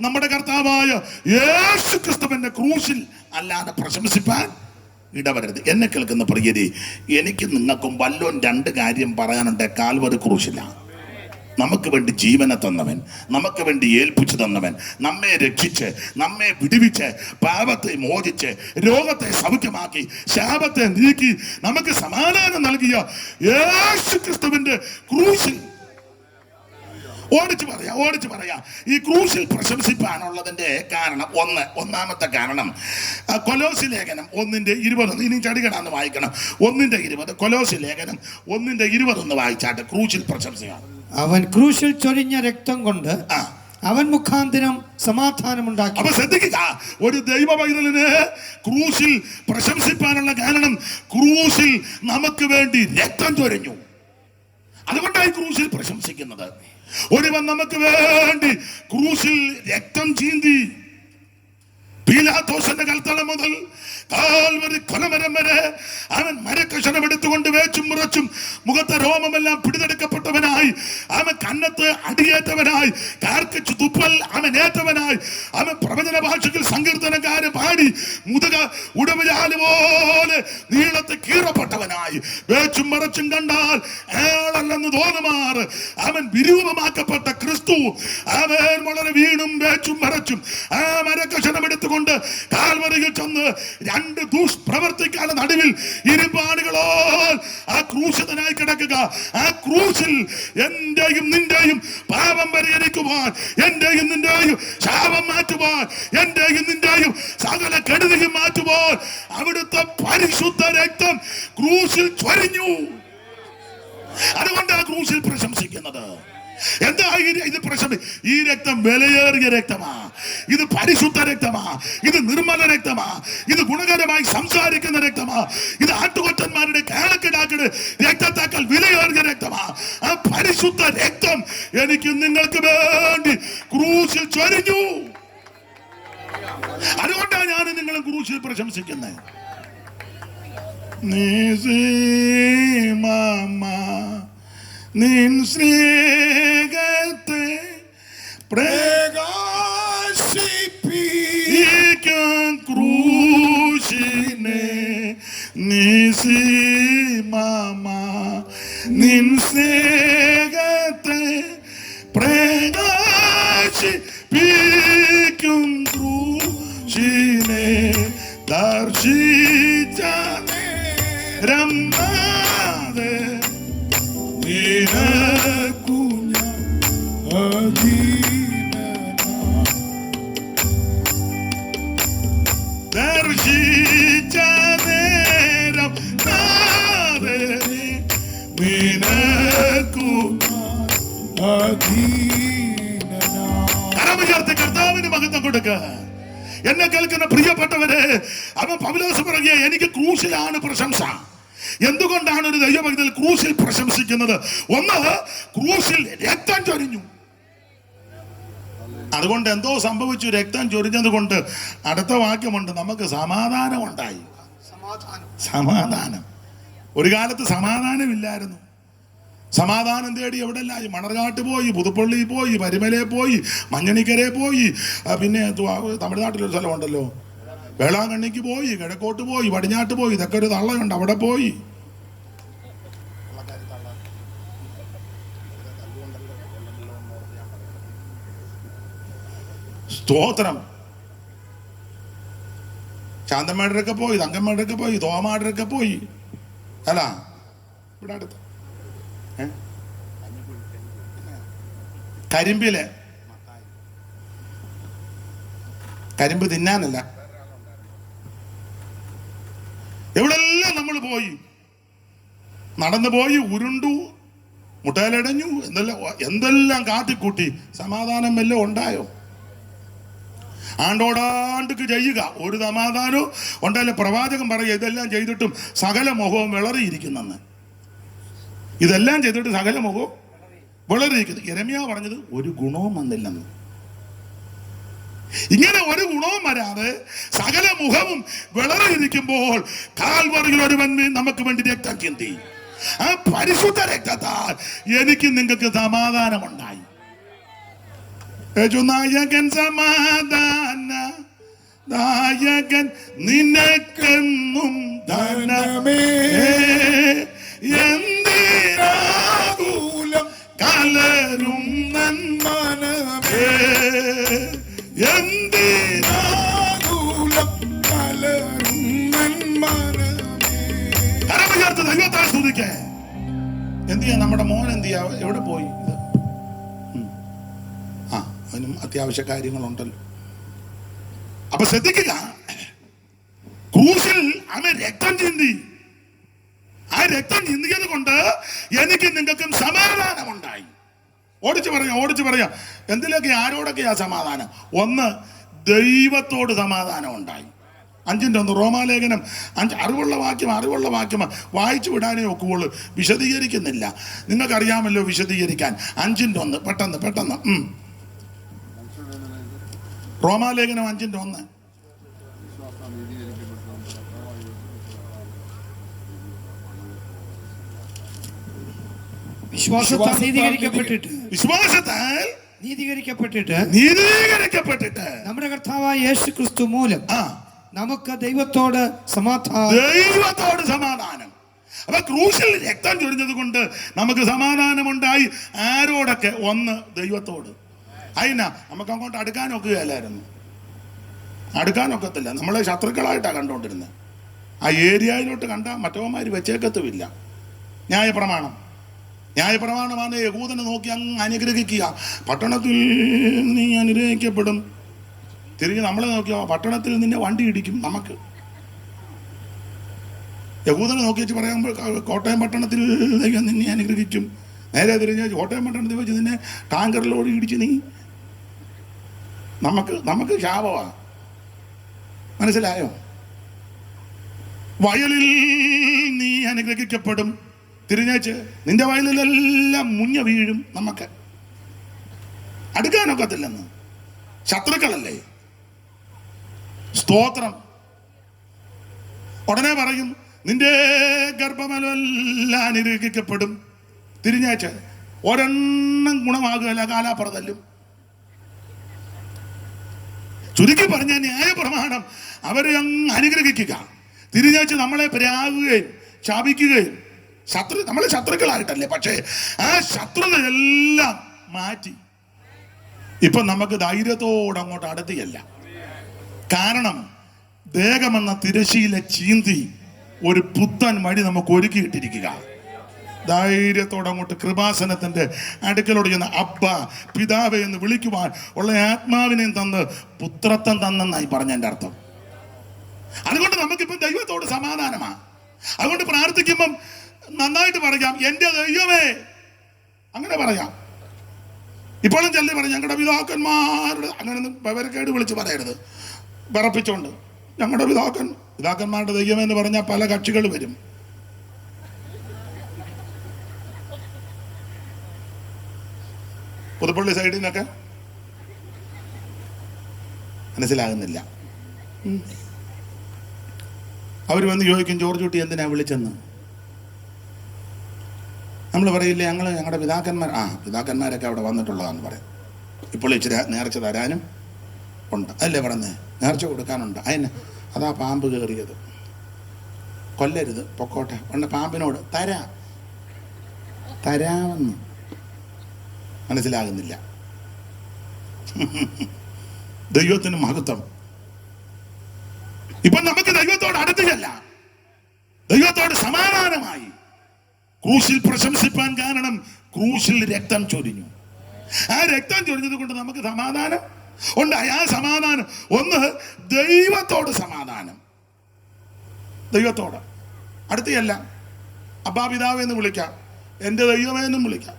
നമ്മുടെ കർത്താവായ യേശു ക്രിസ്തുവിന്റെ ക്രൂശിൽ അല്ലാതെ പ്രശംസിപ്പാൻ ഇടവരരുത്. എന്നെ കേൾക്കുന്ന പ്രിയരെ, എനിക്ക് നിങ്ങൾക്കും വല്ലോം 2 കാര്യം പറയാനുണ്ട്. കാൽവരി ക്രൂശിലാണ് നമുക്ക് വേണ്ടി ജീവനെ തന്നവൻ, നമുക്ക് വേണ്ടി ഏൽപ്പിച്ചു തന്നവൻ, നമ്മെ രക്ഷിച്ച്, നമ്മെ വിടുവിച്ച്, പാപത്തെ മോചിച്ച്, രോഗത്തെ സൗഖ്യമാക്കി, ശാപത്തെ നീക്കി, നമുക്ക് സമാധാനം നൽകിയ യേശു ക്രിസ്തുവിന്റെ ക്രൂശിൽ ഓടിച്ചു പറയാം. ഈ ക്രൂശിൽ പ്രശംസിപ്പാനുള്ളതിന്റെ കാരണം ഒന്നാമത്തെ കാരണം കൊലോസി ലേഖനം 1:20. ഇനി ചടികടാന്ന് വായിക്കണം. 1:20. കൊലോസി ലേഖനം 1:20 വായിച്ചാട്ട് ക്രൂശിൽ പ്രശംസയാണ്. അവൻ ക്രൂശിൽ ചൊരിഞ്ഞ രക്തം കൊണ്ട് അവൻ മുഖാന്തരം സമാധാനം ഉണ്ടാക്കി. അപ്പൊ ശ്രദ്ധിക്കുക, ഒരു ദൈവ പൈതലിന് ക്രൂശിൽ പ്രശംസിപ്പാനുള്ള കാരണം ക്രൂശിൽ നമുക്ക് വേണ്ടി രക്തം ചൊരിഞ്ഞു. അതുകൊണ്ടായി ക്രൂശിൽ പ്രശംസിക്കുന്നത്. ഒരുവൻ നമുക്ക് വേണ്ടി ക്രൂശിൽ രക്തം ചീന്തി. പീലാത്തോസിന്റെ കൽത്തളം മുതൽ കാൽവരി കൊലമരം വരെ അവൻ മരക്കഷണം എടുത്തുകൊണ്ട് വേച്ചും മുറച്ചും മുഖത്തെ രോമമെല്ലാം പിടിതെടുക്കപ്പെട്ടവനായി, അവൻ കന്നത്ത് അടിയേറ്റവനായി, കാർക്കിച്ചു തുപ്പൽ അവൻ ഏറ്റവനായി, അവൻ പ്രവചന ഭാഷയിൽ സങ്കീർത്തനക്കാരെ പാടി മുതുക ഉടമയാല് പോലെ നീളത്തെ കീറപ്പെട്ടവനായി, വേച്ചും മറച്ചും കണ്ടാൽ ഏളല്ലെന്ന് തോന്നുമാറ് അവൻ വിരൂപമാക്കപ്പെട്ട ക്രിസ്തു, അവൻ വളരെ വീണും വേച്ചും മറച്ചും ആ മരക്കഷണം എടുത്തുകൊണ്ട് കാൽവരിയിൽ ചെന്ന് 2 ദുഷ്പ്രവർത്തിക്കാരുടെ നടുവിൽ ഇരുമ്പാടുകളോ ആ ക്രൂശിതനായി കിടക്കുക. ആ ക്രൂശിൽ എന്റെയും നിന്റെയും പാപം പരിഹരിക്കുവാൻ, എന്റെയും നിന്റെയും ശാപം മാറ്റുവാൻ, എന്റെയും നിന്റെയും സകല കെടുതിയും മാറ്റുവാൻ അവിടുത്തെ പരിശുദ്ധ രക്തം ക്രൂശിൽ ചൊരിഞ്ഞു. അതുകൊണ്ട് ആ ക്രൂശിൽ പ്രശംസിക്കുന്നത്. എന്താ ഇത് ഈ രക്തം വിലയേറിയ രക്തമാ, ഇത് പരിശുദ്ധ രക്തമാ, ഇത് നിർമ്മല രക്തമാ, ഇത് ഗുണകരമായി സംസാരിക്കുന്ന രക്തമാ, ഇത് ആട്ടുകൊറ്റന്മാരുടെ കാളക്കിടാക്കളുടെ രക്തത്താക്കാൾ വിലയേറിയ രക്തമാ. ആ പരിശുദ്ധ രക്തം എനിക്ക് നിങ്ങൾക്ക് വേണ്ടി ക്രൂശിൽ ചൊരിഞ്ഞു. അതുകൊണ്ടാണ് ഞാൻ നിങ്ങളെ ക്രൂശിൽ പ്രശംസിക്കുന്നത്. നിൻ സ്നേഹത്തെ പ്രകാശിപ്പിക്കാൻ ക്രൂശിനെ നിൻ സ്നേഹത്തെ പ്രകാശിപ്പിക്കും ക്രൂശിനെ ദർശിച്ച നേരം ദർശിച്ച നേരം കരമുയർത്തി കർത്താവിന് മഹത്വം കൊടുക്കുക. എന്നെ കേൾക്കുന്ന പ്രിയപ്പെട്ടവരെ, അവൻ പൗലോസ് പറഞ്ഞ എനിക്ക് ക്രൂശിലാണ് പ്രശംസ. എന്തുകൊണ്ടാണ് ഒരു ദൈവഭക്തൻ ക്രൂശിൽ പ്രശംസിക്കുന്നത്? ഒന്ന്, ക്രൂശിൽ രക്തം ചൊരിഞ്ഞു. അതുകൊണ്ട് എന്തോ സംഭവിച്ചു. രക്തം ചൊരിഞ്ഞത് കൊണ്ട് അടുത്ത വാക്യമുണ്ട്, നമുക്ക് സമാധാനം ഉണ്ടായി. സമാധാനം. ഒരു കാലത്ത് സമാധാനമില്ലായിരുന്നു. സമാധാനം തേടി എവിടെല്ലാം മണർകാട്ട് പോയി, പുതുപ്പള്ളി പോയി, പരിമലയിൽ പോയി, മഞ്ഞണിക്കരെ പോയി, പിന്നെ തമിഴ്നാട്ടിലൊരു സ്ഥലമുണ്ടല്ലോ വേളാങ്കണ്ണിക്ക് പോയി, കിഴക്കോട്ട് പോയി, പടിഞ്ഞാട്ട് പോയി, ഇതൊക്കെ ഒരു തള്ളയുണ്ട്, അവിടെ പോയി. സ്തോത്രം. ശാന്തമ്മയുടെയൊക്കെ പോയി, തങ്കമ്മയുടെയൊക്കെ പോയി, തോമാടുടെയൊക്കെ പോയി. അല്ല ഇവിടെ അടുത്ത് കരിമ്പിലെ കരിമ്പ് തിന്നാനല്ല, എവിടെല്ലാം നമ്മൾ പോയി. നടന്നു പോയി, ഉരുണ്ടു, മുട്ടയിലടഞ്ഞു, എന്തെല്ലാം കാട്ടിക്കൂട്ടി. സമാധാനം വല്ലതും ഉണ്ടായോ? ആണ്ടോടാണ്ടക്ക് ചെയ്യുക, ഒരു സമാധാനവും ഉണ്ടായാലും. പ്രവാചകൻ പറയുക, ഇതെല്ലാം ചെയ്തിട്ടും സകല മുഖവും വിളറിയിരിക്കുന്നെന്ന്. ഇതെല്ലാം ചെയ്തിട്ട് സകല മുഖവും വിളറിയിരിക്കുന്നു. യെരമ്യാവ് പറഞ്ഞത് ഒരു ഗുണവും വന്നില്ലെന്ന്. ഇങ്ങനെ ഒരു ഗുണവും വരാതെ സകല മുഖവും വിളറിയിരിക്കുമ്പോൾ കാൽവറിയിൽ ഒരുവൻ നമുക്ക് വേണ്ടി രക്തം ചിന്തി. ആ പരിശുദ്ധ രക്തത്താൽ എനിക്ക് നിങ്ങൾക്ക് സമാധാനമുണ്ടായി. നായകൻ സമാധാന നായകൻ നിനക്കെന്നും ധനമേ എന്തിനാകുലം കലരും നന്മനമേ എന്തിനാകുലം കലരും നന്മനമേ. കരമുയർത്ത് ദൈവത്തെ സ്തുതിക്കേ. എന്ത് ചെയ്യാ നമ്മുടെ മോൻ? എന്ത് ചെയ്യാ? എവിടെ പോയി? അതിനും അത്യാവശ്യ കാര്യങ്ങളുണ്ടല്ലോ. അപ്പൊ ശ്രദ്ധിക്കുക, ക്രൂശിൽ അവൻ രക്തം ചിന്തി. ആ രക്തം ചിന്തിയത് കൊണ്ട് എനിക്ക് നിങ്ങൾക്കും സമാധാനമുണ്ടായി. ഓടിച്ചു പറയാം എന്തിലൊക്കെ ആരോടൊക്കെയാ സമാധാനം? ഒന്ന്, ദൈവത്തോട് സമാധാനം ഉണ്ടായി. 5:1 റോമാലേഖനം 5 അറിവുള്ള വാക്യം വായിച്ചു വിടാനേ ഒക്കുള്ളൂ, വിശദീകരിക്കുന്നില്ല. നിങ്ങൾക്കറിയാമല്ലോ വിശദീകരിക്കാൻ. 5:1 പെട്ടെന്ന് റോമാലേഖനം 5:1. വിശ്വാസത്താൽ നീതീകരിക്കപ്പെട്ടിട്ട് നമ്മുടെ കർത്താവായ യേശു ക്രിസ്തു മൂലം നമുക്ക് ദൈവത്തോട് സമാധാനം. അപ്പൊ ക്രൂശിൽ രക്തം ചൊരിഞ്ഞത് കൊണ്ട് നമുക്ക് സമാധാനമുണ്ടായി. ആരോടൊക്കെ? ഒന്ന്, ദൈവത്തോട്. അതിനാ നമുക്ക് അങ്ങോട്ട് അടുക്കാനൊക്കുകയല്ലായിരുന്നു. അടുക്കാനൊക്കത്തില്ല. നമ്മളെ ശത്രുക്കളായിട്ടാണ് കണ്ടുകൊണ്ടിരുന്നത്. ആ ഏരിയയിലോട്ട് കണ്ടാൽ മറ്റവന്മാർ വെച്ചേക്കത്തുമില്ല. ന്യായപ്രമാണമാണ്. യഹൂദനെ നോക്കി അങ്ങ് അനുഗ്രഹിക്കുക. പട്ടണത്തിൽ നീ അനുഗ്രഹിക്കപ്പെടും. തിരിഞ്ഞ് നമ്മളെ നോക്കിയോ, പട്ടണത്തിൽ നിന്നെ വണ്ടി ഇടിക്കും. നമുക്ക് യഹൂദനെ നോക്കി വെച്ച് പറയുമ്പോൾ കോട്ടയം പട്ടണത്തിൽ നിന്നെ അനുഗ്രഹിക്കും. നേരെ തിരിഞ്ഞ് കോട്ടയം പട്ടണത്തിൽ വെച്ച് നിന്നെ ടാങ്കറിലോട് ഇടിച്ച് നീ. നമുക്ക് ശാപമാ. മനസ്സിലായോ? വയലിൽ നീ അനുഗ്രഹിക്കപ്പെടും. തിരിഞ്ഞേച്ച് നിന്റെ വയലിലെല്ലാം മുഞ്ഞ വീഴും. നമുക്ക് അടുക്കാനൊക്കത്തില്ലെന്ന്. ശത്രുക്കളല്ലേ. സ്തോത്രം. ഉടനെ പറയും നിന്റെ ഗർഭമെല്ലാം അനുഗ്രഹിക്കപ്പെടും. തിരിഞ്ഞേച്ച് ഒരെണ്ണം ഗുണമാകുകയല്ല, കാലാപ്രതല്ലും. ചുരുക്കി പറഞ്ഞ ന്യായപ്രമാണം അവരെ അങ്ങ് അനുഗ്രഹിക്കുക. തിരിഞ്ഞേച്ച് നമ്മളെ പരാകുകയും ശാപിക്കുകയും. നമ്മളെ ശത്രുക്കളായിട്ടല്ലേ, പക്ഷേ ആ ശത്രുതയെല്ലാം മാറ്റി ഇപ്പൊ നമുക്ക് ധൈര്യത്തോടെ അങ്ങോട്ട് അടുത്തിയല്ല. കാരണം ദേഹമെന്ന തിരശീല ചീന്തി ഒരു പുത്തൻ വഴി നമുക്ക് ഒരുക്കിയിട്ടിരിക്കുക. ധൈര്യത്തോടെ അങ്ങോട്ട് കൃപാസനത്തിന്റെ അടുക്കലോട് ചെന്ന് അബ്ബ പിതാവേ എന്ന് വിളിക്കുവാൻ ഉള്ള ആത്മാവിനെയും തന്ന് പുത്രത്വം തന്നെന്നായി പറഞ്ഞതിന്റെ അർത്ഥം. അതുകൊണ്ട് നമുക്കിപ്പം ദൈവത്തോട് സമാധാനമാണ്. അതുകൊണ്ട് പ്രാർത്ഥിക്കുമ്പം നന്നായിട്ട് പറയാം, എൻ്റെ ദൈവമേ. അങ്ങനെ പറയാം. ഇപ്പോഴും ചൊല്ലി പറയും ഞങ്ങളുടെ പിതാക്കന്മാരുടെ. അങ്ങനെയൊന്നും വിവരക്കേട് വിളിച്ച് പറയരുത്, വിറപ്പിച്ചോണ്ട്. ഞങ്ങളുടെ പിതാക്കന്മാരുടെ ദൈവമേ എന്ന് പറഞ്ഞാൽ പല കക്ഷികൾ വരും. പുതുപ്പള്ളി സൈഡിൽ നിന്നൊക്കെ മനസ്സിലാകുന്നില്ല. അവർ വന്ന് ചോദിക്കും ജോർജ് കുട്ടി എന്തിനാ വിളിച്ചെന്ന്. നമ്മൾ പറയില്ലേ ഞങ്ങളുടെ പിതാക്കന്മാരൊക്കെ അവിടെ വന്നിട്ടുള്ളതാന്ന് പറയും. ഇപ്പോൾ ഇച്ചിരി നേർച്ച തരാനും ഉണ്ട് അല്ലേ പറഞ്ഞേ, നേർച്ച കൊടുക്കാനുണ്ട്. അതാ പാമ്പ് കയറിയത്, കൊല്ലരുത്, പൊക്കോട്ടെ. ഉണ്ട് പാമ്പിനോട് തരാമെന്ന്. മനസ്സിലാകുന്നില്ല. ദൈവത്തിന് മഹത്വം. ഇപ്പൊ നമുക്ക് ദൈവത്തോട് അടുത്തില്ല, ദൈവത്തോട് സമാധാനമായി. ക്രൂശിൽ പ്രശംസിപ്പാൻ കാരണം ക്രൂശിൽ രക്തം ചൊരിഞ്ഞു. ആ രക്തം ചൊരിഞ്ഞത് കൊണ്ട് നമുക്ക് സമാധാനം ഉണ്ടായി. ആ സമാധാനം ഒന്ന്, ദൈവത്തോട് സമാധാനം. ദൈവത്തോട് അടുത്തല്ല, അബ്ബാ പിതാവേ എന്ന് വിളിക്കാം, എൻ്റെ ദൈവമേ എന്നും വിളിക്കാം.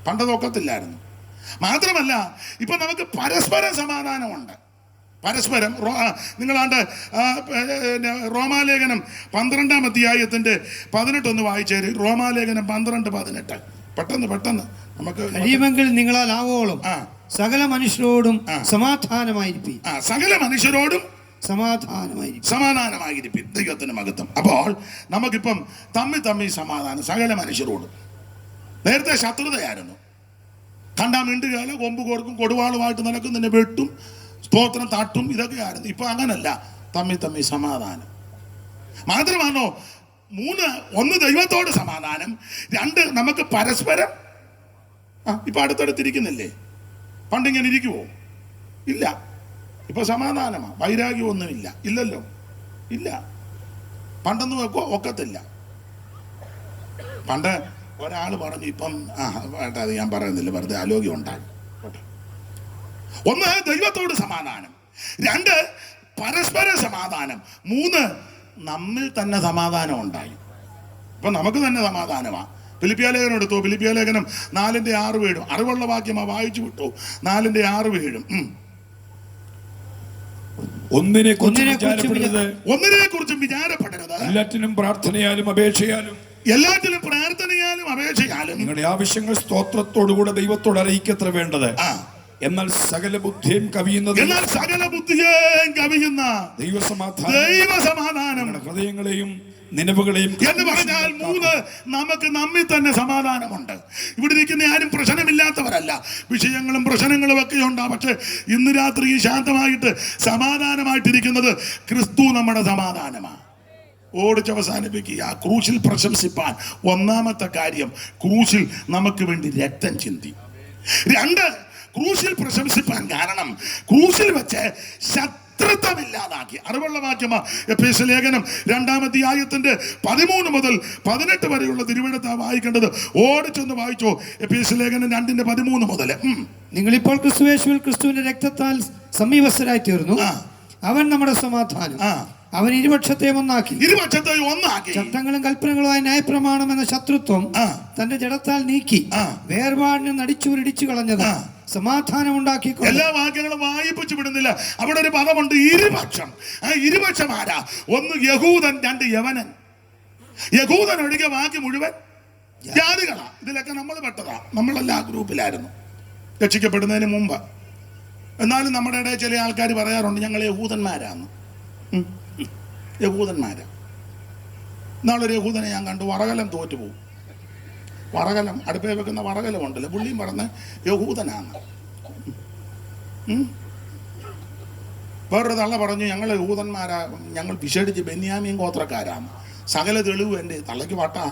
പണ്ടതൊക്കത്തില്ലായിരുന്നു. മാത്രമല്ല ഇപ്പൊ നമുക്ക് പരസ്പരം സമാധാനമുണ്ട്. പരസ്പരം നിങ്ങളാണ്ട് റോമാലേഖനം 12-ാം അധ്യായത്തിന്റെ 18 വായിച്ചേര്. റോമാലേഖനം 12:18. പെട്ടെന്ന് നമുക്ക് കഴിയുമെങ്കിൽ നിങ്ങളാൽ ആവോളം സകല മനുഷ്യരോടും സമാധാനമായിരിക്കും. സകല മനുഷ്യരോടും സമാധാനമായിരിക്കും. ദൈവത്തിന് മഹത്വം. അപ്പോൾ നമുക്കിപ്പം തമ്മിൽ സമാധാനം സകല മനുഷ്യരോടും. നേരത്തെ ശത്രുതയായിരുന്നു. കണ്ടാ മിണ്ടുകയല്ല, കൊമ്പ് കോർക്കും, കൊടുവാളുമായിട്ട് നടക്കും, നിന്നെ വെട്ടും, സ്തോത്രം തട്ടും, ഇതൊക്കെയായിരുന്നു. ഇപ്പൊ അങ്ങനല്ല, തമ്മിൽ സമാധാനം. മാത്രമാണോ 3, 1 ദൈവത്തോട് സമാധാനം, 2 നമുക്ക് പരസ്പരം. ഇപ്പൊ അടുത്തടുത്തിരിക്കുന്നില്ലേ? പണ്ടിങ്ങനെ ഇരിക്കുവോ? ഇല്ല. ഇപ്പൊ സമാധാനമാ, വൈരാഗ്യമൊന്നുമില്ല. ഇല്ലല്ലോ, ഇല്ല. പണ്ടൊന്നും ഒക്കത്തില്ല. പണ്ട് ഒരാൾ പറഞ്ഞു, ഇപ്പം അത് ഞാൻ പറയുന്നില്ല, വെറുതെ ആലോചന ഉണ്ടാകും. 1 ദൈവത്തോട് സമാധാനം, 2 പരസ്പര സമാധാനം, 3 നമ്മിൽ തന്നെ സമാധാനം ഉണ്ടായി. ഇപ്പൊ നമുക്ക് തന്നെ സമാധാനമാ. ഫിലിപ്പിയ എടുത്തു. ഫിലിപ്പിയ ലേഖനം 4:6 വീഴും. അറിവുള്ള വാക്യമാ, വായിച്ചു വിട്ടു. 4:6 വീഴും. ഒന്നിനെ കുറിച്ചും വിചാരപ്പെടരുത്. എല്ലാറ്റിനും പ്രാർത്ഥനയാലും അപേക്ഷയാലും നിങ്ങളുടെ ആവശ്യങ്ങൾ സ്തോത്രത്തോടുകൂടെ ദൈവത്തോട് അറിയിക്കത്ര വേണ്ടത്. എന്നാൽ സകല ബുദ്ധിയും കവിയുന്ന ദൈവസമാധാനം ഹൃദയങ്ങളെയും നിലവുകളെയും എന്ന് പറഞ്ഞാൽ 3 നമുക്ക് നമ്മിൽ തന്നെ സമാധാനമുണ്ട്. ഇവിടെ ഇരിക്കുന്ന ആരും പ്രശ്നമില്ലാത്തവരല്ല. വിഷയങ്ങളും പ്രശ്നങ്ങളും ഒക്കെ ഉണ്ടാവും. പക്ഷെ ഇന്ന് രാത്രി ശാന്തമായിട്ട് സമാധാനമായിട്ടിരിക്കുന്നത് ക്രിസ്തു നമ്മുടെ സമാധാനമാണ്. ഓടിച്ചവസാനിപ്പിക്കുക. ക്രൂശിൽ പ്രശംസിപ്പാൻ ഒന്നാമത്തെ കാര്യം, ക്രൂശിൽ നമുക്ക് വേണ്ടി രക്തം ചിന്തി. 2 ക്രൂശിൽ പ്രശംസിപ്പാൻ കാരണം ക്രൂശിൽ വെച്ച് ശത്രുത്വമില്ലാതാക്കി. അറിവുള്ള വാക്യമാ എഫേസ്യ ലേഖനം 2-ാം അധ്യായത്തിന്റെ 13 മുതൽ 18 വരെയുള്ള തിരുവെഴുത്താ വായിക്കേണ്ടത്. ഓടിച്ചൊന്ന് വായിച്ചോ. എഫേസ്യ ലേഖനം 2:13 മുതൽ. നിങ്ങളിപ്പോൾ ക്രിസ്തുയേശുവിൽ ക്രിസ്തുവിന്റെ രക്തത്താൽ സമീപസ്ഥരായി തീർന്നു. അവൻ നമ്മുടെ സമാധാനം. അവൻ ഇരുപക്ഷത്തെയും ഒന്നാക്കി. ചട്ടങ്ങളും കൽപ്പനകളുമായ ന്യായപ്രമാണം എന്ന ശത്രുത്വം തന്റെ ജഡത്താൽ നീക്കി വേർപാടിന് നടിച്ചുരിടിച്ചു കളഞ്ഞത് സമാധാനം ഉണ്ടാക്കി. എല്ലാ വാക്യങ്ങളും വായിപ്പിച്ചു വിടുന്നില്ല. അവിടെ ഒരു പദമുണ്ട്, ഇരുപക്ഷം. ഇരുപക്ഷം ആരാ? 1 യഹൂദൻ, 2 യവനൻ. യഹൂദൻ ഒഴികെ ബാക്കി മുഴുവൻ ജാതികളാ. ഇതിലൊക്കെ നമ്മൾ പെട്ടതാ. നമ്മളെല്ലാം ആ ഗ്രൂപ്പിലായിരുന്നു രക്ഷിക്കപ്പെടുന്നതിന് മുമ്പ്. എന്നാലും നമ്മുടെ ഇടയിൽ ചില ആൾക്കാർ പറയാറുണ്ട്, ഞങ്ങൾ യഹൂദന്മാരാന്ന്. യഹൂദന്മാരാ. ഇന്നാളൊരു യഹൂദനെ ഞാൻ കണ്ടു, വറകലം തോറ്റുപോകും. വറകലം, അടുപ്പേ വെക്കുന്ന വറകലം ഉണ്ടല്ലോ, പുള്ളിയും പറഞ്ഞ് യഹൂദനാണ്. വേറൊരു തള്ള പറഞ്ഞു, ഞങ്ങൾ യഹൂദന്മാരാ, ഞങ്ങൾ വിശേഷിച്ച് ബെന്യാമീൻ ഗോത്രക്കാരാണ്. സകല തെളിവ് എൻ്റെ തള്ളയ്ക്ക് പാട്ടാ.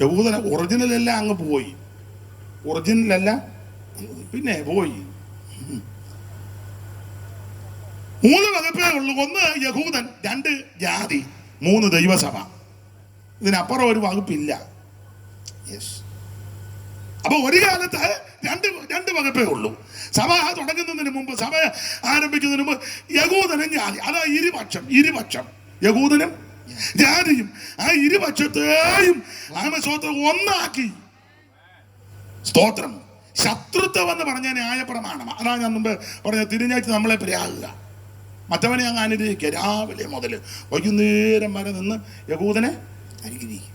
യഹൂദന ഒറിജിനലെല്ലാം അങ്ങ് പോയി. ഒറിജിനലല്ല പിന്നെ പോയി. 3 വകുപ്പേ ഉള്ളൂ. 1 യഹൂദൻ, 2 ജാതി, 3 ദൈവസഭ. ഇതിനപ്പുറം ഒരു വകുപ്പില്ല. അപ്പൊ ഒരു കാലത്ത് രണ്ട് വകുപ്പേ ഉള്ളൂ. സഭ തുടങ്ങുന്നതിന് മുമ്പ്, സഭ ആരംഭിക്കുന്നതിന് മുമ്പ് യഹൂദനും ജാതി, അതാ ഇരുപക്ഷം യഹൂദനും ജാതിയും. ആ ഇരുപക്ഷത്തെയും സ്തോത്രം ഒന്നാക്കി. സ്തോത്രം. ശത്രുത്വം എന്ന് പറഞ്ഞ ന്യായപ്രമാണം. അതാ ഞാൻ മുമ്പ് പറഞ്ഞ, തിരിഞ്ഞാഴ്ച നമ്മളെ പ്രയാകുക, മറ്റവനെ അങ്ങ് അനുഗ്രഹിക്കുക. രാവിലെ മുതൽ വൈകുന്നേരം വരെ നിന്ന് യഹൂദനെ അനുഗ്രഹിക്കും.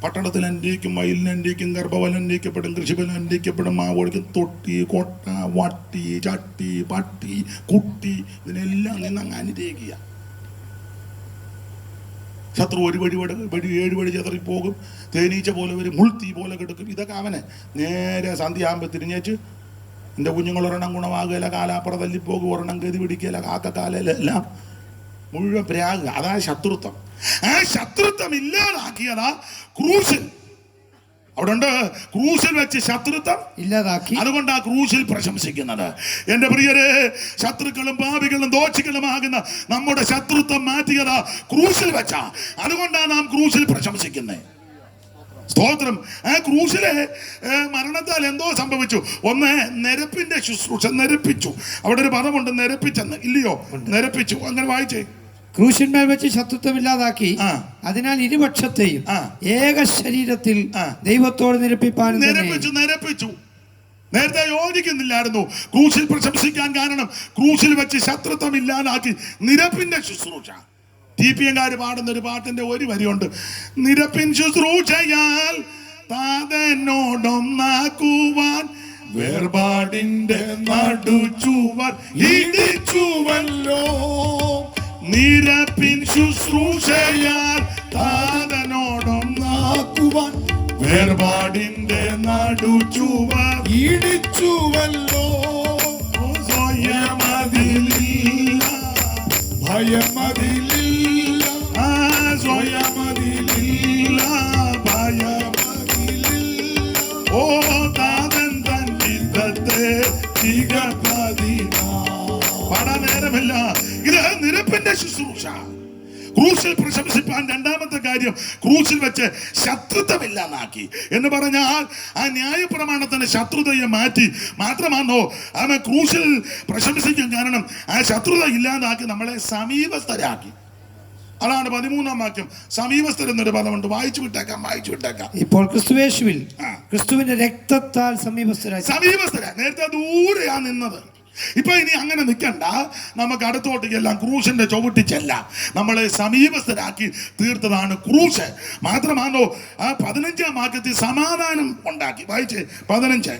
പട്ടണത്തിൽ അനുഗ്രഹിക്കും, വയലിന് അനുഗ്രഹിക്കും, ഗർഭവലം അനുഗ്രഹിക്കപ്പെടും, കൃഷിഫലം അനുഗ്രഹിക്കപ്പെടും, മാവൊഴിക്കും, തൊട്ടി, കൊട്ട, വട്ടി, ചട്ടി, പട്ടി, കുട്ടി, ഇതിനെല്ലാം നിന്ന് അങ്ങ് അനുഗ്രഹിക്കുക. ശത്രു ഒരു വഴി 7 വഴി ചെതറിപ്പോകും. തേനീച്ച പോലെ വരും, മുൾത്തീ പോലെ കിടക്കും. ഇതൊക്കെ അവനെ നേരെ സന്ധ്യയാകുമ്പോൾ തിരിഞ്ഞേച്ച്, എൻ്റെ കുഞ്ഞുങ്ങൾ ഒരെണ്ണം ഗുണമാകുകയില്ല, കാലാപ്പുറ തല്ലിപ്പോകും, ഒരെണ്ണം ഗതി പിടിക്കുകയില്ല, കാക്കക്കാലെല്ലാം മുഴുവൻ പ്രാകുക. അതാ ശത്രുത്വം. ആ ശത്രുത്വം ഇല്ലാതാക്കിയതാ ക്രൂശിൽ. അവിടെ ഉണ്ട്, ക്രൂശിൽ വെച്ച് ശത്രുത്വം ഇല്ലാതാക്കി. അതുകൊണ്ട് ആ ക്രൂശിൽ പ്രശംസിക്കുന്നത്. എൻ്റെ പ്രിയരെ, ശത്രുക്കളും പാപികളും ദോഷികളുമാകുന്ന നമ്മുടെ ശത്രുത്വം മാറ്റിയതാ ക്രൂശിൽ വെച്ചാ. അതുകൊണ്ടാണ് നാം ക്രൂശിൽ പ്രശംസിക്കുന്നത്. സ്തോത്രം. ആ ക്രൂശിലെ മരണത്താൽ എന്തോ സംഭവിച്ചു. 1 നിരപ്പിന്റെ ശുശ്രൂഷ, നിരപ്പിച്ചു. അവിടെ ഒരു പദമുണ്ട്, നിരപ്പിച്ചെന്ന്, ഇല്ലയോ? നിരപ്പിച്ചു. അങ്ങനെ വായിച്ചേ. ക്രൂശിന്മേൽ വെച്ച് ശത്രുത്വം ഇല്ലാതാക്കി ആ. അതിനാൽ ഇരുപക്ഷത്തെയും ആ. ഏക ശരീരത്തിൽ ആ. ദൈവത്തോട് നിരപ്പിപ്പാൻ നിരപ്പിച്ചു. നേരത്തെ യോജിക്കുന്നില്ലായിരുന്നു. ക്രൂശിൽ പ്രശംസിക്കാൻ കാരണം ക്രൂശിൽ വെച്ച് ശത്രുത്വം ഇല്ലാതാക്കി നിരപ്പിന്റെ ശുശ്രൂഷ. TPM-കാര് പാടുന്ന ഒരു പാട്ടിന്റെ ഒരു വരിയുണ്ട്. നിരപ്പിൻ ശുശ്രൂഷയാൽ താതനോടൊന്നാക്കുവാൻ വേർപാടിന്റെ നടുച്ചുവർ ഇടിച്ചുവല്ലോ. നിരപ്പിൻ ശുശ്രൂഷയാൽ താതനോടൊന്നാക്കുവാൻ വേർപാടിന്റെ നടുച്ചുവർ ഇടിച്ചുവല്ലോ. സ്വയമതിലില്ല, ഭയമതിലില്ല, സ്വയമതിലില്ല, ഭയമതിലില്ല. ഓ താതൻ തൻ യുദ്ധത്തെ പാടാൻ നേരമില്ല. ഇത് നിരപ്പിന്റെ ശുശ്രൂഷ. ക്രൂശിൽ പ്രശംസിപ്പാൻ രണ്ടാമത്തെ കാര്യം, ക്രൂശിൽ വെച്ച് ശത്രുത്വമില്ലാതാക്കി എന്ന് പറഞ്ഞാൽ ആ ന്യായപ്രമാണത്തിന്റെ ശത്രുതയെ മാറ്റി. മാത്രമാണോ അവൻ ക്രൂശിൽ പ്രശംസിക്കാൻ കാരണം ആ ശത്രുത ഇല്ലാതാക്കി നമ്മളെ സമീപസ്ഥരാക്കി. അതാണ് 13-ാം വാക്യം. സമീപസ്ഥർ എന്നൊരു പദമുണ്ട്. വായിച്ചു വിട്ടേക്കാം. ഇപ്പോൾ ക്രിസ്തുവേശുവിൽ ക്രിസ്തുവിന്റെ രക്തത്താൽ സമീപസ്ഥരായി. നേരത്തെ ദൂരെയാ നിന്നത്. ഇപ്പൊ ഇനി അങ്ങനെ നിൽക്കണ്ട. നമുക്ക് അടുത്തോട്ട് എല്ലാം ക്രൂശിന്റെ ചുവട്ടിച്ചെല്ലാം നമ്മളെ സമീപസ്ഥരാക്കി തീർത്തതാണ് ക്രൂശ്. മാത്രമാണോ ആ 15-ാം വാക്യത്തിൽ സമാധാനം ഉണ്ടാക്കി. വായിച്ചേ 15.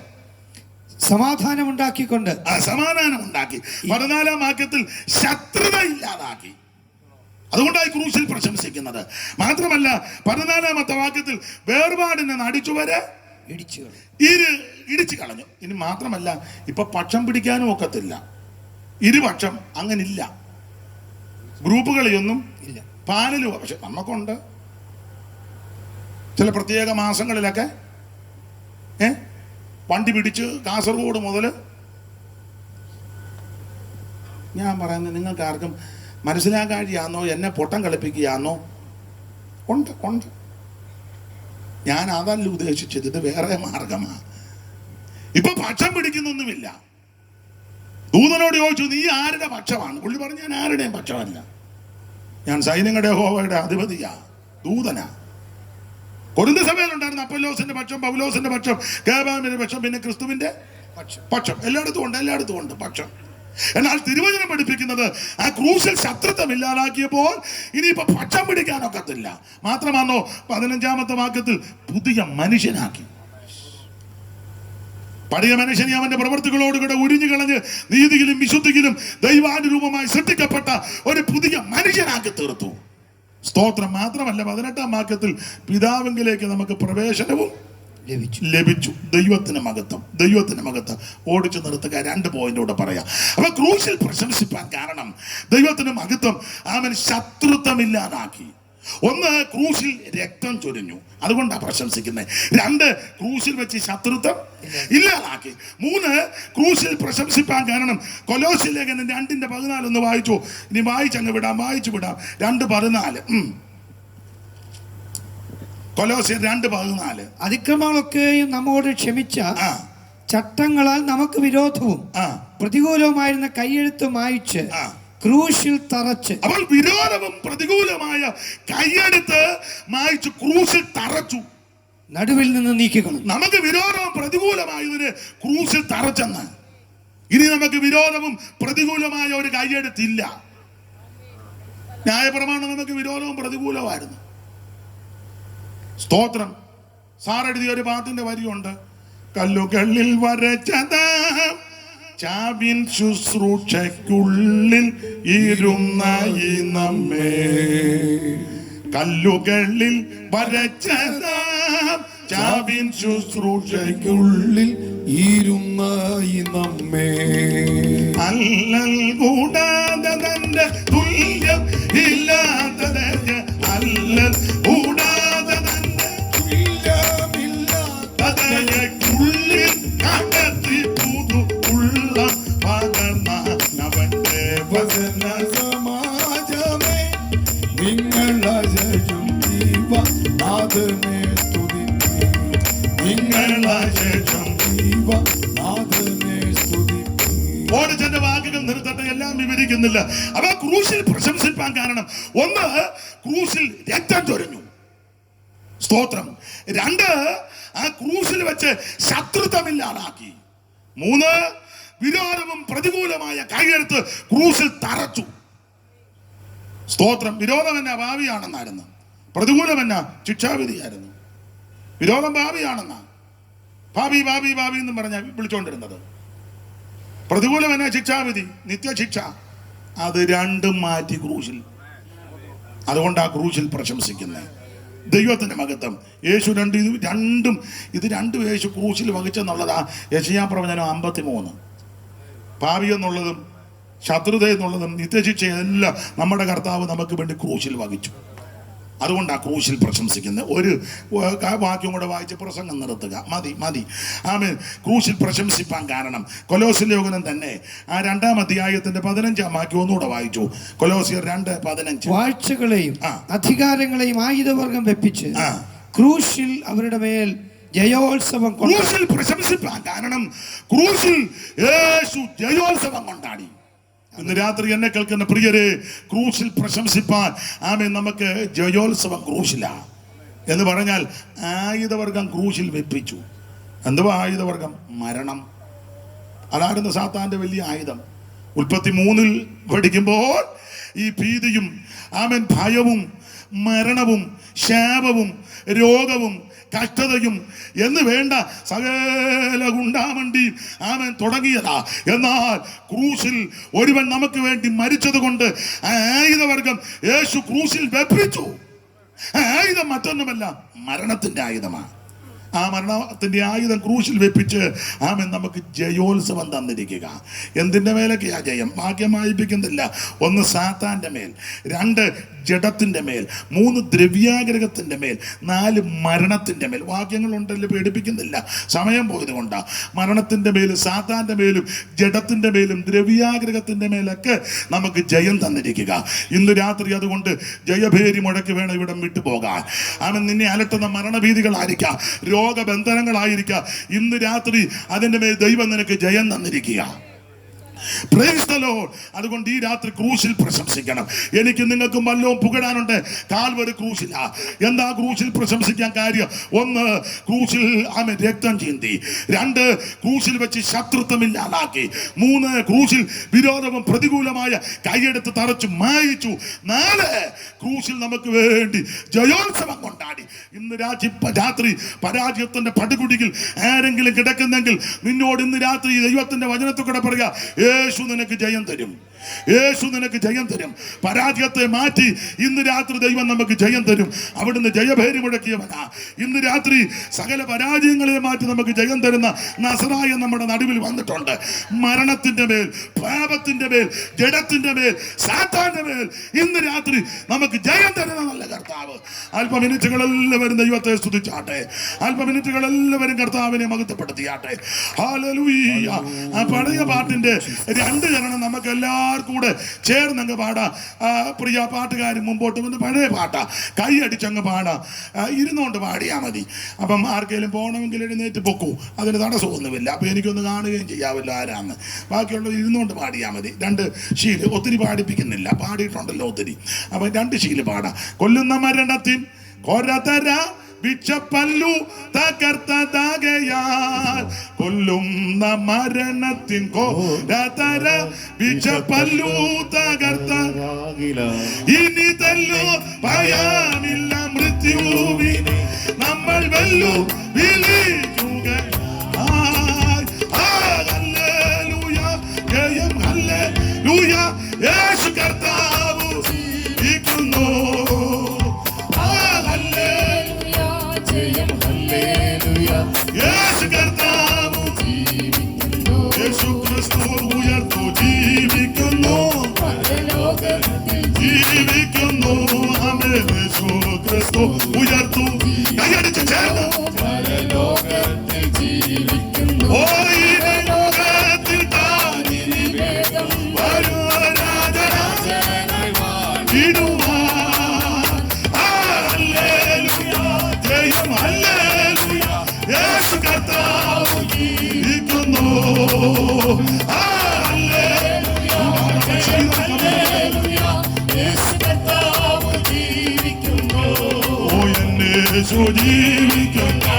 സമാധാനം ഉണ്ടാക്കിക്കൊണ്ട് സമാധാനം ഉണ്ടാക്കി. 14-ാം വാക്യത്തിൽ ശത്രുത ഇല്ലാതാക്കി. അതുകൊണ്ടായി ക്രൂശിൽ പ്രശംസിക്കുന്നത്. മാത്രമല്ല 14-ാമത്തെ വാക്യത്തിൽ വേർപാടിനെ നടിച്ചുവരെ ഇടിച്ചു കളഞ്ഞു. ഇനി മാത്രമല്ല ഇപ്പൊ പക്ഷം പിടിക്കാനും ഒക്കത്തില്ല. ഇരുപക്ഷം അങ്ങനില്ല. ഗ്രൂപ്പുകളിയൊന്നും ഇല്ല. പാനലും പക്ഷെ നമുക്കുണ്ട്. ചില പ്രത്യേക മാസങ്ങളിലൊക്കെ വണ്ടി പിടിച്ച് കാസർഗോഡ് മുതൽ, ഞാൻ പറയുന്നത് നിങ്ങൾക്ക് ആർക്കും മനസ്സിലാക്കാഴിയാന്നോ എന്നെ പൊട്ടം കളിപ്പിക്കുകയാന്നോ? ഉണ്ട്. ഞാൻ അതല്ല ഉദ്ദേശിച്ചത്. ഇത് വേറെ മാർഗമാണ്. ഇപ്പൊ പക്ഷം പിടിക്കുന്നൊന്നുമില്ല. ദൂതനോട് ചോദിച്ചു, നീ ആരുടെ പക്ഷമാണ്? പുള്ളി പറഞ്ഞു, ഞാൻ ആരുടെയും പക്ഷമല്ല, ഞാൻ സൈന്യങ്ങളുടെ യഹോവയുടെ അധിപതിയാ, ദൂതനാ. കൊരിന്ത സഭയിലുണ്ടായിരുന്ന അപ്പൊല്ലോസിന്റെ പക്ഷം, പൗലോസിന്റെ പക്ഷം, കേബാമിന്റെ പക്ഷം, പിന്നെ ക്രിസ്തുവിന്റെ പക്ഷം. എല്ലായിടത്തും ഉണ്ട് പക്ഷം. എന്നാൽ തിരുവചനം പഠിപ്പിക്കുന്നത് ആ ക്രൂശിൽ ശത്രുത്വം ഇല്ലാതാക്കിയപ്പോൾ ഇനിയിപ്പോ പക്ഷം പിടിക്കാനൊക്കത്തില്ല. മാത്രമാണോ 15-ാമത്തെ വാക്യത്തിൽ പുതിയ മനുഷ്യനാക്കി. പഴയ മനുഷ്യനെ അവന്റെ പ്രവർത്തികളോടുകൂടെ ഉരിഞ്ഞു കളഞ്ഞ് നീതിയിലും വിശുദ്ധിയിലും ദൈവാനുരൂപമായി സൃഷ്ടിക്കപ്പെട്ട ഒരു പുതിയ മനുഷ്യനാക്കി തീർത്തു. സ്തോത്രം. മാത്രമല്ല 18-ാം വാക്യത്തിൽ പിതാവിങ്കിലേക്ക് നമുക്ക് പ്രവേശനവും ലഭിച്ചു. ദൈവത്തിന് മഹത്വം. ഓടിച്ചു നിർത്തുക. 2 പോയിന്റോടെ പറയാം. അപ്പൊ ക്രൂശിൽ പ്രശംസിപ്പാൻ കാരണം ദൈവത്തിന് മഹത്വം. അവൻ ശത്രുത്വമില്ലാതാക്കി. 1, ക്രൂശിൽ രക്തം ചൊരിഞ്ഞു, അതുകൊണ്ടാണ് പ്രശംസിക്കുന്നത്. 2, ക്രൂശിൽ വെച്ച് ശത്രുത്വം ഇല്ലാതാക്കി. 3, ക്രൂശിൽ പ്രശംസിപ്പാൻ കാരണം കൊലോസ്യ ലേഖനം 2:14 ഒന്ന് വായിച്ചു. ഇനി വായിച്ചു വിടാം. 2:14. കൊലോസ്യർ 2:14. അതിക്രമങ്ങളൊക്കെയും നമ്മോട് ക്ഷമിച്ച ചട്ടങ്ങളാൽ നമുക്ക് വിരോധവും പ്രതികൂലവുമായിരുന്ന കൈയെഴുത്ത് മായിച്ച് ക്രൂശിൽ തറച്ച്. അപ്പോൾ വിരോധവും പ്രതികൂലമായ കൈയെടുത്ത് മായിച്ച് ക്രൂശിൽ തറച്ചു, നടുവിൽ നിന്ന് നീക്കിക്കളഞ്ഞു. നമുക്ക് വിരോധവും പ്രതികൂലമായതിന് ക്രൂശിൽ തറച്ചെന്ന്. ഇനി നമുക്ക് വിരോധവും പ്രതികൂലമായ ഒരു കൈയെടുത്തില്ല. ന്യായപ്രമാണം നമുക്ക് വിരോധവും പ്രതികൂലമായിരുന്നു. സ്തോത്രം. സാറെഴുതിയ ഒരു പാട്ടിന്റെ വരിയുണ്ട്. കല്ലുകളിൽ വരച്ചതാ ചാവിൻ ശുശ്രൂഷയ്ക്കുള്ളിൽ ഇരുന്ന ഈ നമ്മെ. കല്ലുകളിൽ വരച്ചതാ ചാവിൻ ശുശ്രൂഷയ്ക്കുള്ളിൽ ഇരുന്ന ഈ നമ്മെ. അല്ലൽ കൂടാതെ തന്റെ തുല്യം ഇല്ലാത്തത്. അല്ലൽ കൂടാതെ തന്റെ തുല്യമില്ലാത്തതയ്ക്കുള്ളിൽ കണ്ടെത്തി പുതു ഉള്ള പകർന്നവന്റെ വചന സമാജമേ നിങ്ങളശേഷം ജീവനാഥനെ സ്തുതിപ്പി. നിങ്ങളശേഷം ജീവനാഥനെ സ്തുതിപ്പി. ഓടിച്ചെന്റെ വാക്കുകൾ നിർത്തട്ടെ, എല്ലാം വിവരിക്കുന്നില്ല. അവ ക്രൂശിൽ പ്രശംസിപ്പാൻ കാരണം ഒന്ന്, ക്രൂശിൽ രക്തം ചൊരിഞ്ഞു, സ്തോത്രം. രണ്ട്, ആ ക്രൂശിൽ വെച്ച് ശത്രുത്വമില്ലാതാക്കി. മൂന്ന്, വിരോധവും പ്രതികൂലമായ കൈയെടുത്ത് ക്രൂശിൽ തറച്ചു, സ്തോത്രം. വിരോധം എന്നാ? ഭാവിയാണെന്നായിരുന്നു. പ്രതികൂലം എന്നാ? ശിക്ഷാവിധിയായിരുന്നു. വിരോധം ഭാവിയാണെന്നാ, ഭാവി ഭാവി ഭാവി എന്നും പറഞ്ഞ വിളിച്ചോണ്ടിരുന്നത്. പ്രതികൂലം എന്നാ? ശിക്ഷാവിധി, നിത്യശിക്ഷ. അത് രണ്ടും മാറ്റി ക്രൂശിൽ. അതുകൊണ്ട് ആ ക്രൂശിൽ പ്രശംസിക്കുന്നത് ദൈവത്തിന്റെ മഹത്വം. യേശു രണ്ടും യേശു ക്രൂശിൽ വഹിച്ചെന്നുള്ളതാ യെശയ്യാ പ്രവചനം 53. ഭാവി എന്നുള്ളതും ശത്രുത എന്നുള്ളതും നിത്യശിക്ഷയെല്ലാം നമ്മുടെ കർത്താവ് നമുക്ക് വേണ്ടി ക്രൂശിൽ വഹിച്ചു. അതുകൊണ്ട് ആ ക്രൂശിൽ പ്രശംസിക്കുന്നത്. ഒരു വാക്യം കൂടെ വായിച്ച് പ്രസംഗം നിർത്തുക, മതി. ആമേൻ. ക്രൂശിൽ പ്രശംസിപ്പാൻ കാരണം കൊലോസ്യ ലേഖനം തന്നെ ആ 2-ാം അധ്യായത്തിന്റെ 15-ാം വാക്യം ഒന്നുകൂടെ വായിച്ചു. കൊലോസ്യർ 2:15. വാഴ്ചകളെയും അധികാരങ്ങളെയും ആയുധവർഗം വെപ്പിച്ച് ക്രൂശിൽ അവരുടെ മേൽ ജയോത്സവം. ക്രൂശിൽ പ്രശംസിപ്പാൻ കാരണം ക്രൂശിൽ യേശു ജയോത്സവം കൊണ്ടാടി. ഇന്ന് രാത്രി എന്നെ കേൾക്കുന്ന പ്രിയരെ, ക്രൂശിൽ പ്രശംസിപ്പാൻ ആമേൻ നമുക്ക് ജയോത്സവം ക്രൂശിലാ. എന്ന് പറഞ്ഞാൽ ആയുധവർഗം ക്രൂശിൽ വെപ്പിച്ചു. എന്തുവാ ആയുധവർഗം? മരണം. അതായിരുന്നു സാത്താന്റെ വലിയ ആയുധം. ഉൽപ്പത്തി 3 പഠിക്കുമ്പോൾ ഈ ഭീതിയും ആമേൻ ഭയവും മരണവും ശാപവും രോഗവും കഷ്ടതയും എന്ന് വേണ്ട സകല ഗുണ്ടാമണ്ടിയും ആമേൻ തുടങ്ങിയതാ. എന്നാൽ ക്രൂശിൽ ഒരുവൻ നമുക്ക് വേണ്ടി മരിച്ചത് കൊണ്ട് ആയുധവർഗം യേശു ക്രൂശിൽ വെപ്പിച്ചു. ആയുധം മറ്റൊന്നുമല്ല, മരണത്തിന്റെ ആയുധമാണ്. ആ മരണത്തിന്റെ ആയുധം ക്രൂശിൽ വെപ്പിച്ച് ആമേൻ നമുക്ക് ജയോത്സവം തന്നിരിക്കുക. എന്തിന്റെ മേലൊക്കെയാ ജയം? വാക്യം വായിപ്പിക്കുന്നില്ല. 1, സാത്താന്റെ മേൽ. 2, ജഡത്തിന്റെ മേൽ. 3, ദ്രവ്യാഗ്രഹത്തിന്റെ മേൽ. 4, മരണത്തിന്റെ മേൽ. വാക്യങ്ങളുണ്ടല്ലോ, പേടിപ്പിക്കുന്നില്ല, സമയം പോയത് കൊണ്ടാ. മരണത്തിന്റെ മേലും സാത്താന്റെ മേലും ജഡത്തിന്റെ മേലും ദ്രവ്യാഗ്രഹത്തിന്റെ മേലൊക്കെ നമുക്ക് ജയം തന്നിരിക്കുക. ഇന്ന് രാത്രി അതുകൊണ്ട് ജയഭേരി മുഴക്കി വേണം ഇവിടം വിട്ടുപോകാൻ. ആമേൻ. നിന്നെ അലട്ടുന്ന മരണഭീതികളായിരിക്കാം, രോഗബന്ധനങ്ങളായിരിക്കാം. ഇന്ന് രാത്രി അതിന്റെ മേൽ ദൈവം നിനക്ക് ജയം തന്നിരിക്കുക. Praise the Lord. അതുകൊണ്ട് ഈ രാത്രി ക്രൂശിൽ പ്രശംസിക്കണം. എനിക്ക് നിങ്ങൾക്കും വല്ലതും പുകഴാനുണ്ട്, കാൽവരി ക്രൂശില. എന്താ ക്രൂശിൽ പ്രശംസിക്കാൻ കാര്യം? 1, ക്രൂശിൽ ആമേൻ രക്തം ചിന്തി. 2, ക്രൂശിൽ വെച്ച് ശത്രുത്വമില്ലാതാക്കി. 3, ക്രൂശിൽ വിരോധവും പ്രതികൂലമായ കൈയെടുത്ത് തറച്ചു മായിച്ചു. 4, ക്രൂശിൽ നമുക്ക് വേണ്ടി ജയോത്സവം കൊണ്ടാടി. ഇന്ന് രാത്രി പരാജയത്തിന്റെ പടുകുടിയിൽ ആരെങ്കിലും കിടക്കുന്നെങ്കിൽ നിന്നോട് ഇന്ന് രാത്രി ദൈവത്തിന്റെ വചനത്തിൽ കൂടെ പറയുക, യേശു നിനക്ക് ജയം തരും. യേശു നിനക്ക് ജയം തരും. പരാജയത്തെ മാറ്റി ഇന്ന് രാത്രി ദൈവം നമുക്ക് ജയം തരും. അവിടുന്ന് ജയഭേരി മുഴക്കിയവനാ. ഇന്ന് രാത്രി സകല പരാജയങ്ങളെ മാറ്റി നമുക്ക് ജയം തരുന്ന നസറായ നമ്മുടെ നടുവിൽ വന്നിട്ടുണ്ട്. മരണത്തിന്റെ മേൽ, പാപത്തിന്റെ മേൽ, ജഡത്തിന്റെ മേൽ, സാത്താന്റെ മേൽ ഇന്ന് രാത്രി നമുക്ക് ജയം തരുന്ന നല്ല കർത്താവ്. അല്പമിനിറ്റുകൾ എല്ലാവരും ദൈവത്തെ സ്തുതിച്ചാട്ടെ. അല്പമിനിറ്റുകൾ കർത്താവിനെ മഹത്വപ്പെടുത്തിയാട്ടെ. ഹല്ലേലൂയ. ആ പഴയ പാട്ടിന്റെ 2 ചരണം നമുക്ക് എല്ലാവർക്കും കൂടെ ചേർന്നങ്ങ് പാടാം. പ്രിയ പാട്ടുകാരും മുമ്പോട്ട് വന്ന് പഴയ പാട്ടാ, കൈയടിച്ചങ്ങ് പാടാം. ഇരുന്നുകൊണ്ട് പാടിയാൽ മതി. അപ്പം ആർക്കെങ്കിലും പോകണമെങ്കിൽ എഴുന്നേറ്റ് പൊക്കൂ, അതിന് തടസ്സമൊന്നുമില്ല. അപ്പം എനിക്കൊന്ന് കാണുകയും ചെയ്യാമല്ലോ ആരാന്ന്. ബാക്കിയുള്ളത് ഇരുന്നുകൊണ്ട് പാടിയാൽ മതി. 2 ശീല്, ഒത്തിരി പാടിപ്പിക്കുന്നില്ല, പാടിയിട്ടുണ്ടല്ലോ ഒത്തിരി. അപ്പം 2 ശീല് പാടാം. കൊല്ലുന്ന മരണത്തിൻ കൊരതര വിച്ചപ്പല്ലു തകർത്തതാകയാൽ, കൊല്ലുന്ന മരണത്തിൻ കോരതര വിച്ചപ്പല്ലു തകർത്ത, ഇനി തല്ലു ഭയമില്ല മൃത്യുവിനെ നമ്മൾ വെല്ലു വിളിക്കുക. ഹല്ലേലൂയ, ജയം ഹല്ലേലൂയ, യേശു കർത്താവ് ജീവിക്കുന്നു. യേശു കർത്താവ് ജീവിക്കുന്നു. യേശു ക്രിസ്തു ഉയർത്തു ജീവിക്കുന്നു. ജീവിക്കുന്നു. ആമേൻ. യേശു ക്രിസ്തു ഉയർത്തു. കൈയടിച്ച് ചേർന്ന് ഓ ഈ ലോകത്തിൽ താനിനി വരൂ രാജരാജനായി വാണിടുവാൻ. ഹല്ലേലൂയ, ജയം ഹല്ലേലൂയ, യേശു കർത്താവ് ജീവിക്കുന്നു. ഹല്ലേലൂയ. യേശു ജീവിക്കുന്നു.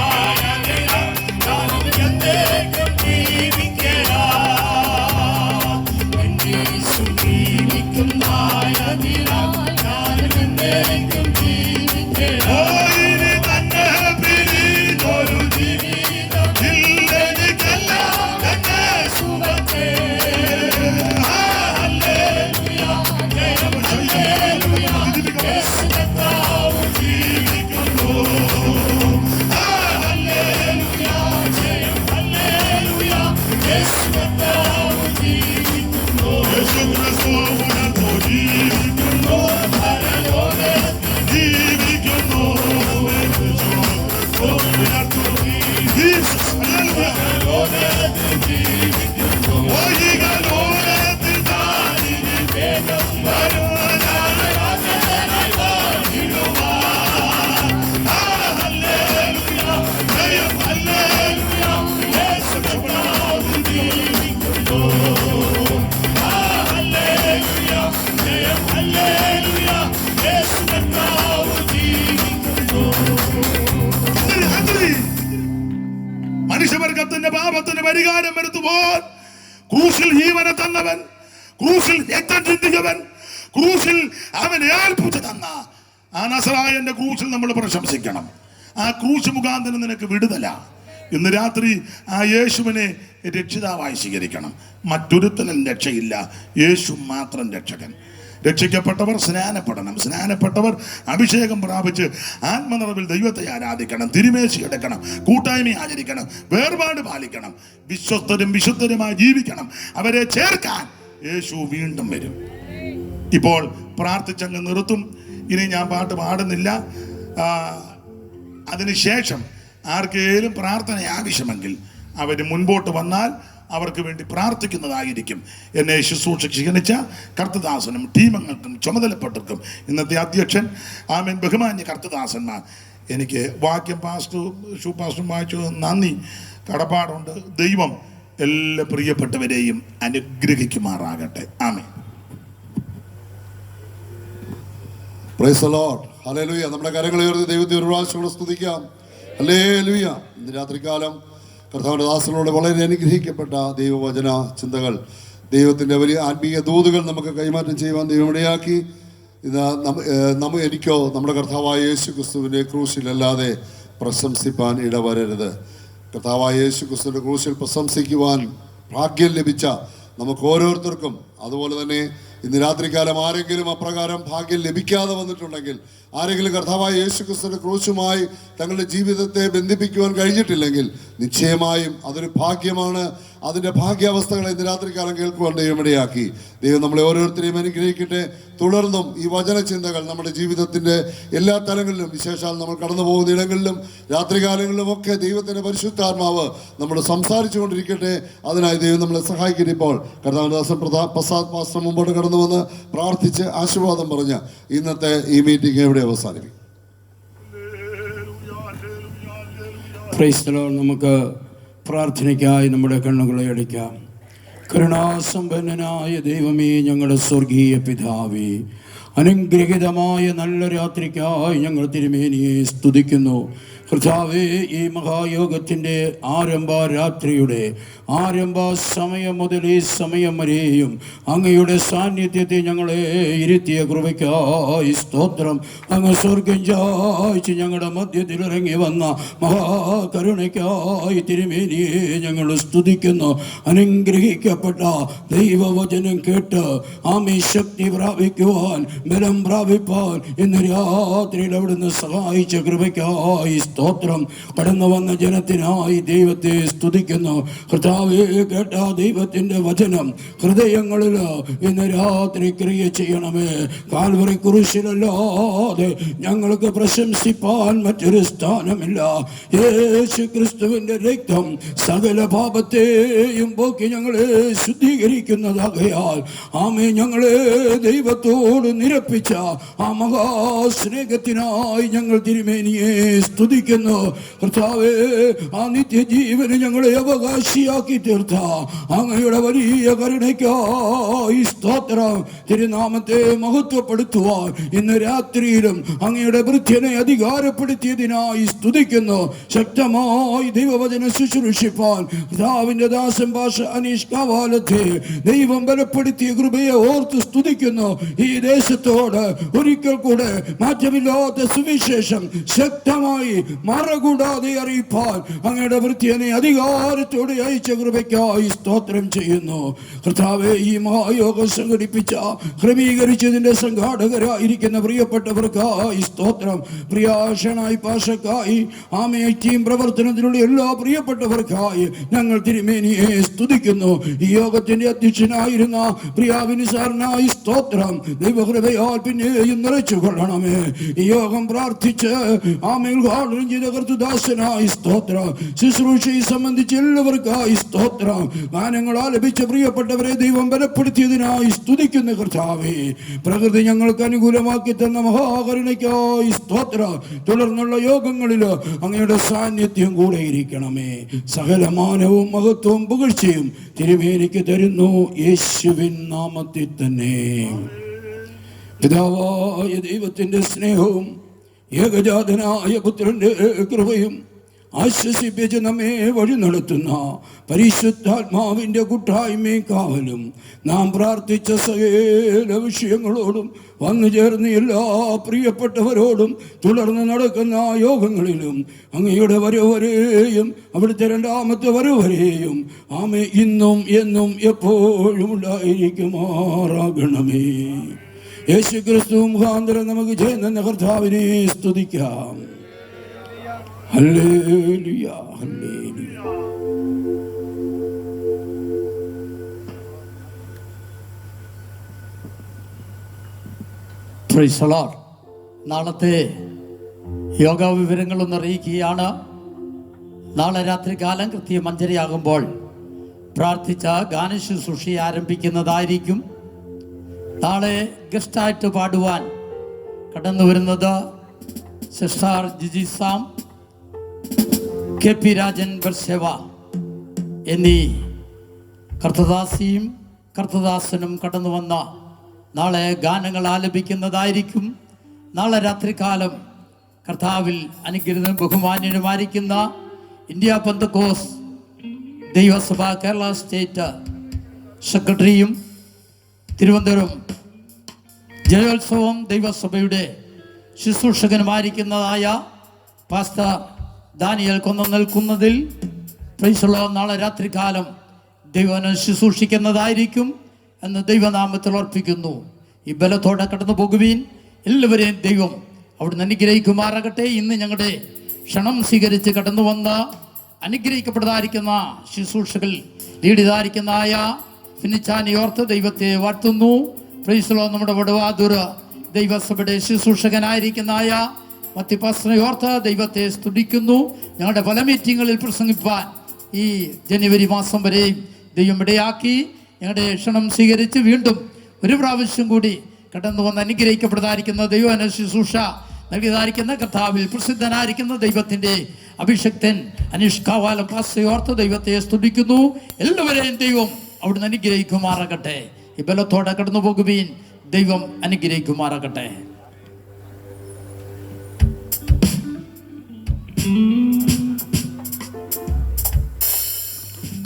മനുഷ്യവർഗത്തിന്റെ പാപത്തിന് പരിഹാരം വരുത്തുവാൻ ക്രൂശിൽ ജീവനെ തന്നവൻ, ക്രൂശിൽ രക്തം ചിന്തിച്ചവൻ, ക്രൂശിൽ അവൻ ഏൽപ്പിച്ചു തന്ന ആ നസറായന്റെ ക്രൂശിൽ നമ്മൾ പ്രശംസിക്കണം. ആ ക്രൂശ് മുഖാന്തരം നിനക്ക് വിടുതല. ഇന്ന് രാത്രി ആ യേശുവിനെ രക്ഷിതാവായി സ്വീകരിക്കണം. മറ്റൊരുത്തനും രക്ഷയില്ല, യേശു മാത്രം രക്ഷകൻ. രക്ഷിക്കപ്പെട്ടവർ സ്നാനപ്പെടണം. സ്നാനപ്പെട്ടവർ അഭിഷേകം പ്രാപിച്ച് ആത്മനിറവിൽ ദൈവത്തെ ആരാധിക്കണം, തിരുമേശി എടുക്കണം, കൂട്ടായ്മ ആചരിക്കണം, വേർപാട് പാലിക്കണം, വിശ്വസ്തരും വിശുദ്ധരുമായി ജീവിക്കണം. അവരെ ചേർക്കാൻ യേശു വീണ്ടും വരും. ഇപ്പോൾ പ്രാർത്ഥിച്ചങ്ങ് നിർത്തും. ഇനി ഞാൻ പാട്ട് പാടുന്നില്ല. അതിനുശേഷം ആർക്കെങ്കിലും പ്രാർത്ഥന ആവശ്യമെങ്കിൽ അവർ മുൻപോട്ട് വന്നാൽ അവർക്ക് വേണ്ടി പ്രാർത്ഥിക്കുന്നതായിരിക്കും. എന്നെ ശുശ്രൂഷ ക്ഷണിച്ച കർത്തദാസനും ടീമംഗങ്ങൾക്കും ചുമതലപ്പെട്ടവർക്കും ഇന്നത്തെ അധ്യക്ഷൻ ആമേൻ ബഹുമാന്യ കർത്തദാസന്മാർ, എനിക്ക് വാക്യം പാസ്റ്ററും വായിച്ചു നന്ദി കടപ്പാടുണ്ട്. ദൈവം എല്ലാ പ്രിയപ്പെട്ടവരെയും അനുഗ്രഹിക്കുമാറാകട്ടെ. ആമേൻ. Praise the Lord. ഹല്ലേലൂയ. നമ്മുടെ കരങ്ങളെ ഉയർത്തി ദൈവത്തെ ഒരു പ്രാവശ്യം കൂടെ സ്തുതിക്കാം. ഹല്ലേലൂയ. ഇന്ന് രാത്രികാലം കർത്താവിൻ്റെ ദാസനോട് വളരെ അനുഗ്രഹിക്കപ്പെട്ട ദൈവവചന ചിന്തകൾ, ദൈവത്തിൻ്റെ വലിയ ആത്മീയ ദൂതുകൾ നമുക്ക് കൈമാറ്റം ചെയ്യുവാൻ ദൈവം ഇടയാക്കി. ഇന്ന് എനിക്കോ നമ്മുടെ കർത്താവായ യേശു ക്രിസ്തുവിൻ്റെ ക്രൂശിലല്ലാതെ പ്രശംസിപ്പാൻ ഇടവരരുത്. കർത്താവായ യേശു ക്രിസ്തുവിൻ്റെ ക്രൂശിൽ പ്രശംസിക്കുവാൻ ഭാഗ്യം ലഭിച്ച നമുക്ക് ഓരോരുത്തർക്കും, അതുപോലെ തന്നെ ഇന്ന് രാത്രികാലം ആരെങ്കിലും അപ്രകാരം ഭാഗ്യം ലഭിക്കാതെ വന്നിട്ടുണ്ടെങ്കിൽ, ആരെങ്കിലും കർത്താവായ യേശു ക്രിസ്തുവിന്റെ ക്രൂശുമായി തങ്ങളുടെ ജീവിതത്തെ ബന്ധിപ്പിക്കുവാൻ കഴിഞ്ഞിട്ടില്ലെങ്കിൽ നിശ്ചയമായും അതൊരു ഭാഗ്യമാണ്. അതിൻ്റെ ഭാഗ്യാവസ്ഥകളെ ഇന്ന് രാത്രികാലം കേൾക്കുവാൻ ദൈവം ഇടയാക്കി. ദൈവം നമ്മളെ ഓരോരുത്തരെയും അനുഗ്രഹിക്കട്ടെ. തുടർന്നും ഈ വചനചിന്തകൾ നമ്മുടെ ജീവിതത്തിൻ്റെ എല്ലാ തലങ്ങളിലും, വിശേഷാൽ നമ്മൾ കടന്നു പോകുന്ന ഇടങ്ങളിലും രാത്രികാലങ്ങളിലും ഒക്കെ ദൈവത്തിൻ്റെ പരിശുദ്ധാത്മാവ് നമ്മൾ സംസാരിച്ചു കൊണ്ടിരിക്കട്ടെ. അതിനായി ദൈവം നമ്മളെ സഹായിക്കട്ടെ. ഇപ്പോൾ കർത്താവദാസൻ പ്രസാദ് പാസ്റ്റർ മുമ്പോട്ട് കടന്നു വന്ന് പ്രാർത്ഥിച്ച് ആശീർവാദം പറഞ്ഞ് ഇന്നത്തെ ഈ മീറ്റിംഗ് എവിടെ അവസാനിപ്പിക്കും. Price the Lord. നമുക്ക് പ്രാർത്ഥനയ്ക്കായി നമ്മുടെ കണ്ണുകളെ അടയ്ക്കാം. കരുണാസമ്പന്നനായ ദൈവമേ, ഞങ്ങളുടെ സ്വർഗീയ പിതാവേ, അനുഗ്രഹിതമായ നല്ല രാത്രിക്കായി ഞങ്ങൾ തിരുമേനിയെ സ്തുതിക്കുന്നു. കർത്താവേ, ഈ മഹായോഗത്തിൻ്റെ ആരംഭ രാത്രിയുടെ ആരംഭ സമയം മുതൽ ഈ സമയം വരെയും അങ്ങയുടെ സാന്നിധ്യത്തെ ഞങ്ങളെ ഇരുത്തിയ കൃപയ്ക്കായി സ്തോത്രം. അങ്ങ് സ്വർഗം ചായ്ച്ച് ഞങ്ങളുടെ മധ്യത്തിൽ ഇറങ്ങി വന്ന മഹാകരുണയ്ക്കായി തിരുമേനിയെ ഞങ്ങൾ സ്തുതിക്കുന്നു. അനുഗ്രഹിക്കപ്പെട്ട ദൈവവചനം കേട്ട് ആമേ ശക്തി പ്രാപിക്കുവാൻ, ബലം പ്രാപിപ്പാൻ ഇന്ന് രാത്രിയിൽ അവിടുന്ന് സഹായിച്ച കൃപയ്ക്കായി സ്തോത്രം. കടന്നു വന്ന ജനത്തിനായി ദൈവത്തെ സ്തുതിക്കുന്നു. കർത്താവേ, കേട്ട ദൈവത്തിന്റെ വചനം ഹൃദയങ്ങളിൽ ഇന്ന് രാത്രി ക്രിയ ചെയ്യണമേ. കാൽവറി കുരിശിലല്ലാതെ ഞങ്ങൾക്ക് പ്രശംസിപ്പാൻ മറ്റൊരു സ്ഥാനമില്ല. യേശു ക്രിസ്തുവിന്റെ രക്തം സകല പാപത്തെയും പോക്കി ഞങ്ങളെ ശുദ്ധീകരിക്കുന്നതാകയാൽ ആമേ, ഞങ്ങളെ ദൈവത്തോട് നിരപ്പിച്ച ആ മഹാസ്നേഹത്തിനായി ഞങ്ങൾ തിരുമേനിയെ സ്തുതിക്കുന്നു. സ്തുതിക്കുന്നു. കർത്താവേ, ആ നിത്യജീവന് ഞങ്ങളെ അവകാശിയാക്കി തീർത്ത അങ്ങയുടെ വലിയ കരുണയ്ക്കായി സ്തോത്രം. തിരുനാമത്തെ മഹത്വപ്പെടുത്തുവാൻ ഇന്ന് രാത്രിയിലും അങ്ങയുടെ വൃത്യനെ അധികാരപ്പെടുത്തിയതിനായി സ്തുതിക്കുന്നു. ശക്തമായി ദൈവവചന ശുശ്രൂഷിപ്പാൻ കർത്താവിന്റെ ദാസൻ ഭാഷ അനീഷ് കാവാലത്തെ ദൈവം ബലപ്പെടുത്തിയ കൃപയെ ഓർത്ത് സ്തുതിക്കുന്നു. ഈ ദേശത്തോട് ഒരിക്കൽ കൂടെ മാറ്റമില്ലാത്ത സുവിശേഷം ശക്തമായി മറകൂടാതെ അറിയിപ്പാൻ അങ്ങയുടെ വൃത്യനെ അധികാരത്തോടെ അയച്ച കൃപയ്ക്കായി സ്തോത്രം ചെയ്യുന്നു. കർത്താവെ, ഈ മഹായോഗം സംഘടിപ്പിച്ച ക്രമീകരിച്ചതിന്റെ സംഘാടകരായിരിക്കുന്ന പ്രിയപ്പെട്ടവർക്കായി സ്തോത്രം. പ്രിയാഷനായി പാഷക്കായി ആമേ ടീം പ്രവർത്തനത്തിലുള്ള എല്ലാ പ്രിയപ്പെട്ടവർക്കായി ഞങ്ങൾ തിരുമേനിയെ സ്തുതിക്കുന്നു. ഈ യോഗത്തിന്റെ അധ്യക്ഷനായിരുന്ന പ്രിയാവിനി സാറിനായി സ്തോത്രം. ദൈവകൃപയാൽ പിന്നെയും നിറച്ചു കൊള്ളണമേ. ഈ യോഗം പ്രാർത്ഥിച്ച് ആമേ ഉദ്ഘാടനം ചെയ്ത കർത്തുദാസനായി സ്തോത്രം. ശുശ്രൂഷയെ സംബന്ധിച്ച് എല്ലാവർക്കായി സ്തോത്രം. ഗാനങ്ങളാൽ ലഭിച്ച പ്രിയപ്പെട്ടവരെ ദൈവം ബലപ്പെടുത്തിയതിനായി സ്തുതിക്കുന്ന കർത്താവേ, പ്രകൃതി ഞങ്ങൾക്ക് അനുകൂലമാക്കി തന്ന മഹാകരുണയ്ക്കായി സ്തോത്രം. തുടർന്നുള്ള യോഗങ്ങളിൽ അങ്ങയുടെ സാന്നിധ്യം കൂടെ ഇരിക്കണമേ. സകല മാനവും മഹത്വവും പുകഴ്ചയും തിരുമേനിക്ക് തരുന്നു, യേശുവിൻ നാമത്തിൽ തന്നെ. പിതാവായ ദൈവത്തിന്റെ സ്നേഹവും ഏകജാതനായ പുത്രന്റെ കൃപയും ആശ്വസിപ്പിച്ച് നമ്മെ വഴി നടത്തുന്ന പരിശുദ്ധാത്മാവിന്റെ കൂട്ടായ്മയും കാവലും നാം പ്രാർത്ഥിച്ച സകല വിഷയങ്ങളോടും വന്നു ചേർന്ന് എല്ലാ പ്രിയപ്പെട്ടവരോടും തുടർന്ന് നടക്കുന്ന യോഗങ്ങളിലും അങ്ങയുടെ വരവരെയും അവിടുത്തെ രണ്ടാമത്തെ വരവരെയും ആമേ ഇന്നും എന്നും എപ്പോഴും ഉണ്ടായിരിക്കുമാറാകണമേ. യേശു ക്രിസ്തു മുഖാന്തരം നമുക്ക് ചെയ്യുന്ന കർത്താവിനെ സ്തുതിക്കാം. Hallelujah, hallelujah. Price the Lord. നാളത്തെ യോഗ വിവരങ്ങളൊന്ന് അറിയിക്കുകയാണ്. നാളെ രാത്രികാലം കൃത്യം 5:30 പ്രാർത്ഥിച്ച ഗാനശുശ്രൂഷ ആരംഭിക്കുന്നതായിരിക്കും. നാളെ ഗസ്റ്റായിട്ട് പാടുവാൻ കടന്നു വരുന്നത് സിസ്റ്റർ ജിജി സാം, KP രാജൻ ബർസേവ എന്നീ കർത്തദാസിയും കർത്തദാസനും കടന്നു വന്ന നാളെ ഗാനങ്ങൾ ആലപിക്കുന്നതായിരിക്കും. നാളെ രാത്രികാലം കർത്താവിൽ അനുഗ്രഹീതനും ബഹുമാന്യനുമായിരിക്കുന്ന ഇന്ത്യ പെന്തക്കോസ് ദൈവസഭ കേരള സ്റ്റേറ്റ് സെക്രട്ടറിയും തിരുവനന്തപുരം ജയോത്സവം ദൈവസഭയുടെ ശുശ്രൂഷകനുമായിരിക്കുന്നതായ പാസ്റ്റർ ദാനിയേൽ കൊന്നൽക്കുന്നതിൽ നാളെ രാത്രികാലം ദൈവനെ ശുശ്രൂഷിക്കുന്നതായിരിക്കും എന്ന് ദൈവനാമത്തിൽ അർപ്പിക്കുന്നു. ഈ ബലത്തോടെ കടന്നു പോകുവീൻ. എല്ലാവരെയും ദൈവം അവിടുന്ന് അനുഗ്രഹിക്കുമാറാകട്ടെ. ഇന്ന് ഞങ്ങളുടെ ക്ഷണം സ്വീകരിച്ച് കടന്നു വന്ന അനുഗ്രഹിക്കപ്പെട്ടതായിരിക്കുന്ന ശുശ്രൂഷകൾ ലീഡ് ചെയ്തായിരിക്കുന്നതായ ഫിനിച്ചാനി ഓർത്ത് ദൈവത്തെ വാഴ്ത്തുന്നു. പ്രൈസ്ലോ. നമ്മുടെ വടവാതൂർ ദൈവസഭയുടെ ശുശ്രൂഷകനായിരിക്കുന്നതായ മത്തിപ്പാസ്റ്ററെ ഓർത്ത് ദൈവത്തെ സ്തുതിക്കുന്നു. ഞങ്ങളുടെ പല മീറ്റിങ്ങുകളിൽ പ്രസംഗിപ്പാൻ ഈ ജനുവരി മാസം വരെയും ദൈവം ഇടയാക്കി ഞങ്ങളുടെ ക്ഷണം സ്വീകരിച്ച് വീണ്ടും ഒരു പ്രാവശ്യം കൂടി കടന്നു വന്ന് അനുഗ്രഹിക്കപ്പെട്ടതായിരിക്കുന്ന ദൈവന ശുശ്രൂഷ നൽകിയതായിരിക്കുന്ന കർത്താവിൽ പ്രസിദ്ധനായിരിക്കുന്ന ദൈവത്തിൻ്റെ അഭിഷക്തൻ അനീഷ് കാവാലം പാസ്റ്ററെ ഓർത്ത് ദൈവത്തെ സ്തുതിക്കുന്നു. എല്ലാവരെയും ദൈവം അവിടുന്ന് അനുഗ്രഹിക്കുമാറാകട്ടെ. ഈ ബലത്തോടെ കടന്നു പോകുവീൻ. ദൈവം അനുഗ്രഹിക്കുമാറാകട്ടെ.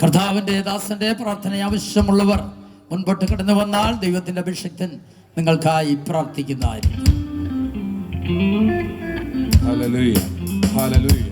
കർത്താവിൻ്റെ ദാസന്റെ പ്രാർത്ഥന ആവശ്യമുള്ളവർ മുൻപോട്ട് കടന്നു വന്നാൽ ദൈവത്തിന്റെ അഭിഷക്തൻ നിങ്ങൾക്കായി പ്രാർത്ഥിക്കുന്നതായിരിക്കും. Hallelujah, hallelujah.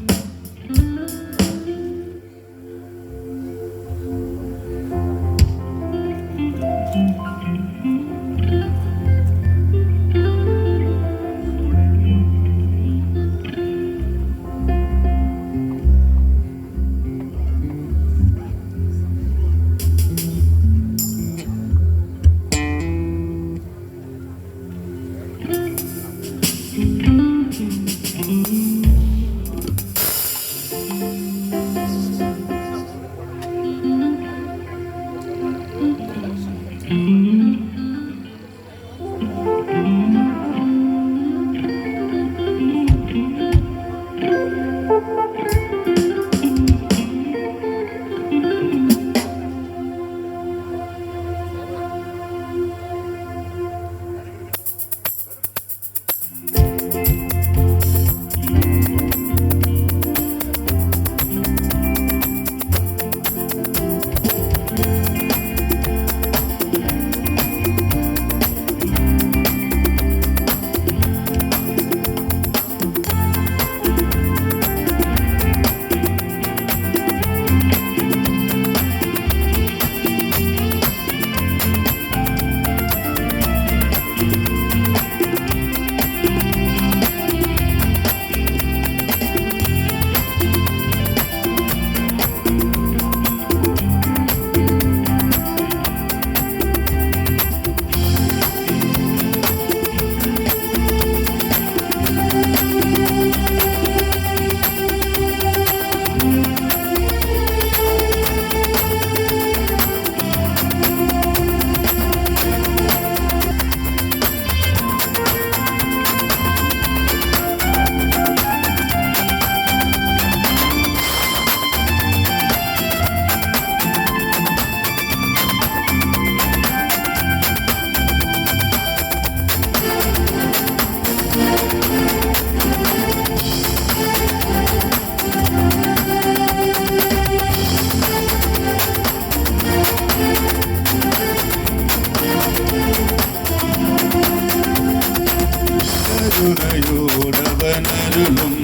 കരുണയോടവനരുളും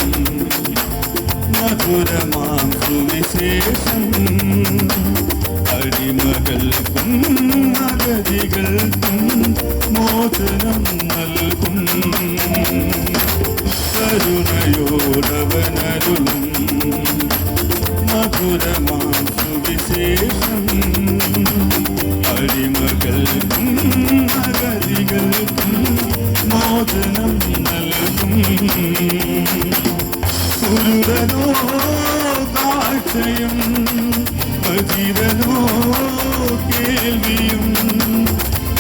മധുരമാം സുവിശേഷം അടിമകൾക്കും അഗതികൾക്കും മോചനം നൽകും. കരുണയോടവനരുളും മധുരമാം സുവിശേഷം അടിമകൾക്കും അഗതികൾക്കും മോചനം നൽകും. കുരുടനോ കാഴ്ചയും ബധിരനോ കേൾവിയും,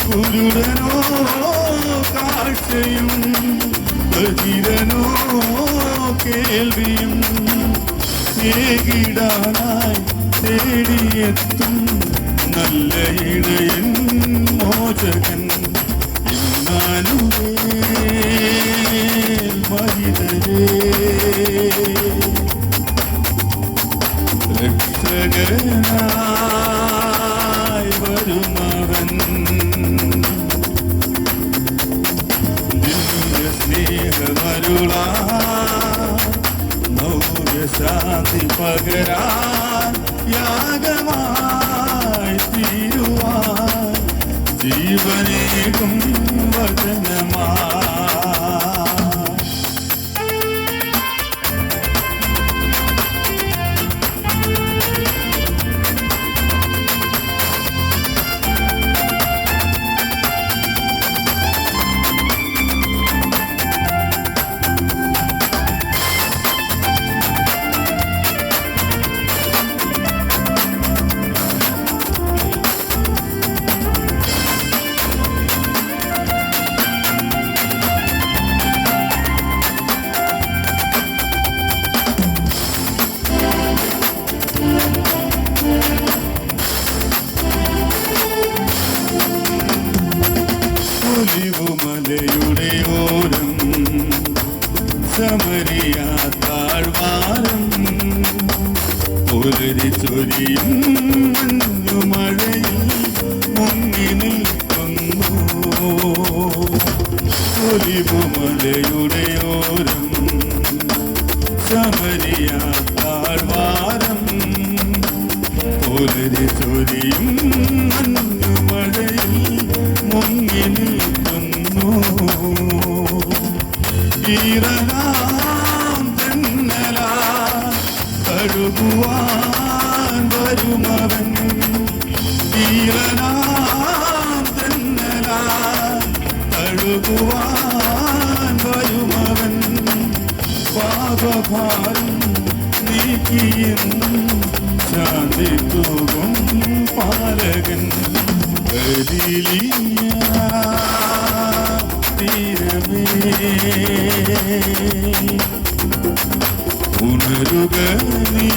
കുരുടനോ കാഴ്ചയും ബധിരനോ കേൾവിയും ഏകിടാനായി തേടിയെത്തും നല്ല ഇടയൻ മോചകൻ ഇമ്മാനുവേൽ മഹിതരേ. രക്ഷകനായി വരുന്നവൻ ദിവ്യ സ്നേഹമരുളാ ശാന്തി പകരാൻ യാഗമായി തീരുവാൻ ജീവനേകും വചനമാ. ഒലിവുമലയുടെ ഓരം സമരിയ താഴ്വാരം പുലരി ചൊരിയും മഞ്ഞുമഴയിൽ മുങ്ങി നിൽക്കുന്നു. ഒലിവുമലയുടെ ഓരം സമരിയ താഴ്വാരം പുലരി ചൊരിയും മഞ്ഞുമഴയിൽ മുങ്ങി നിൽക്കുന്നു. ഈറനാം തെന്നലാ കഴുകുവാൻ വരുമവൻ, ഈറനാം തെന്നലാ കഴുകുവാൻ വരുമവൻ. പാപഭാരം നീക്കിയെന്നും ശാന്തി തൂകും പാലകൻ. തീരമേ ഉണരുക നീ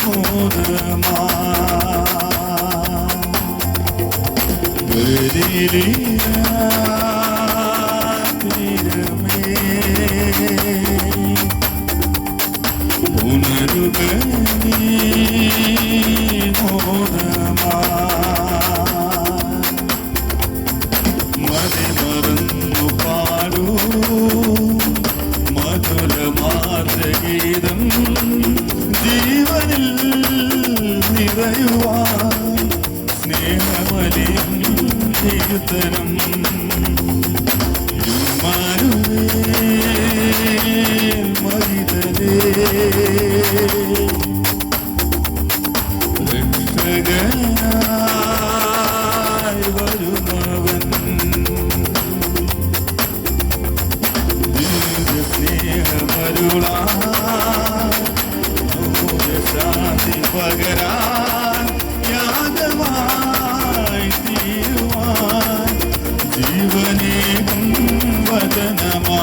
മോദമാ. തീരമേ ഉണരുക നീ മോദമാ. മതിമറന്നു പാടൂ മധുരമാർഗീതം ജീവനിൽ നിറയുവാൻ സ്നേഹമലിയും കീർത്തനം. ഇമ്മാനുവേൽ മഹിതരേ രക്ഷകനായി വരുന്നവൻ ദിവ്യ സ്നേഹമരുളാ ശാന്തി പകരാൻ യാഗമായി തീരുവാൻ ജീവനേകും വചനമാ.